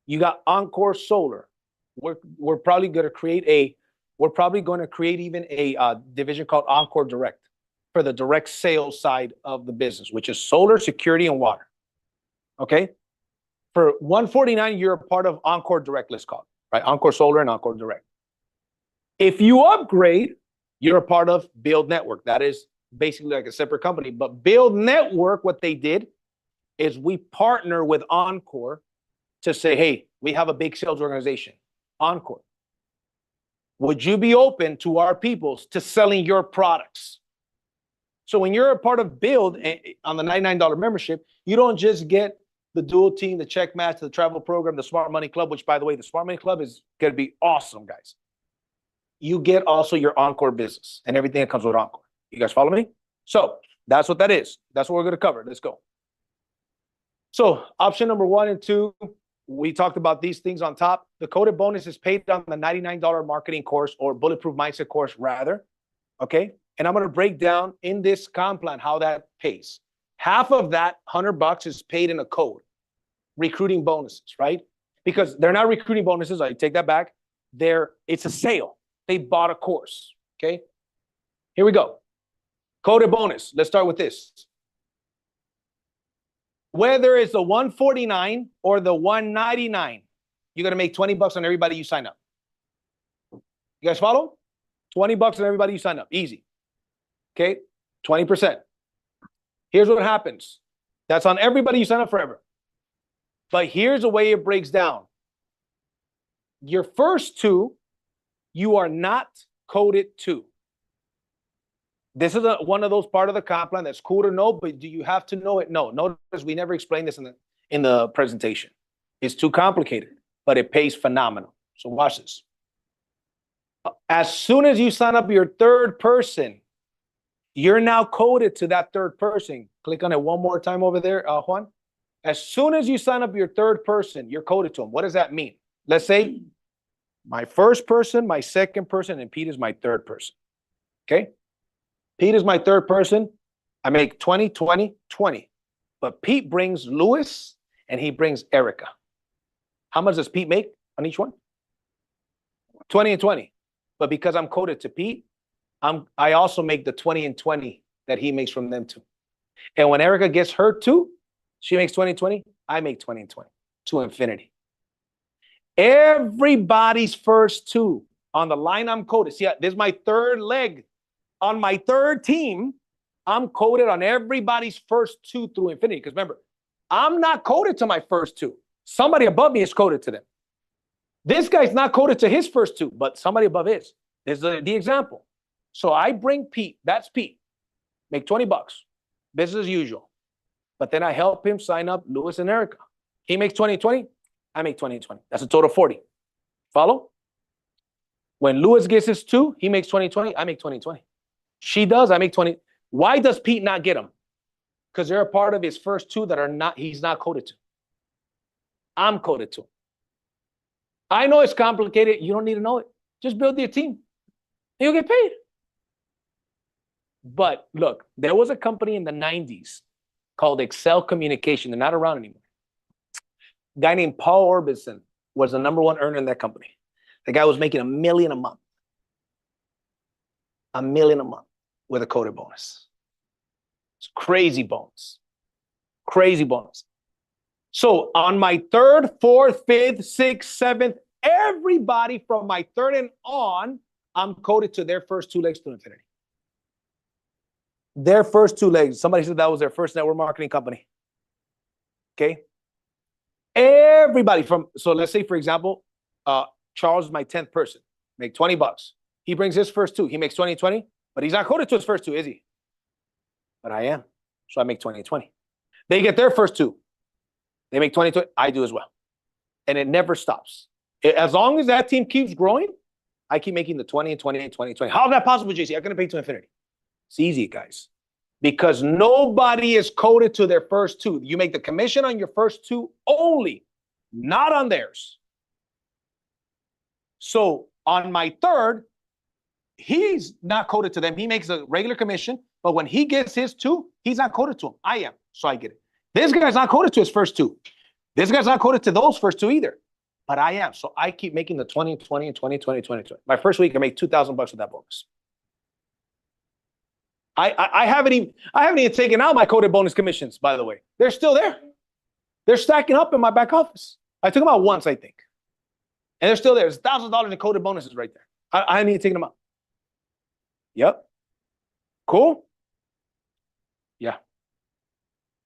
S1: You got Encore Solar. We're probably going to create even a division called Encore Direct for the direct sales side of the business, which is solar, security, and water. Okay. For $149, you're a part of Encore Direct, let's call it, right? Encore Solar and Encore Direct. If you upgrade, you're a part of Build Network. That is basically like a separate company. But Build Network, what they did is we partner with Encore to say, hey, we have a big sales organization, Encore. Would you be open to our peoples to selling your products? So when you're a part of Build on the $99 membership, you don't just get the dual team, the check match, the travel program, the Smart Money Club, which, by the way, the Smart Money Club is going to be awesome, guys. You get also your Encore business and everything that comes with Encore. You guys follow me? So that's what that is. That's what we're going to cover. Let's go. So option number 1 and 2, we talked about these things on top. The coded bonus is paid on the $99 marketing course, or Bulletproof Mindset course, rather. Okay. And I'm going to break down in this comp plan how that pays. Half of that $100 is paid in a code, recruiting bonuses, right? Because they're not recruiting bonuses. I take that back. It's a sale. They bought a course. Okay. Here we go. Coded bonus. Let's start with this. Whether it's the $149 or the $199, you're going to make $20 on everybody you sign up. You guys follow? $20 on everybody you sign up. Easy. Okay. 20%. Here's what happens. That's on everybody you sign up forever. But here's the way it breaks down. Your first two, you are not coded to. This is one of those part of the comp plan that's cool to know, but do you have to know it? No. Notice we never explained this in the presentation. It's too complicated, but it pays phenomenal. So watch this. As soon as you sign up your third person, you're now coded to that third person. Click on it one more time over there, Juan. As soon as you sign up your third person, you're coded to them. What does that mean? Let's say my first person, my second person, and Pete is my third person. Okay? Pete is my third person. I make 20, 20, 20. But Pete brings Lewis and he brings Erica. How much does Pete make on each one? 20 and 20. But because I'm coded to Pete, I also make the 20 and 20 that he makes from them too. And when Erica gets her two, she makes 20 and 20. I make 20 and 20 to infinity. Everybody's first two on the line I'm coded. See, this is my third leg. On my third team, I'm coded on everybody's first two through infinity. Because remember, I'm not coded to my first two. Somebody above me is coded to them. This guy's not coded to his first two, but somebody above is. This is the example. So I bring Pete. That's Pete. Make $20. Business as usual. But then I help him sign up Lewis and Erica. He makes 20 and 20. I make 20 and 20. That's a total of 40. Follow? When Lewis gets his two, he makes 20 and 20. I make 20 and 20. She does, I make 20. Why does Pete not get them? Because they're a part of his first two that are not, he's not coded to. I'm coded to. I know it's complicated. You don't need to know it. Just build your team. And you'll get paid. But look, there was a company in the 90s called Excel Communication. They're not around anymore. A guy named Paul Orbison was the #1 earner in that company. The guy was making $1 million a month. $1 million a month with a coded bonus. It's crazy bonus. Crazy bonus. So on my third, fourth, fifth, sixth, seventh, everybody from my third and on, I'm coded to their first two legs to infinity. Their first two legs. Somebody said that was their first network marketing company. Okay. Everybody from, so let's say, for example, Charles is my 10th person, make $20. He brings his first two. He makes 20, 20, but he's not coded to his first two, is he? But I am. So I make 20, 20. They get their first two. They make 20, 20. I do as well. And it never stops. As long as that team keeps growing, I keep making the 20 and 20 and 20 and 20. How is that possible, JC? I'm going to pay to infinity. It's easy, guys. Because nobody is coded to their first two. You make the commission on your first two only, not on theirs. So on my third, he's not coded to them. He makes a regular commission, but when he gets his two, he's not coded to them. I am, so I get it. This guy's not coded to his first two. This guy's not coded to those first two either, but I am. So I keep making the 20, 20, 20, 20, 20, 20. My first week, I make $2,000 with that bonus. I haven't even taken out my coded bonus commissions, by the way. They're still there. They're stacking up in my back office. I took them out once, I think. And they're still there. There's $1,000 in coded bonuses right there. I need to take them out. Yep. Cool? Yeah.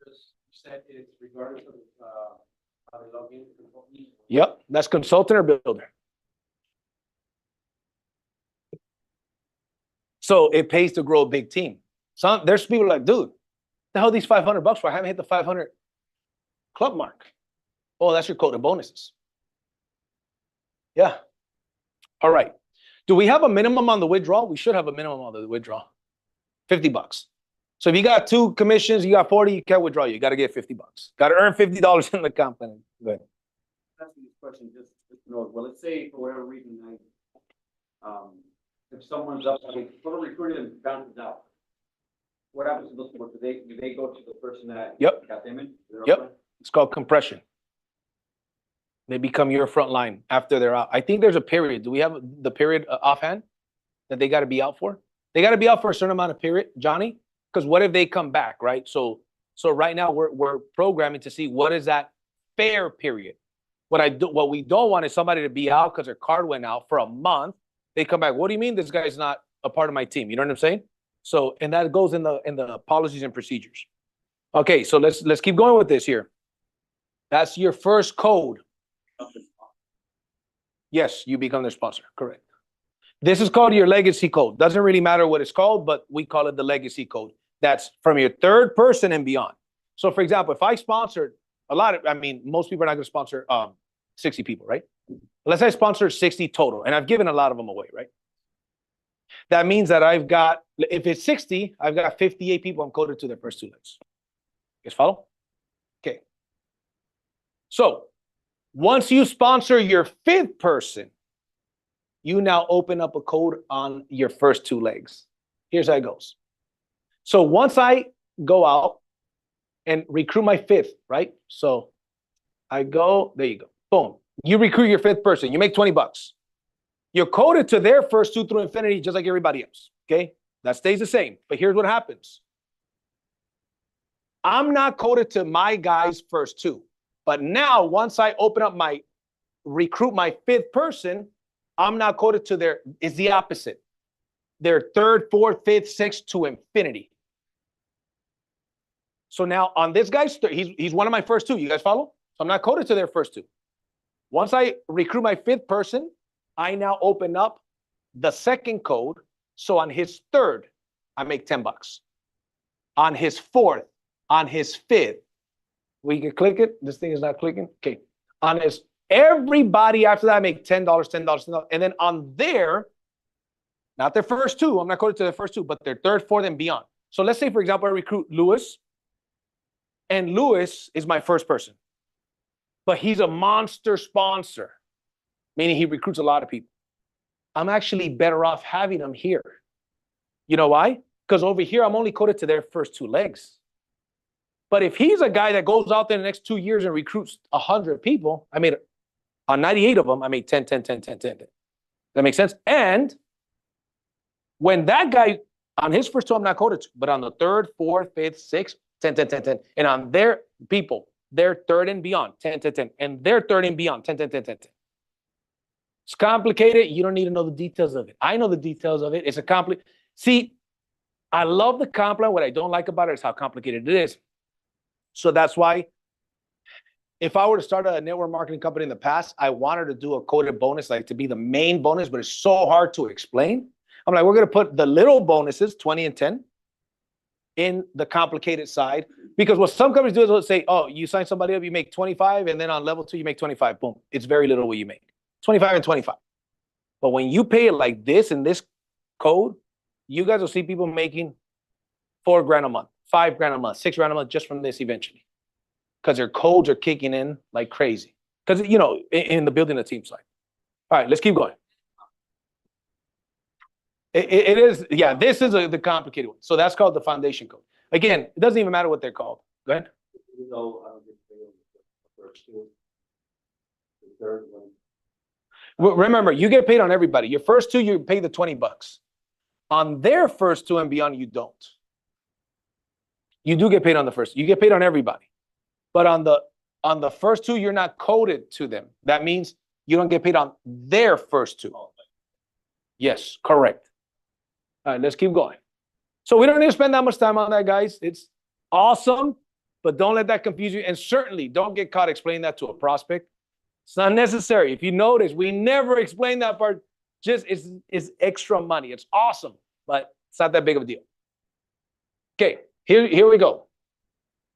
S4: You said it's regardless of how they log in.
S1: Yep. That's consultant or builder. So it pays to grow a big team. There's people like, dude, the hell are these $500 for? I haven't hit the 500 club mark. Oh, that's your coded bonuses. Yeah. All right. Do we have a minimum on the withdrawal? We should have a minimum on the withdrawal. $50. So if you got 2 commissions, you got 40, you can't withdraw. You got to get $50. Got to earn $50 in the company. Go ahead.
S3: Asking this question just to know. Well, let's say for whatever reason, if someone's up, I mean, for a recruiter and bounces out, what happens to those people? Do they go to the person that
S1: Yep.
S3: got them in?
S1: Yep. It's called compression. They become your front line after they're out. I think there's a period. Do we have the period offhand that they got to be out for? They got to be out for a certain amount of period, Johnny, because what if they come back, right? So right now we're programming to see what is that fair period. What we don't want is somebody to be out because their card went out for a month. They come back. What do you mean this guy's not a part of my team? You know what I'm saying? So, and that goes in the policies and procedures. Okay, so let's keep going with this here. That's your first code. Yes, you become their sponsor. Correct. This is called your legacy code. Doesn't really matter what it's called, but we call it the legacy code. That's from your third person and beyond. So, for example, if I sponsored most people are not going to sponsor 60 people, right? Let's say I sponsor 60 total, and I've given a lot of them away, right? That means that I've got, if it's 60, I've got 58 people I'm coded to their first 2 legs. You guys follow? Okay. So once you sponsor your 5th person, you now open up a code on your first 2 legs. Here's how it goes. So once I go out and recruit my 5th, right? So I go, there you go. Boom. You recruit your 5th person. You make 20 bucks. You're coded to their first 2 through infinity, just like everybody else. Okay. That stays the same. But here's what happens. I'm not coded to my guys' first 2. But now, once I open up recruit my 5th person, I'm not coded to it's the opposite. Their 3rd, 4th, 5th, 6th to infinity. So now on this guy's, he's one of my first 2. You guys follow? So I'm not coded to their first 2. Once I recruit my 5th person, I now open up the 2nd code. So on his 3rd, I make 10 bucks. On his 4th, on his 5th, we can click it. This thing is not clicking. Okay. On his, everybody after that, I make $10, $10, $10. And then on not their first 2, I'm not coded to their first 2, but their 3rd, 4th, and beyond. So let's say, for example, I recruit Lewis, and Lewis is my first person, but he's a monster sponsor, meaning he recruits a lot of people. I'm actually better off having him here. You know why? Because over here, I'm only coded to their first 2 legs. But if he's a guy that goes out there in the next 2 years and recruits 100 people, on 98 of them, I made 10, 10, 10, 10, 10. That makes sense? And when that guy, on his first 2, I'm not coded to, but on the 3rd, 4th, 5th, 6th, 10, 10, 10, 10. And on their people, their 3rd and beyond, 10, 10, 10. And their 3rd and beyond, 10, 10, 10, 10, 10. It's complicated. You don't need to know the details of it. I know the details of it. It's a complicated. See, I love the compliment. What I don't like about it is how complicated it is. So that's why if I were to start a network marketing company in the past, I wanted to do a coded bonus, like to be the main bonus, but it's so hard to explain. I'm like, we're going to put the little bonuses, 20 and 10, in the complicated side. Because what some companies do is they'll say, oh, you sign somebody up, you make 25, and then on level 2, you make 25. Boom. It's very little what you make. 25 and 25. But when you pay it like this in this code, you guys will see people making $4,000 a month, $5,000 a month, $6,000 a month just from this eventually. Because their codes are kicking in like crazy. Because, in the building a team side. All right, let's keep going. It is, yeah, this is the complicated one. So that's called the foundation code. Again, it doesn't even matter what they're called. Go ahead.
S2: So I don't get paid on the first 2. The 3rd one.
S1: Well, remember, you get paid on everybody. Your first 2, you pay the 20 bucks. On their first 2 and beyond, you don't. You do get paid on the first. You get paid on everybody. But on the first 2, you're not coded to them. That means you don't get paid on their first 2. Yes, correct. All right, let's keep going. So we don't need to spend that much time on that, guys. It's awesome, but don't let that confuse you. And certainly don't get caught explaining that to a prospect. It's not necessary. If you notice, we never explain that part. Just it's extra money. It's awesome, but it's not that big of a deal. Okay, here we go.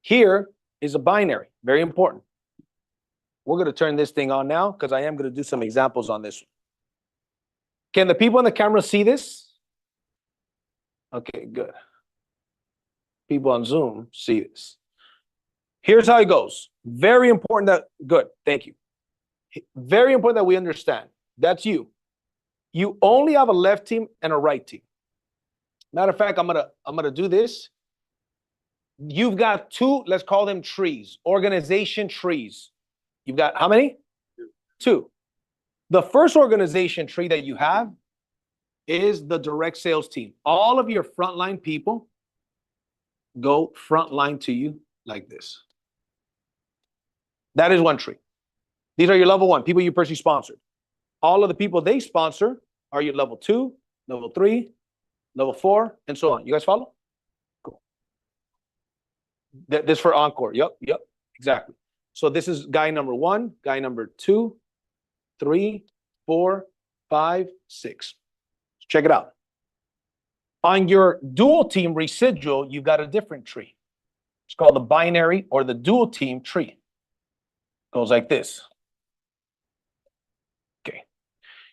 S1: Here is a binary, very important. We're going to turn this thing on now because I am going to do some examples on this one. Can the people on the camera see this? Okay, good. People on Zoom see this. Here's how it goes. Very important that, good, thank you. Very important that we understand. That's you. You only have a left team and a right team. Matter of fact, I'm gonna do this. You've got 2, let's call them trees, organization trees. You've got how many? 2. The first organization tree that you have is the direct sales team. All of your frontline people go frontline to you like this. That is one tree. These are your level 1, people you personally sponsored. All of the people they sponsor are your level 2, level 3, level 4, and so on. You guys follow? Cool. This for Encore. Yep, exactly. So this is guy number 1, guy number 2, 3, 4, 5, 6. Check it out. On your dual team residual, you've got a different tree. It's called the binary or the dual team tree. Goes like this. Okay.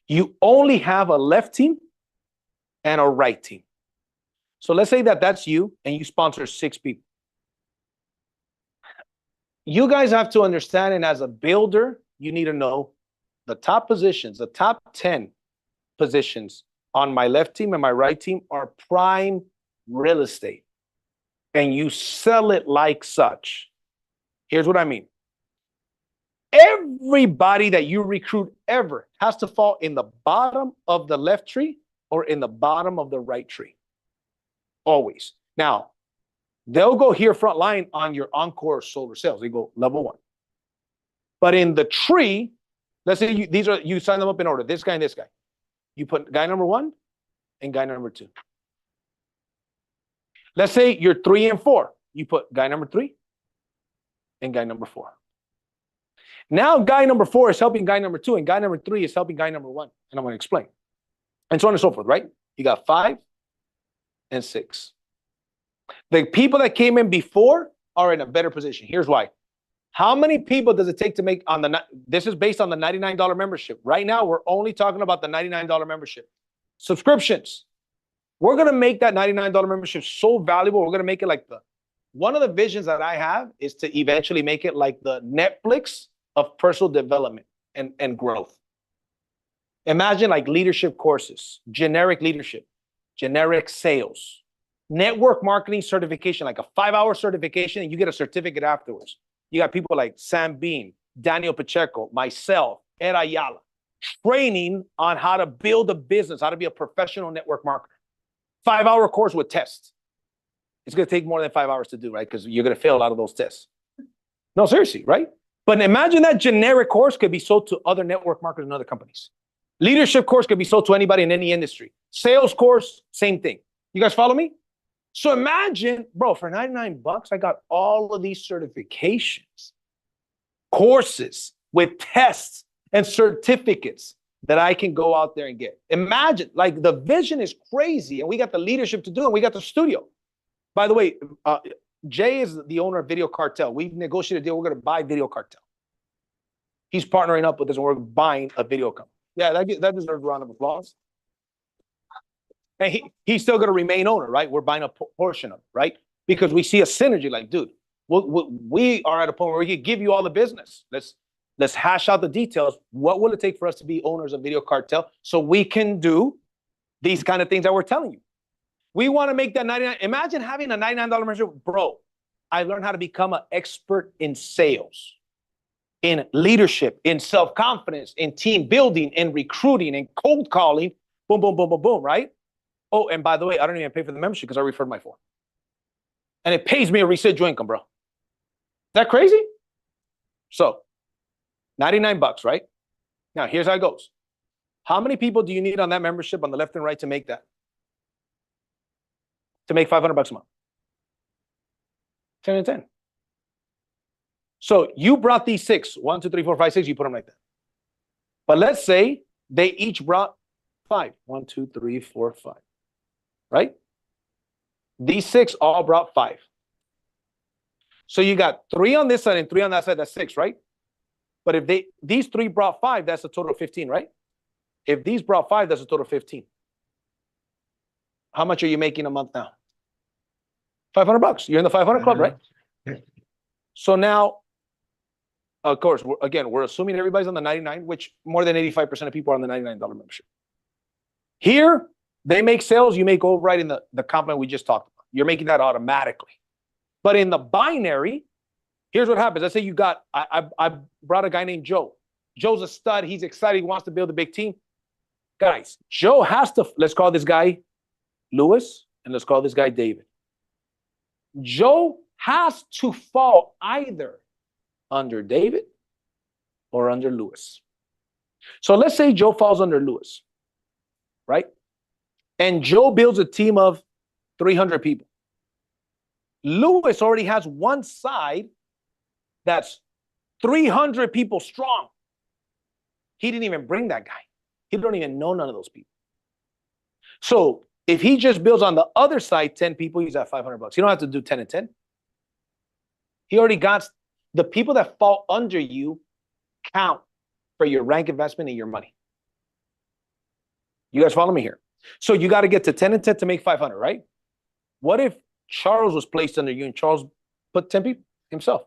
S1: You only have a left team and a right team. So let's say that that's you and you sponsor 6 people. You guys have to understand, and as a builder, you need to know the top positions, the top 10 positions on my left team and my right team are prime real estate. And you sell it like such. Here's what I mean. Everybody that you recruit ever has to fall in the bottom of the left tree or in the bottom of the right tree. Always. Now, they'll go here front line on your Encore solar sales. They go level 1. But in the tree, let's say you sign them up in order. This guy and this guy. You put guy number 1 and guy number 2. Let's say you're 3 and 4. You put guy number 3 and guy number 4. Now guy number 4 is helping guy number 2 and guy number 3 is helping guy number 1. And I'm going to explain. And so on and so forth, right? You got 5 and 6. The people that came in before are in a better position. Here's why. How many people does it take to make on the, this is based on the $99 membership. Right now, we're only talking about the $99 membership. Subscriptions. We're going to make that $99 membership so valuable. We're going to make it like one of the visions that I have is to eventually make it like the Netflix of personal development and growth. Imagine like leadership courses, generic leadership, generic sales, network marketing certification, like a 5-hour certification, and you get a certificate afterwards. You got people like Sam Bean, Daniel Pacheco, myself, Ed Ayala, training on how to build a business, how to be a professional network marketer. 5-hour course with tests. It's going to take more than 5 hours to do, right? Because you're going to fail a lot of those tests. No, seriously, right? But imagine that generic course could be sold to other network marketers and other companies. Leadership course could be sold to anybody in any industry. Sales course, same thing. You guys follow me? So imagine, bro, for $99, I got all of these certifications, courses with tests and certificates that I can go out there and get. Imagine, like the vision is crazy and we got the leadership to do it. We got the studio. By the way, Jay is the owner of Video Cartel. We've negotiated a deal. We're going to buy Video Cartel. He's partnering up with us and we're buying a video company. Yeah, that deserves a round of applause. And he's still going to remain owner, right? We're buying a portion of it, right? Because we see a synergy like, dude, we are at a point where we can give you all the business. Let's hash out the details. What will it take for us to be owners of Video Cartel so we can do these kind of things that we're telling you? We want to make that 99. Imagine having a $99 membership. Bro, I learned how to become an expert in sales, in leadership, in self-confidence, in team building, in recruiting, in cold calling. Boom, boom, boom, boom, boom, right? Oh, and by the way, I don't even pay for the membership because I referred my 4. And it pays me a residual income, bro. Is that crazy? So, $99, right? Now, here's how it goes. How many people do you need on that membership on the left and right to make that? To make $500 a month? 10 and 10. So, you brought these 6. 1, 2, 3, 4, 5, 6. You put them like that. But let's say they each brought 5. 1, 2, 3, 4, 5. Right? These 6 all brought 5. So you got 3 on this side and 3 on that side. That's 6, right? But if these 3 brought 5, that's a total of 15, right? If these brought 5, that's a total of 15. How much are you making a month now? $500. You're in the 500 club, right? So now, of course, we're assuming everybody's on the 99, which more than 85% of people are on the $99 membership. Here, they make sales, you make override in the compliment we just talked about. You're making that automatically. But in the binary, here's what happens. Let's say you got, I brought a guy named Joe. Joe's a stud. He's excited. He wants to build a big team. Guys, Joe has to, let's call this guy Lewis, and let's call this guy David. Joe has to fall either under David or under Lewis. So let's say Joe falls under Lewis, right? And Joe builds a team of 300 people. Lewis already has one side that's 300 people strong. He didn't even bring that guy. He don't even know none of those people. So if he just builds on the other side 10 people, he's at $500. You don't have to do 10 and 10. He already got the people that fall under you count for your rank investment and your money. You guys follow me here? So you got to get to 10 and 10 to make 500, right? What if Charles was placed under you and Charles put 10 people himself?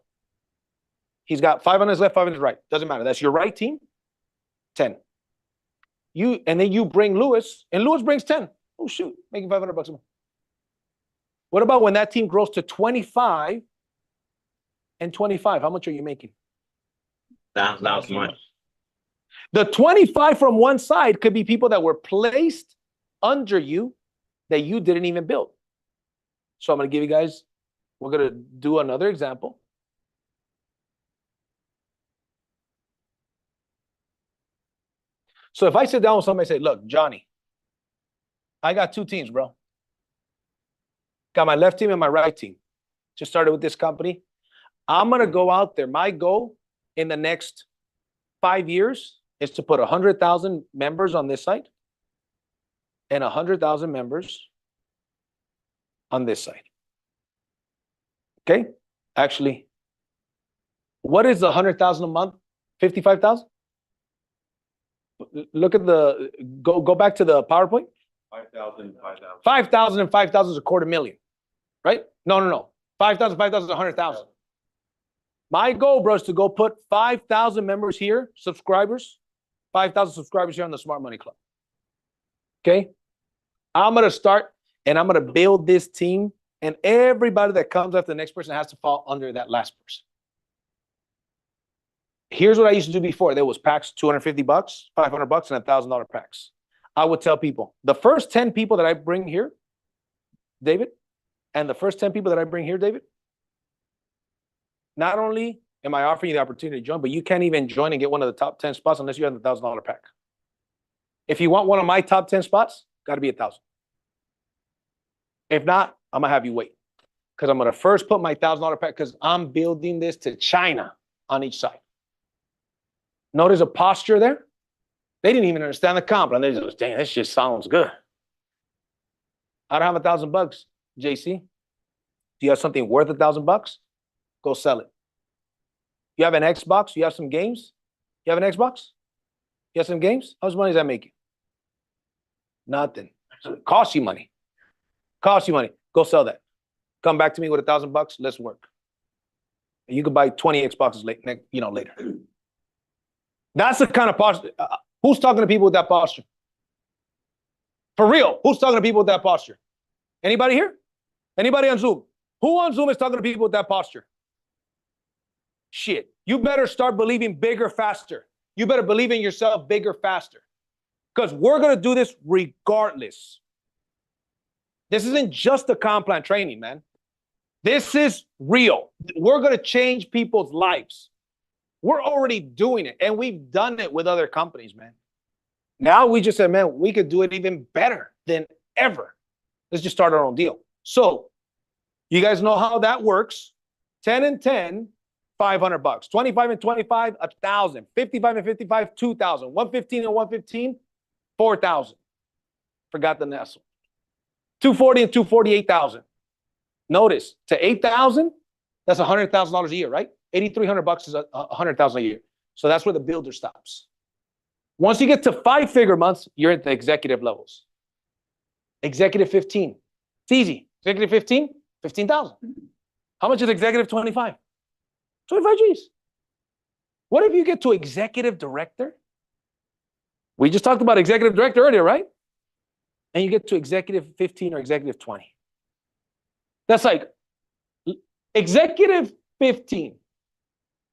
S1: He's got 500 left, 500 right. Doesn't matter. That's your right team. 10. And then you bring Lewis, and Lewis brings 10. Oh, shoot, making $500 a month. What about when that team grows to 25 and 25? How much are you making?
S7: That's much.
S1: The 25 from one side could be people that were placed under you that you didn't even build. So I'm going to give you guys, we're going to do another example. So if I sit down with somebody and say, look, Johnny, I got two teams, bro. Got my left team and my right team. Just started with this company. I'm going to go out there. My goal in the next 5 years is to put 100,000 members on this site and 100,000 members on this side. Okay? Actually, what is 100,000 a month? 55,000? Look at the, go back to the PowerPoint.
S3: 5,000, 5,000.
S1: 5,000 and 5,000 is a $250,000, right? No. 5,000, 5,000 is 100,000. My goal, bro, is to go put 5,000 members here, subscribers, 5,000 subscribers here on the Smart Money Club. Okay? I'm going to start and I'm going to build this team, and everybody that comes after the next person has to fall under that last person. Here's what I used to do before. There was packs, $250, $500, and $1,000 packs. I would tell people, the first 10 people that I bring here, David, and the first 10 people that I bring here, David, not only am I offering you the opportunity to join, but you can't even join and get one of the top 10 spots unless you have the $1,000 pack. If you want one of my top 10 spots, got to be 1,000. If not, I'm going to have you wait, because I'm going to first put my $1,000 pack, because I'm building this to China on each side. Notice a posture there? They didn't even understand the comp. And they just, dang, this just sounds good. I don't have $1,000, JC. Do you have something worth $1,000? Go sell it. You have an Xbox? You have some games? You have an Xbox? You have some games? How much money does that make you? Nothing. So it costs you money. Costs you money. Go sell that. Come back to me with $1,000. Let's work. You could buy 20 Xboxes later. That's the kind of posture. Who's talking to people with that posture? For real, who's talking to people with that posture? Anybody here? Anybody on Zoom? Who on Zoom is talking to people with that posture? Shit, you better start believing bigger, faster. You better believe in yourself bigger, faster. Because we're going to do this regardless. This isn't just a comp plan training, man. This is real. We're going to change people's lives. We're already doing it, and we've done it with other companies, man. Now we just said, man, we could do it even better than ever. Let's just start our own deal. So you guys know how that works. 10 and 10, $500. 25 and 25, 1,000. 55 and 55, 2,000. 115 and 115, 4,000. Forgot the nestle. 240 and 240, 8,000. Notice, to 8,000, that's $100,000 a year, right? $8,300 is $100,000 a year. So that's where the builder stops. Once you get to 5-figure months, you're at the executive levels. Executive 15. It's easy. Executive 15, 15,000. How much is executive 25? 25 G's. What if you get to executive director? We just talked about executive director earlier, right? And you get to executive 15 or executive 20. That's like executive 15,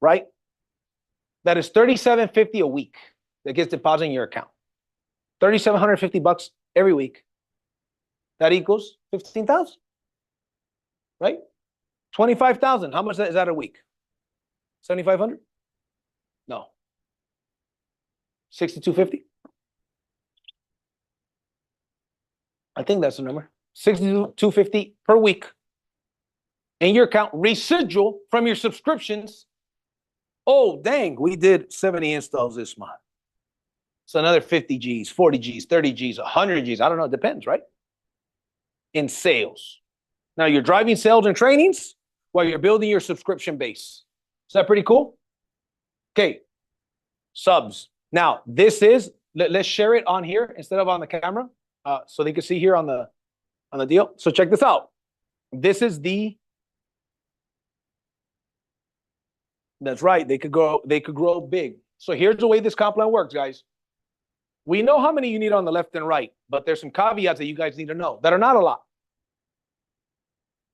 S1: right? That is $3,750 a week that gets deposited in your account. $3,750 every week. That equals 15,000, right? 25,000. How much is that a week? 7,500? No. 6,250? I think that's the number. 6,250 per week in your account, residual from your subscriptions Oh, dang, we did 70 installs this month. So another 50 G's, 40 G's, 30 G's, 100 G's. I don't know. It depends, right? In sales. Now you're driving sales and trainings while you're building your subscription base. Is that pretty cool? Okay. Subs. Now, this is, let's share it on here instead of on the camera, so they can see here on the deal. So check this out. This is that's right. They could grow big. So here's the way this comp plan works, guys. We know how many you need on the left and right, but there's some caveats that you guys need to know that are not a lot.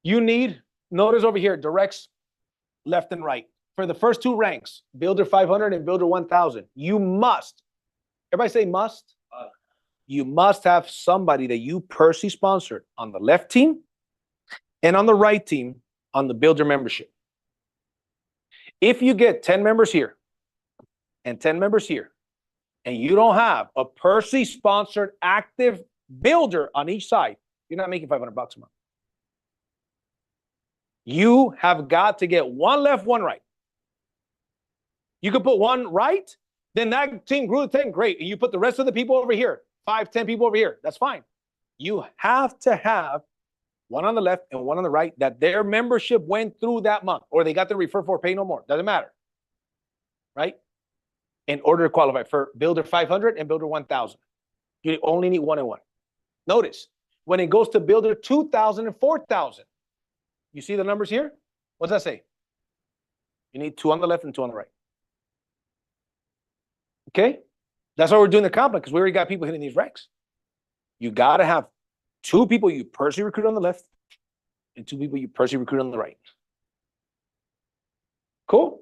S1: You need, notice over here, directs left and right. For the first two ranks, Builder 500 and Builder 1000, you must, everybody say must. You must have somebody that you personally sponsored on the left team and on the right team on the Builder membership. If you get 10 members here and 10 members here, and you don't have a personally sponsored active builder on each side, you're not making $500 a month. You have got to get one left, one right. You could put one right, then that team grew to 10, great. And you put the rest of the people over here, 5, 10 people over here, that's fine. You have to have one on the left and one on the right that their membership went through that month, or they got the refer for pay no more, doesn't matter, right? In order to qualify for Builder 500 and Builder 1000. You only need one and one. Notice, when it goes to Builder 2000 and 4000, you see the numbers here? What does that say? You need 2 on the left and 2 on the right. Okay? That's why we're doing the comp plan, because we already got people hitting these ranks. You got to have 2 people you personally recruit on the left and 2 people you personally recruit on the right. Cool?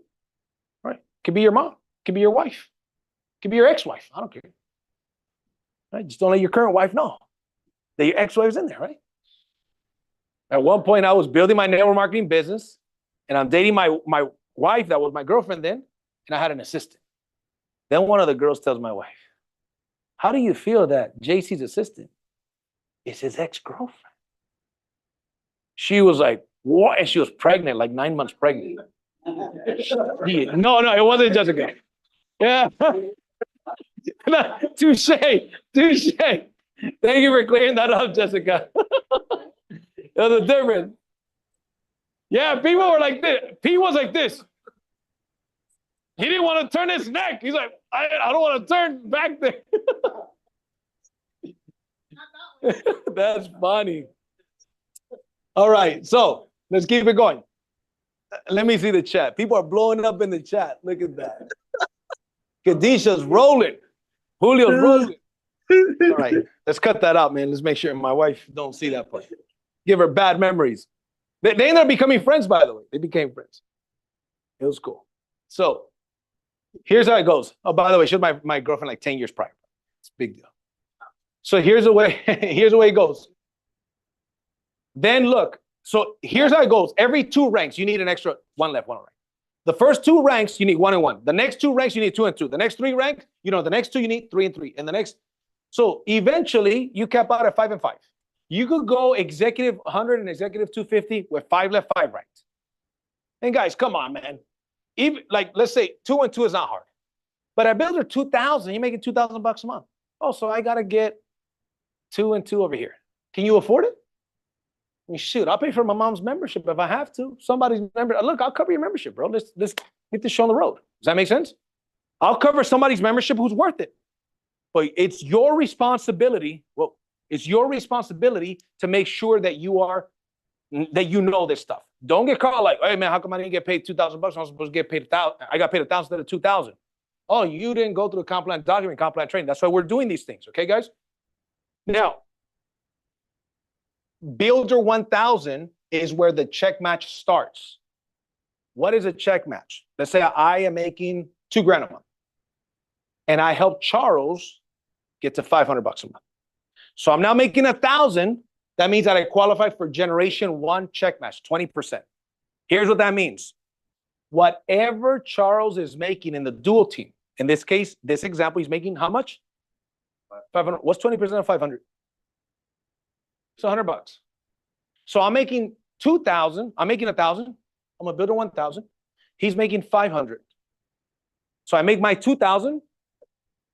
S1: All right. Could be your mom. Could be your wife. Could be your ex-wife. I don't care. Right? Just don't let your current wife know that your ex-wife's in there, right? At one point, I was building my network marketing business, and I'm dating my wife that was my girlfriend then, and I had an assistant. Then one of the girls tells my wife, "How do you feel that JC's assistant is his ex-girlfriend?" She was like, "What?" And she was pregnant, like 9 months pregnant. No, it wasn't Jessica. Yeah. No, touche. Thank you for clearing that up, Jessica. It was a difference. Yeah, people were like this. P was like this. He didn't want to turn his neck. He's like, I don't want to turn back there. That's funny. All right, so let's keep it going. Let me see the chat. People are blowing up in the chat. Look at that. Kadisha's rolling. Julio's rolling. All right, let's cut that out, man. Let's make sure my wife don't see that part. Give her bad memories. They ended up becoming friends, by the way. They became friends. It was cool. So here's how it goes. Oh, by the way, she was my girlfriend like 10 years prior. It's a big deal. So here's the way it goes. Then look, so here's how it goes. Every 2 ranks, you need an extra 1 left, 1 right. The first 2 ranks, you need 1 and 1. The next 2 ranks, you need 2 and 2. The next 3 ranks, the next 2, you need 3 and 3. And the next, so eventually you cap out at 5 and 5. You could go executive 100 and executive 250 with 5 left, 5 right. And guys, come on, man. Even like, let's say 2 and 2 is not hard. But at Builder 2000, you're making $2,000 a month. Oh, so I got to get 2 and 2 over here. Can you afford it? I mean, shoot, I'll pay for my mom's membership if I have to. Somebody's member. Look, I'll cover your membership, bro. Let's get this show on the road. Does that make sense? I'll cover somebody's membership who's worth it. But it's your responsibility. Well, it's your responsibility to make sure that you know this stuff. Don't get caught like, hey man, how come I didn't get paid $2,000? I'm supposed to get paid $1,000. I got paid $1,000 instead of $2,000. Oh, you didn't go through the comp plan document, comp plan training. That's why we're doing these things. Okay, guys? Now, Builder 1000 is where the check match starts. What is a check match? Let's say I am making $2,000 a month, and I help Charles get to $500 a month. So I'm now making 1,000. That means that I qualify for Generation 1 check match, 20%. Here's what that means. Whatever Charles is making in the dual team, in this case, this example, he's making how much? 500. What's 20% of 500? It's $100. So I'm making 2,000. I'm making 1,000. I'm a Builder 1,000. He's making 500. So I make my 2,000.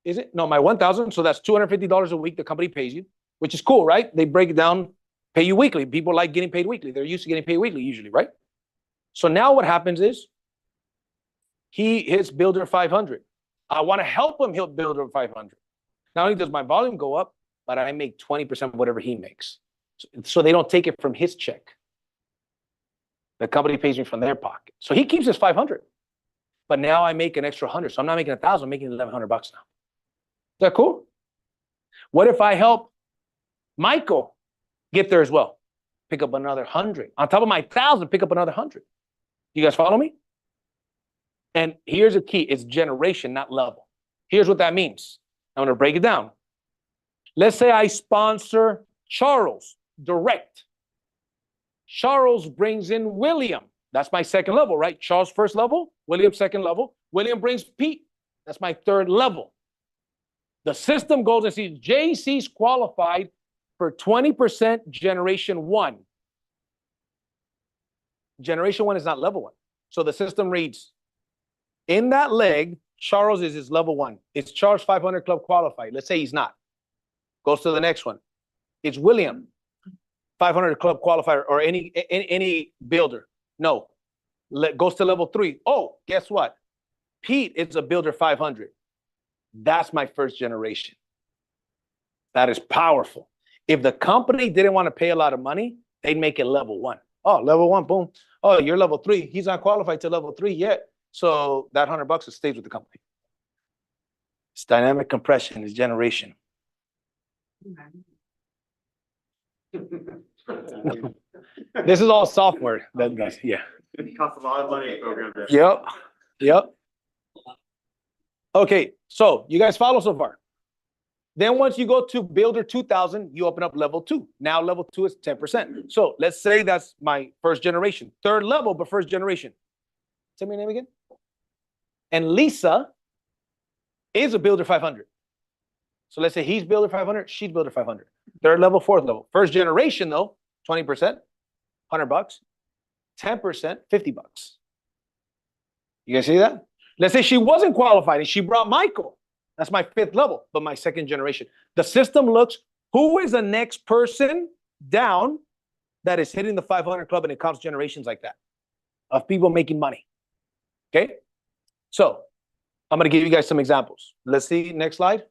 S1: Is it? No, my 1,000. So that's $250 a week the company pays you, which is cool, right? They break it down, pay you weekly. People like getting paid weekly. They're used to getting paid weekly usually, right? So now what happens is he hits Builder 500. I want to help him hit Builder 500. Not only does my volume go up, but I make 20% of whatever he makes. So they don't take it from his check. The company pays me from their pocket. So he keeps his 500. But now I make an extra 100. So I'm not making 1,000, I'm making $1,100 now. Is that cool? What if I help Michael get there as well? Pick up another 100. On top of my 1,000, pick up another 100. You guys follow me? And here's a key. It's generation, not level. Here's what that means. I'm going to break it down. Let's say I sponsor Charles direct. Charles brings in William. That's my second level, right? Charles first level, William second level. William brings Pete. That's my third level. The system goes and sees JC's qualified for 20% generation 1. Generation 1 is not level 1. So the system reads, in that leg, Charles is his level 1. It's Charles 500 Club qualified. Let's say he's not. Goes to the next one. It's William 500 Club qualifier or any builder. No. Goes to level 3. Oh, guess what? Pete is a builder 500. That's my first generation. That is powerful. If the company didn't want to pay a lot of money, they'd make it level 1. Oh, level 1, boom. Oh, you're level 3. He's not qualified to level 3 yet. So that $100 stays with the company. It's dynamic compression, it's generation. This is all software. That guys, yeah.
S3: It costs a lot of money to program that.
S1: Yep. Yep. Okay, so you guys follow so far. Then once you go to Builder 2000, you open up level 2. Now level 2 is 10%. So let's say that's my first generation. Third level, but first generation. Tell me your name again. And Lisa is a Builder 500. So let's say he's Builder 500, she's Builder 500. Third level, fourth level. First generation though, 20%, $100, 10%, $50. You guys see that? Let's say she wasn't qualified and she brought Michael. That's my fifth level, but my second generation. The system looks, who is the next person down that is hitting the 500 club, and it counts generations like that of people making money. Okay? So I'm going to give you guys some examples. Let's see, next slide.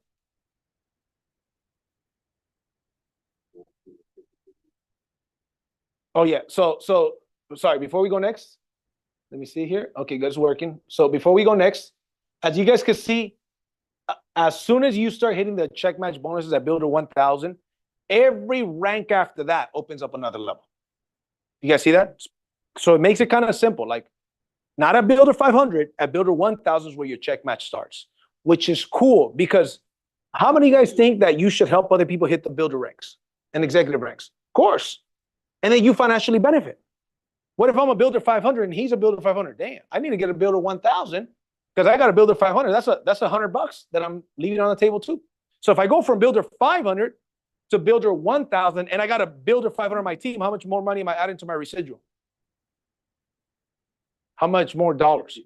S1: Oh yeah, so sorry, before we go next, let me see here. Okay, good, it's working. So before we go next, as you guys can see, as soon as you start hitting the check match bonuses at Builder 1000, every rank after that opens up another level. You guys see that? So it makes it kind of simple, like not at Builder 500, at Builder 1000 is where your check match starts, which is cool because how many of you guys think that you should help other people hit the Builder ranks and executive ranks? Of course. And then you financially benefit. What if I'm a Builder 500 and he's a Builder 500? Damn, I need to get a Builder 1000 because I got a Builder 500. That's $100 that I'm leaving on the table too. So if I go from Builder 500 to Builder 1000 and I got a Builder 500 on my team, how much more money am I adding to my residual? How much more dollars?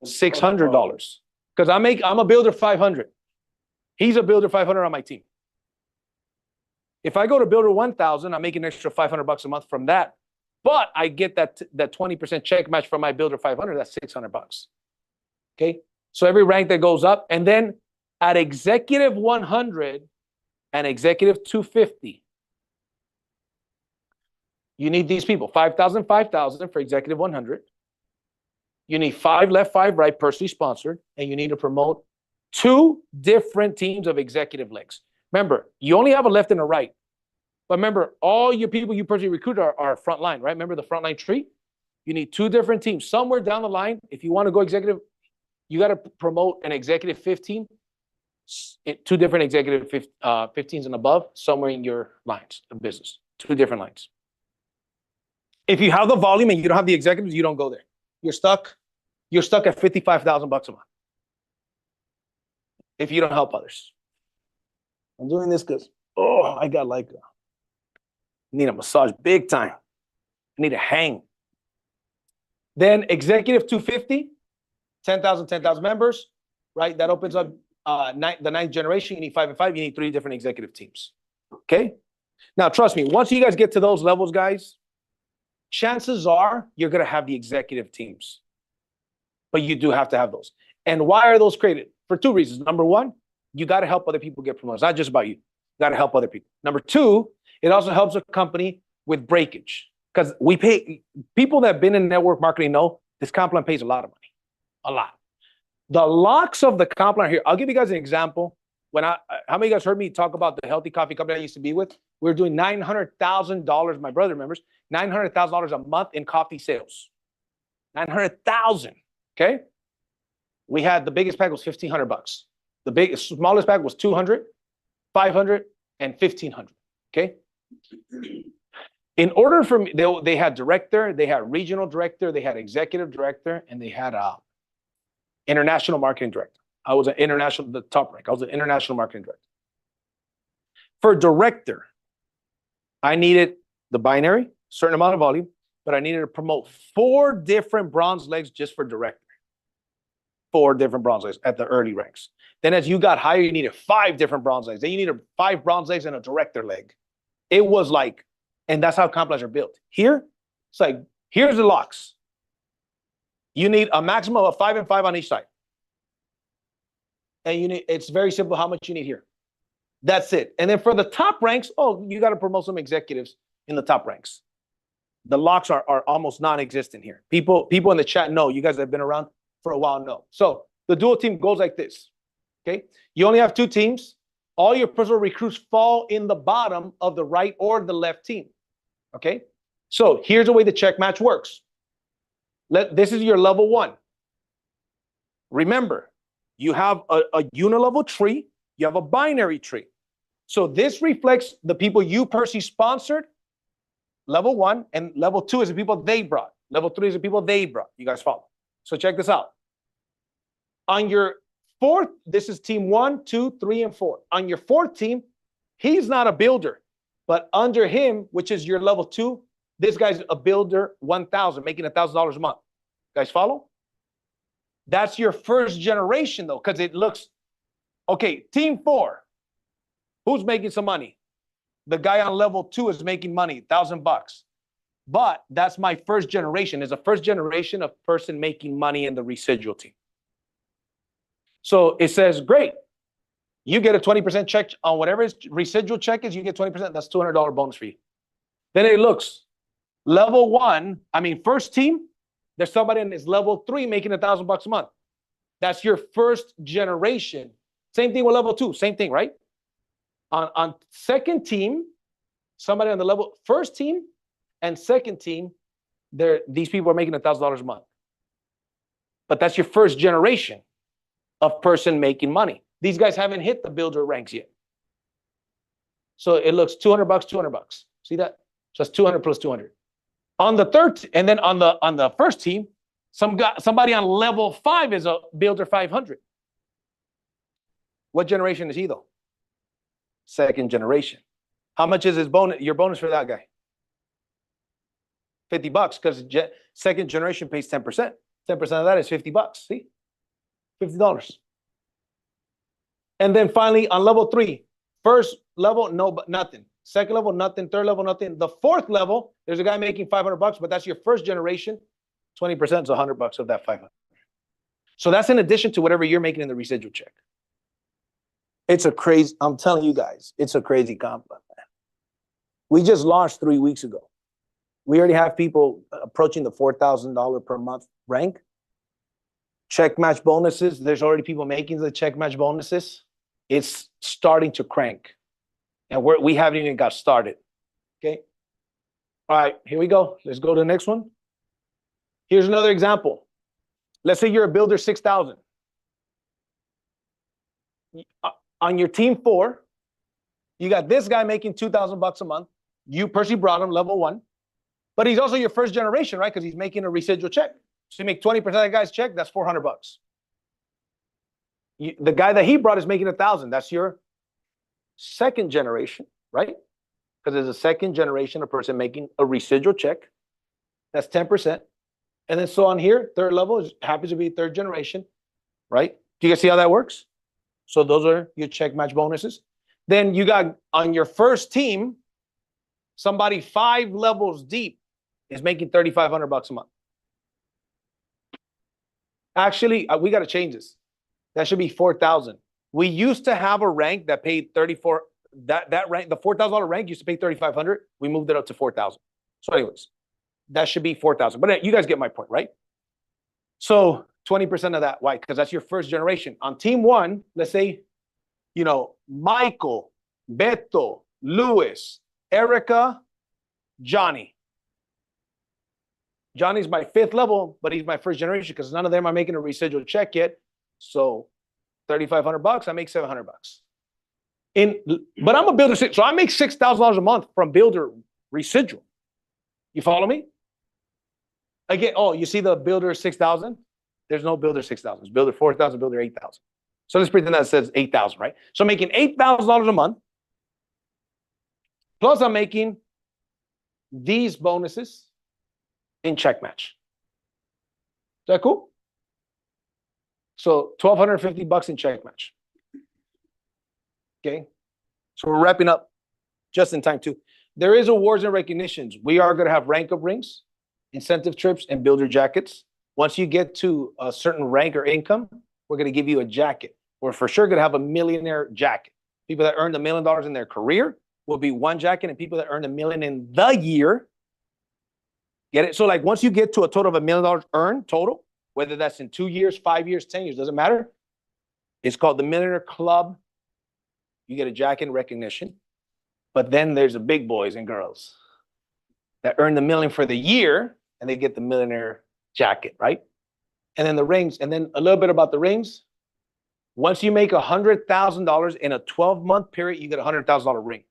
S1: $600. Because I'm a Builder 500. He's a Builder 500 on my team. If I go to Builder 1000, I'm making an extra $500 a month from that. But I get that 20% check match from my Builder 500. That's $600. Okay. So every rank that goes up, and then at Executive 100 and Executive 250, you need these people. 5,000, 5,000 for Executive 100. You need 5 left, 5 right, personally sponsored, and you need to promote 2 different teams of executive legs. Remember, you only have a left and a right. But remember, all your people you personally recruit are frontline, right? Remember the frontline tree? You need 2 different teams. Somewhere down the line, if you want to go executive, you got to promote an executive 15, 2 different executive 15s and above, somewhere in your lines of business. 2 different lines. If you have the volume and you don't have the executives, you don't go there. You're stuck at $55,000 a month if you don't help others. I'm doing this because, I got like, need a massage big time. I need a hang. Then Executive 250, 10,000 members, right? That opens up the ninth generation. You need 5 and 5. You need 3 different executive teams. Okay. Now, trust me, once you guys get to those levels, guys, chances are you're going to have the executive teams. But you do have to have those. And why are those created? For 2 reasons. Number 1, you got to help other people get promoted. It's not just about you. You got to help other people. Number 2, it also helps a company with breakage. Because we pay, people that have been in network marketing know this comp plan pays a lot of money. A lot. The locks of the comp plan here, I'll give you guys an example. How many of you guys heard me talk about the healthy coffee company I used to be with? We were doing $900,000, my brother remembers, $900,000 a month in coffee sales. 900,000, okay? We had, the biggest pack was $1,500. The smallest pack was 200, 500, and 1,500, okay? In order for me, they had director, they had regional director, they had executive director, and they had international marketing director. I was the top rank. I was an international marketing director. For director, I needed the binary, certain amount of volume, but I needed to promote 4 different bronze legs just for director. 4 different bronze legs at the early ranks. Then as you got higher, you needed 5 different bronze legs. Then you needed 5 bronze legs and a director leg. It was like, and that's how comp plans are built. Here, it's like, here's the locks. You need a maximum of 5 and 5 on each side. And you need, it's very simple how much you need here. That's it. And then for the top ranks, you got to promote some executives in the top ranks. The locks are almost non-existent here. People in the chat know, you guys that have been around for a while know. So the dual team goes like this, okay? You only have 2 teams. All your personal recruits fall in the bottom of the right or the left team, okay? So here's the way the check match works. This is your level 1. Remember, you have a unilevel tree, you have a binary tree. So this reflects the people you personally sponsored, level 1, and level 2 is the people they brought. Level 3 is the people they brought. You guys follow? So check this out. On your 4th, this is team 1, 2, 3, and 4. On your 4th team, he's not a builder, but under him, which is your level 2, this guy's a builder 1,000, making $1,000 a month. You guys follow? That's your first generation, though, because it looks, okay, team 4, who's making some money? The guy on level 2 is making money, $1,000. But that's my first generation. Is a first generation of person making money in the residual team. So it says, great. You get a 20% check on whatever his residual check is, you get 20%. That's $200 bonus for you. Then it looks, level 1, first team, there's somebody in his level 3 making $1,000 a month. That's your first generation. Same thing with level 2, same thing, right? On second team, somebody on the level first team and second team, these people are making $1,000 a month. But that's your first generation of person making money. These guys haven't hit the builder ranks yet. So it looks $200, $200. See that? So that's 200 plus 200. On the third, and then on the first team, somebody on level 5 is a builder 500. What generation is he though? Second generation. How much is his bonus? Your bonus for that guy? $50, because second generation pays 10%. 10% of that is $50. See, $50. And then finally on level 3, first level, nothing. Second level, nothing. Third level, nothing. The 4th level, there's a guy making $500, but that's your first generation. 20% is $100 of that 500. So that's in addition to whatever you're making in the residual check. It's a crazy, I'm telling you guys, it's a crazy comp plan, man. We just launched 3 weeks ago. We already have people approaching the $4,000 per month rank. Check match bonuses, there's already people making the check match bonuses. It's starting to crank. And we haven't even got started, okay? All right, here we go. Let's go to the next one. Here's another example. Let's say you're a builder 6,000. On your team 4, you got this guy making $2,000 a month. You personally brought him level 1, but he's also your first generation, right? Because he's making a residual check. So you make 20% of that guy's check, that's $400. The guy that he brought is making 1,000. That's your second generation, right? Because there's a second generation of person making a residual check. That's 10%. And then so on here, third level is happens to be third generation, right? Do you guys see how that works? So those are your check match bonuses. Then you got on your first team, somebody 5 levels deep is making $3,500 a month. Actually, we got to change this. That should be 4,000. We used to have a rank that paid 34. That rank, the $4,000 rank used to pay 3,500. We moved it up to 4,000. So, anyways, that should be 4,000. But you guys get my point, right? So 20% of that. Why? Because that's your first generation. On team one, let's say, you know, Michael, Beto, Luis, Erica, Johnny. Johnny's my 5th level, but he's my first generation because none of them are making a residual check yet. So $3,500, I make $700. But I'm a builder, so I make $6,000 a month from builder residual. You follow me? Again, oh, you see the builder 6,000? There's no builder 6,000. It's builder 4,000, builder 8,000. So let's pretend that says 8,000, right? So I'm making $8,000 a month. Plus I'm making these bonuses in check match. Is that cool? So $1,250 in check match. Okay. So we're wrapping up just in time too. There is awards and recognitions. We are going to have rank up rings, incentive trips, and builder jackets. Once you get to a certain rank or income, we're going to give you a jacket. We're for sure going to have a millionaire jacket. People that earned $1 million in their career will be one jacket, and people that earn $1 million in the year, get it? So like once you get to a total of $1 million earned total, whether that's in 2 years, 5 years, 10 years, doesn't matter. It's called the Millionaire Club. You get a jacket and recognition. But then there's the big boys and girls that earn the million for the year, and they get the millionaire jacket, right? And then the rings, and then a little bit about the rings. Once you make $100,000 in a 12-month period, you get a $100,000 ring.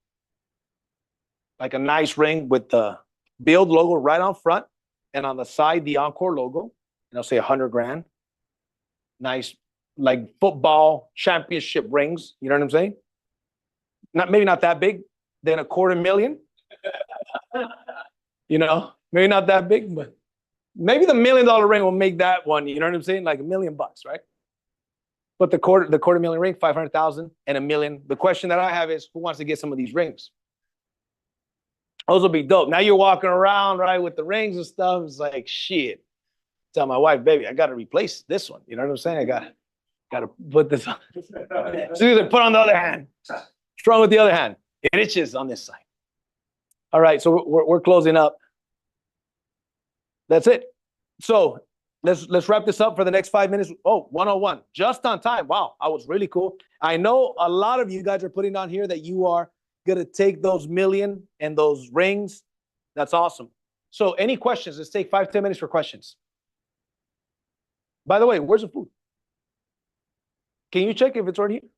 S1: Like a nice ring with the Build logo right on front, and on the side, the Encore logo. And I'll say 100 grand. Nice, like football championship rings. You know what I'm saying? Maybe not that big. Then $250,000. You know, maybe not that big, but maybe the $1 million ring will make that one. You know what I'm saying? Like $1 million, right? But the quarter million ring, 500,000 and $1 million. The question that I have is, who wants to get some of these rings? Those will be dope. Now you're walking around, right, with the rings and stuff. It's like, shit. Tell my wife, baby, I got to replace this one. You know what I'm saying? I got to put this on. So put on the other hand. Strong with the other hand. It itches on this side. All right, so we're closing up. That's it. So let's wrap this up for the next 5 minutes. Oh, 101, just on time. Wow, I was really cool. I know a lot of you guys are putting on here that you are going to take those million and those rings. That's awesome. So any questions? Let's take 5-10 minutes for questions. By the way, where's the food? Can you check if it's already here?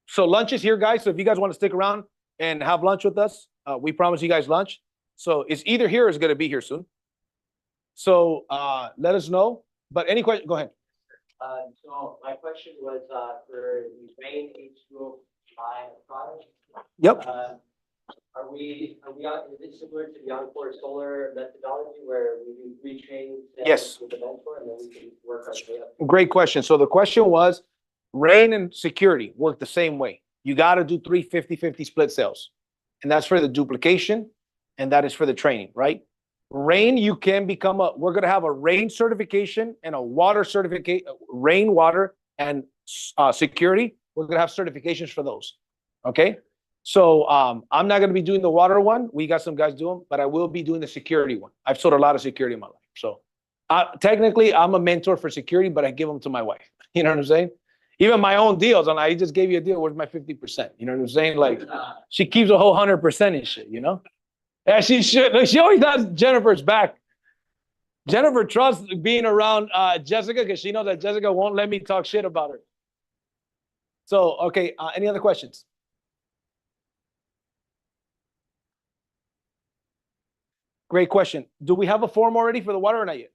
S1: So lunch is here, guys. So if you guys want to stick around and have lunch with us, we promise you guys lunch. So it's either here or it's going to be here soon. So let us know. But any question? Go ahead.
S2: So my question was for the Rain H2O product.
S1: Yep.
S2: Are we on, is it similar to the Encore Solar methodology where we do retrain
S1: Yes.
S2: with the mentor and then we can work our way up?
S1: Great question. So the question was, Rain and security work the same way. You got to do 3 50-50 split sales. And that's for the duplication, and that is for the training, right? Rain, you can become we're going to have a Rain certification and a water certificate, Rain water and security. We're going to have certifications for those. Okay. So I'm not going to be doing the water one. We got some guys doing, but I will be doing the security one. I've sold a lot of security in my life. So technically I'm a mentor for security, but I give them to my wife. You know what I'm saying? Even my own deals, and I just gave you a deal. Where's my 50%? You know what I'm saying? Like she keeps a whole 100% and shit, you know? Yeah, she should. She always has Jennifer's back. Jennifer trusts being around Jessica because she knows that Jessica won't let me talk shit about her. So, okay, any other questions? Great question. Do we have a form already for the water or not yet?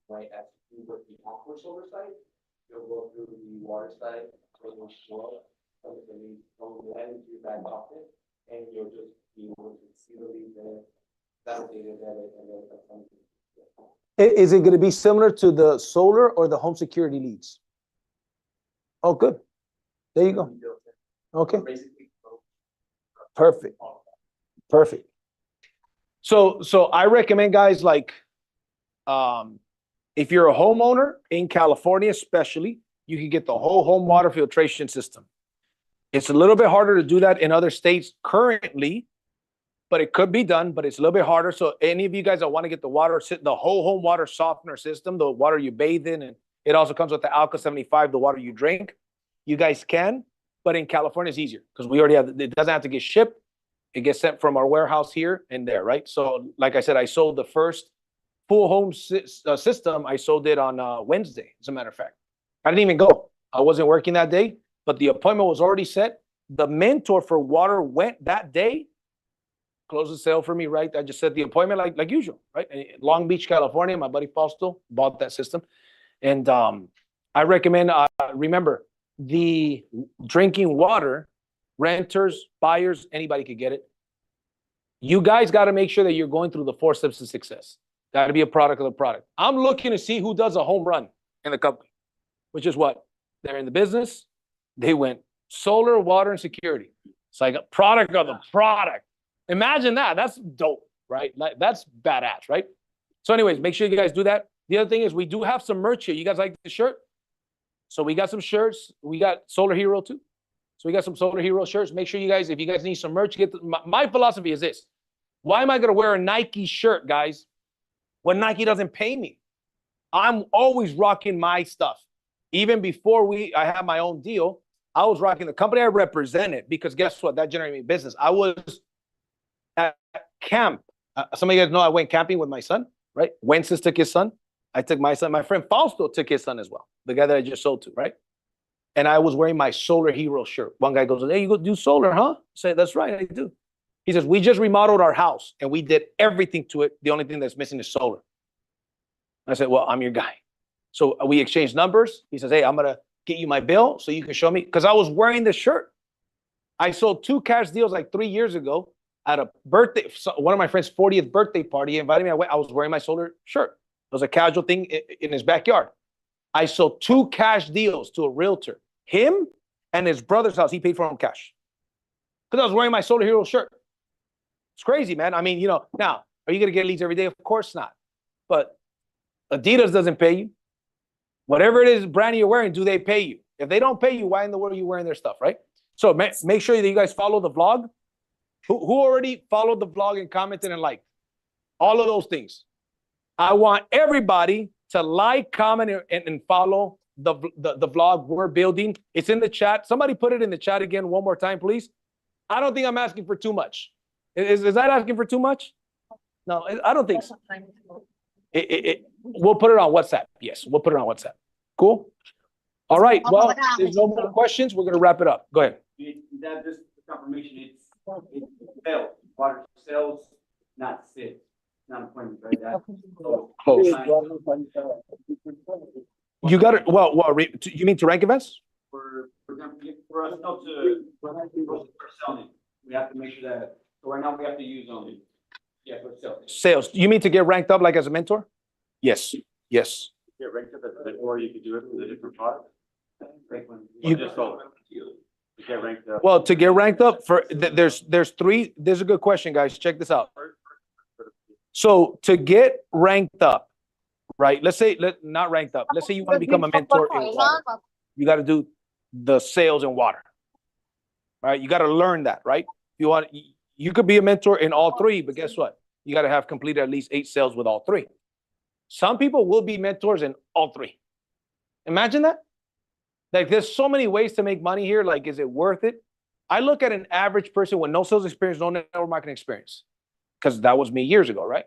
S2: Right, as you work the Encore Solar side, you'll go through the water side, go to shore, come to the land into your back pocket,
S4: and you'll just be able to see the lead there, validate it, and then that's something.
S1: Is it gonna be similar to the solar or the home security leads? Oh, good. There you go. Okay,
S4: Basically,
S1: perfect, perfect. So I recommend guys like, if you're a homeowner in California especially, you can get the whole home water filtration system. It's a little bit harder to do that in other states currently, but it could be done, but it's a little bit harder. So any of you guys that want to get the water, the whole home water softener system, the water you bathe in, and it also comes with the Alka 75, the water you drink, you guys can, but in California it's easier because we already have, it doesn't have to get shipped. It gets sent from our warehouse here and there, right? So like I said, I sold the first full home system. I sold it on Wednesday, as a matter of fact. I didn't even go. I wasn't working that day, but the appointment was already set. The mentor for water went that day, closed the sale for me, right? I just set the appointment like usual, right? Long Beach, California, my buddy Fausto bought that system. And I recommend, remember, the drinking water, renters, buyers, anybody could get it. You guys got to make sure that you're going through the 4 steps to success. Got to be a product of the product. I'm looking to see who does a home run in the company, which is what? They're in the business. They went solar, water, and security. It's like a product of the product. Imagine that. That's dope, right? Like, that's badass, right? So anyways, make sure you guys do that. The other thing is we do have some merch here. You guys like the shirt? So we got some shirts. We got Solar Hero too. So we got some Solar Hero shirts. Make sure you guys, if you guys need some merch, my philosophy is this. Why am I going to wear a Nike shirt, guys, when Nike doesn't pay me? I'm always rocking my stuff. Even before I had my own deal, I was rocking the company I represented because guess what? That generated me business. I was at camp. Some of you guys know I went camping with my son, right? Wences took his son. I took my son. My friend Fausto took his son as well, the guy that I just sold to, right? And I was wearing my Solar Hero shirt. One guy goes, hey, you go do solar, huh? I say, that's right, I do. He says, we just remodeled our house and we did everything to it. The only thing that's missing is solar. I said, well, I'm your guy. So we exchanged numbers. He says, hey, I'm going to get you my bill so you can show me. Because I was wearing this shirt. I sold 2 cash deals like 3 years ago at a birthday, one of my friend's 40th birthday party. He invited me. I was wearing my solar shirt. It was a casual thing in his backyard. I sold 2 cash deals to a realtor. Him and his brother's house, he paid for them cash. Because I was wearing my Solar Hero shirt. It's crazy, man. I mean, you know, now, are you going to get leads every day? Of course not. But Adidas doesn't pay you. Whatever it is brand you're wearing, do they pay you? If they don't pay you, why in the world are you wearing their stuff, right? So make sure that you guys follow the vlog. Who already followed the vlog and commented and liked? All of those things. I want everybody to like, comment, and follow the vlog we're building. It's in the chat. Somebody put it in the chat again one more time, please. I don't think I'm asking for too much. Is that asking for too much? No, I don't think so. We'll put it on WhatsApp. Yes, we'll put it on WhatsApp. Cool? All right. Well, there's no more questions. We're going to wrap it up. Go ahead.
S3: That just for confirmation, it's sales, water sales, not sales, not appointments, right? That-
S1: Close. You got it. Well, you mean to rank events?
S3: For example, for us not to, for selling, we have to make sure that, so right now we have to use only, yeah, for sales.
S1: Sales. You mean to get ranked up like as a mentor? Yes. Yes.
S3: Get ranked up as, or you could do it for the different products.
S1: You-
S3: Just sold. To get ranked up.
S1: Well, to get ranked up for there's 3. There's a good question, guys. Check this out. So to get ranked up, right? Let's say not ranked up. Let's say you want to become a mentor in water. You got to do the sales in water. All right? You got to learn that, right? You could be a mentor in all 3, but guess what? You got to have completed at least 8 sales with all 3. Some people will be mentors in all 3. Imagine that. Like, there's so many ways to make money here. Like, is it worth it? I look at an average person with no sales experience, no network marketing experience, because that was me years ago, right?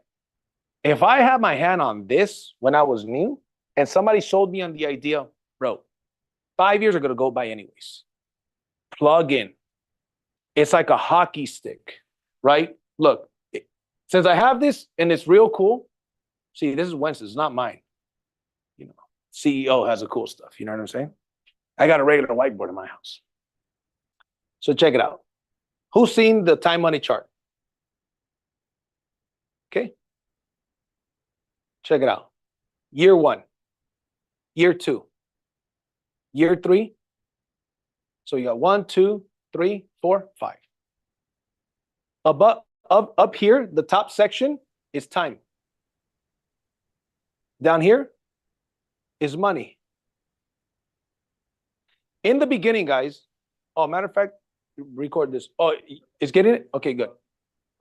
S1: If I had my hand on this when I was new and somebody sold me on the idea, bro, 5 years are going to go by anyways. Plug in. It's like a hockey stick, right? Look, since I have this and it's real cool, see, this is Wences, not mine. You know, CEO has the cool stuff. You know what I'm saying? I got a regular whiteboard in my house. So check it out. Who's seen the time money chart? Okay. Check it out. Year 1, year 2, year 3. So you got 1, 2, 3, 4, 5. Up here, the top section is time. Down here is money. In the beginning, guys, oh, matter of fact, record this. Oh, it's getting it? Okay, good.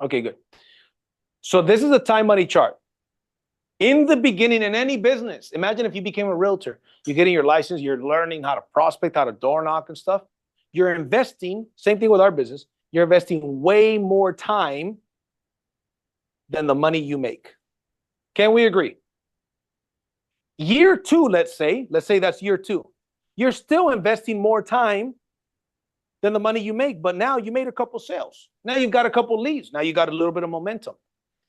S1: Okay, good. So this is a time money chart. In the beginning, in any business, imagine if you became a realtor, you're getting your license, you're learning how to prospect, how to door knock and stuff. You're investing, same thing with our business, you're investing way more time than the money you make. Can we agree? Year 2, let's say that's year 2. You're still investing more time than the money you make, but now you made a couple sales. Now you've got a couple leads. Now you got a little bit of momentum.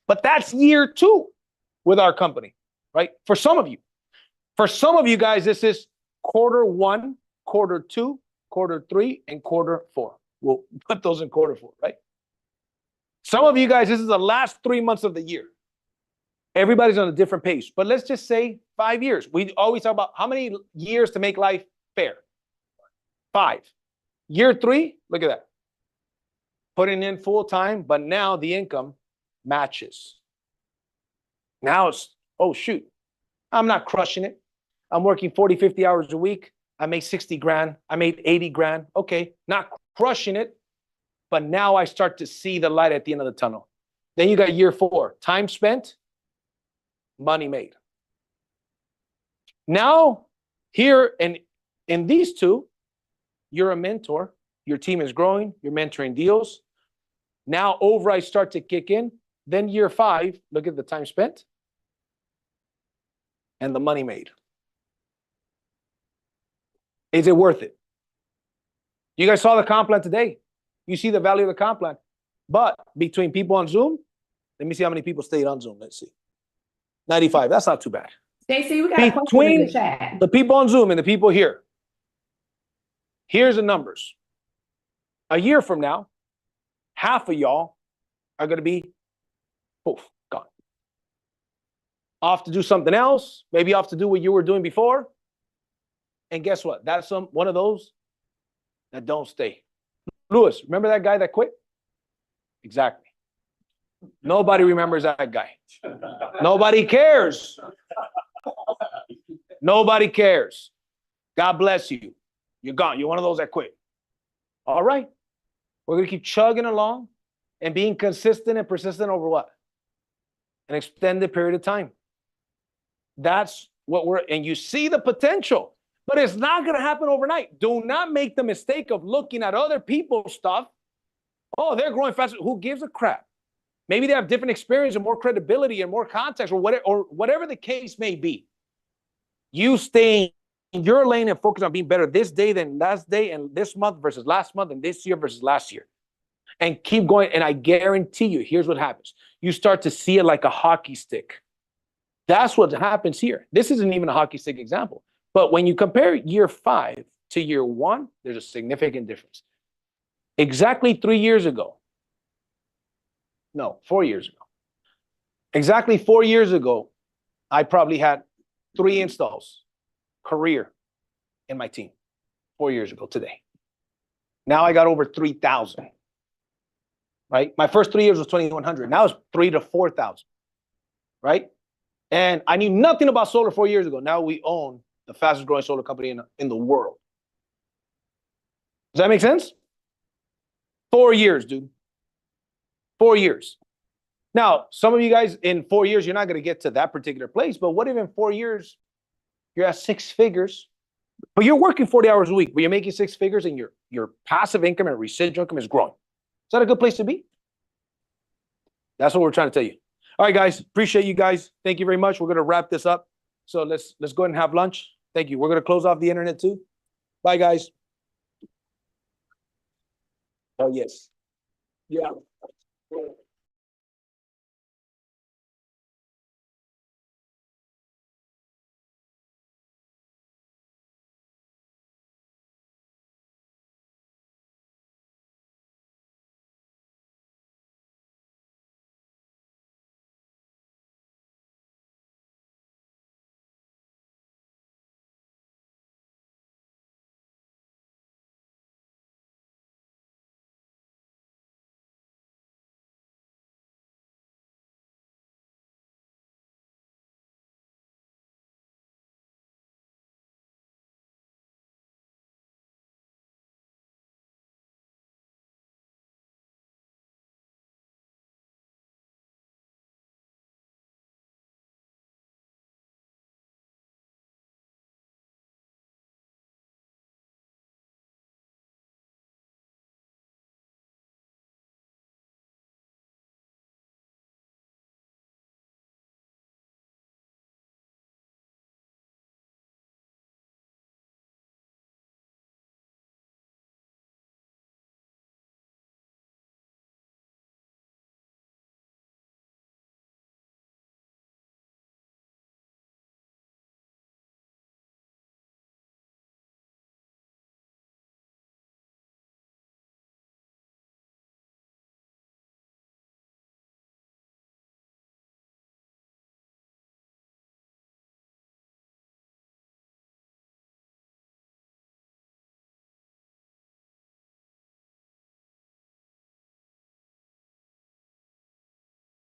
S1: But that's year 2 with our company, right? For some of you. For some of you guys, this is quarter 1, quarter 2, quarter 3, and quarter 4. We'll put those in quarter 4, right? Some of you guys, this is the last 3 months of the year. Everybody's on a different pace, but let's just say 5 years. We always talk about how many years to make life fair. 5. Year 3, look at that. Putting in full time, but now the income matches. Now it's, oh shoot, I'm not crushing it. I'm working 40, 50 hours a week. I made 60 grand. I made 80 grand. Okay, not crushing it, but now I start to see the light at the end of the tunnel. Then you got year 4, time spent, money made. Now, here in these two, you're a mentor. Your team is growing. You're mentoring deals. Now overrides start to kick in. Then year 5, look at the time spent and the money made. Is it worth it? You guys saw the comp plan today. You see the value of the comp plan. But between people on Zoom, let me see how many people stayed on Zoom. Let's see. 95. That's not too bad.
S8: Stacey, we got a question in
S1: Between
S8: the chat.
S1: the people on Zoom and the people here, here's the numbers. A year from now, half of y'all are going to be poof, gone. Off to do something else, maybe off to do what you were doing before. And guess what? That's one of those that don't stay. Lewis, remember that guy that quit? Exactly. Nobody remembers that guy. Nobody cares. Nobody cares. God bless you. You're gone. You're one of those that quit. All right. We're going to keep chugging along and being consistent and persistent over what? An extended period of time. That's what and you see the potential, but it's not going to happen overnight. Do not make the mistake of looking at other people's stuff. Oh, they're growing faster. Who gives a crap? Maybe they have different experience and more credibility and more context or whatever the case may be. You stay in your lane and focus on being better this day than last day and this month versus last month and this year versus last year. And keep going. And I guarantee you, here's what happens. You start to see it like a hockey stick. That's what happens here. This isn't even a hockey stick example. But when you compare year 5 to year 1, there's a significant difference. Exactly 3 years ago. No, 4 years ago. Exactly 4 years ago, I probably had 3 installs, career, in my team. 4 years ago today. Now I got over 3,000. Right? My first 3 years was 2,100. Now it's 3,000 to 4,000. Right? And I knew nothing about solar 4 years ago. Now we own the fastest growing solar company in the world. Does that make sense? 4 years, dude. 4 years. Now, some of you guys in 4 years, you're not going to get to that particular place. But what if in 4 years, you're at 6 figures, but you're working 40 hours a week, but you're making 6 figures and your passive income and residual income is growing? Is that a good place to be? That's what we're trying to tell you. All right, guys. Appreciate you guys. Thank you very much. We're going to wrap this up. So let's go ahead and have lunch. Thank you. We're going to close off the internet too. Bye, guys. Oh, yes. Yeah.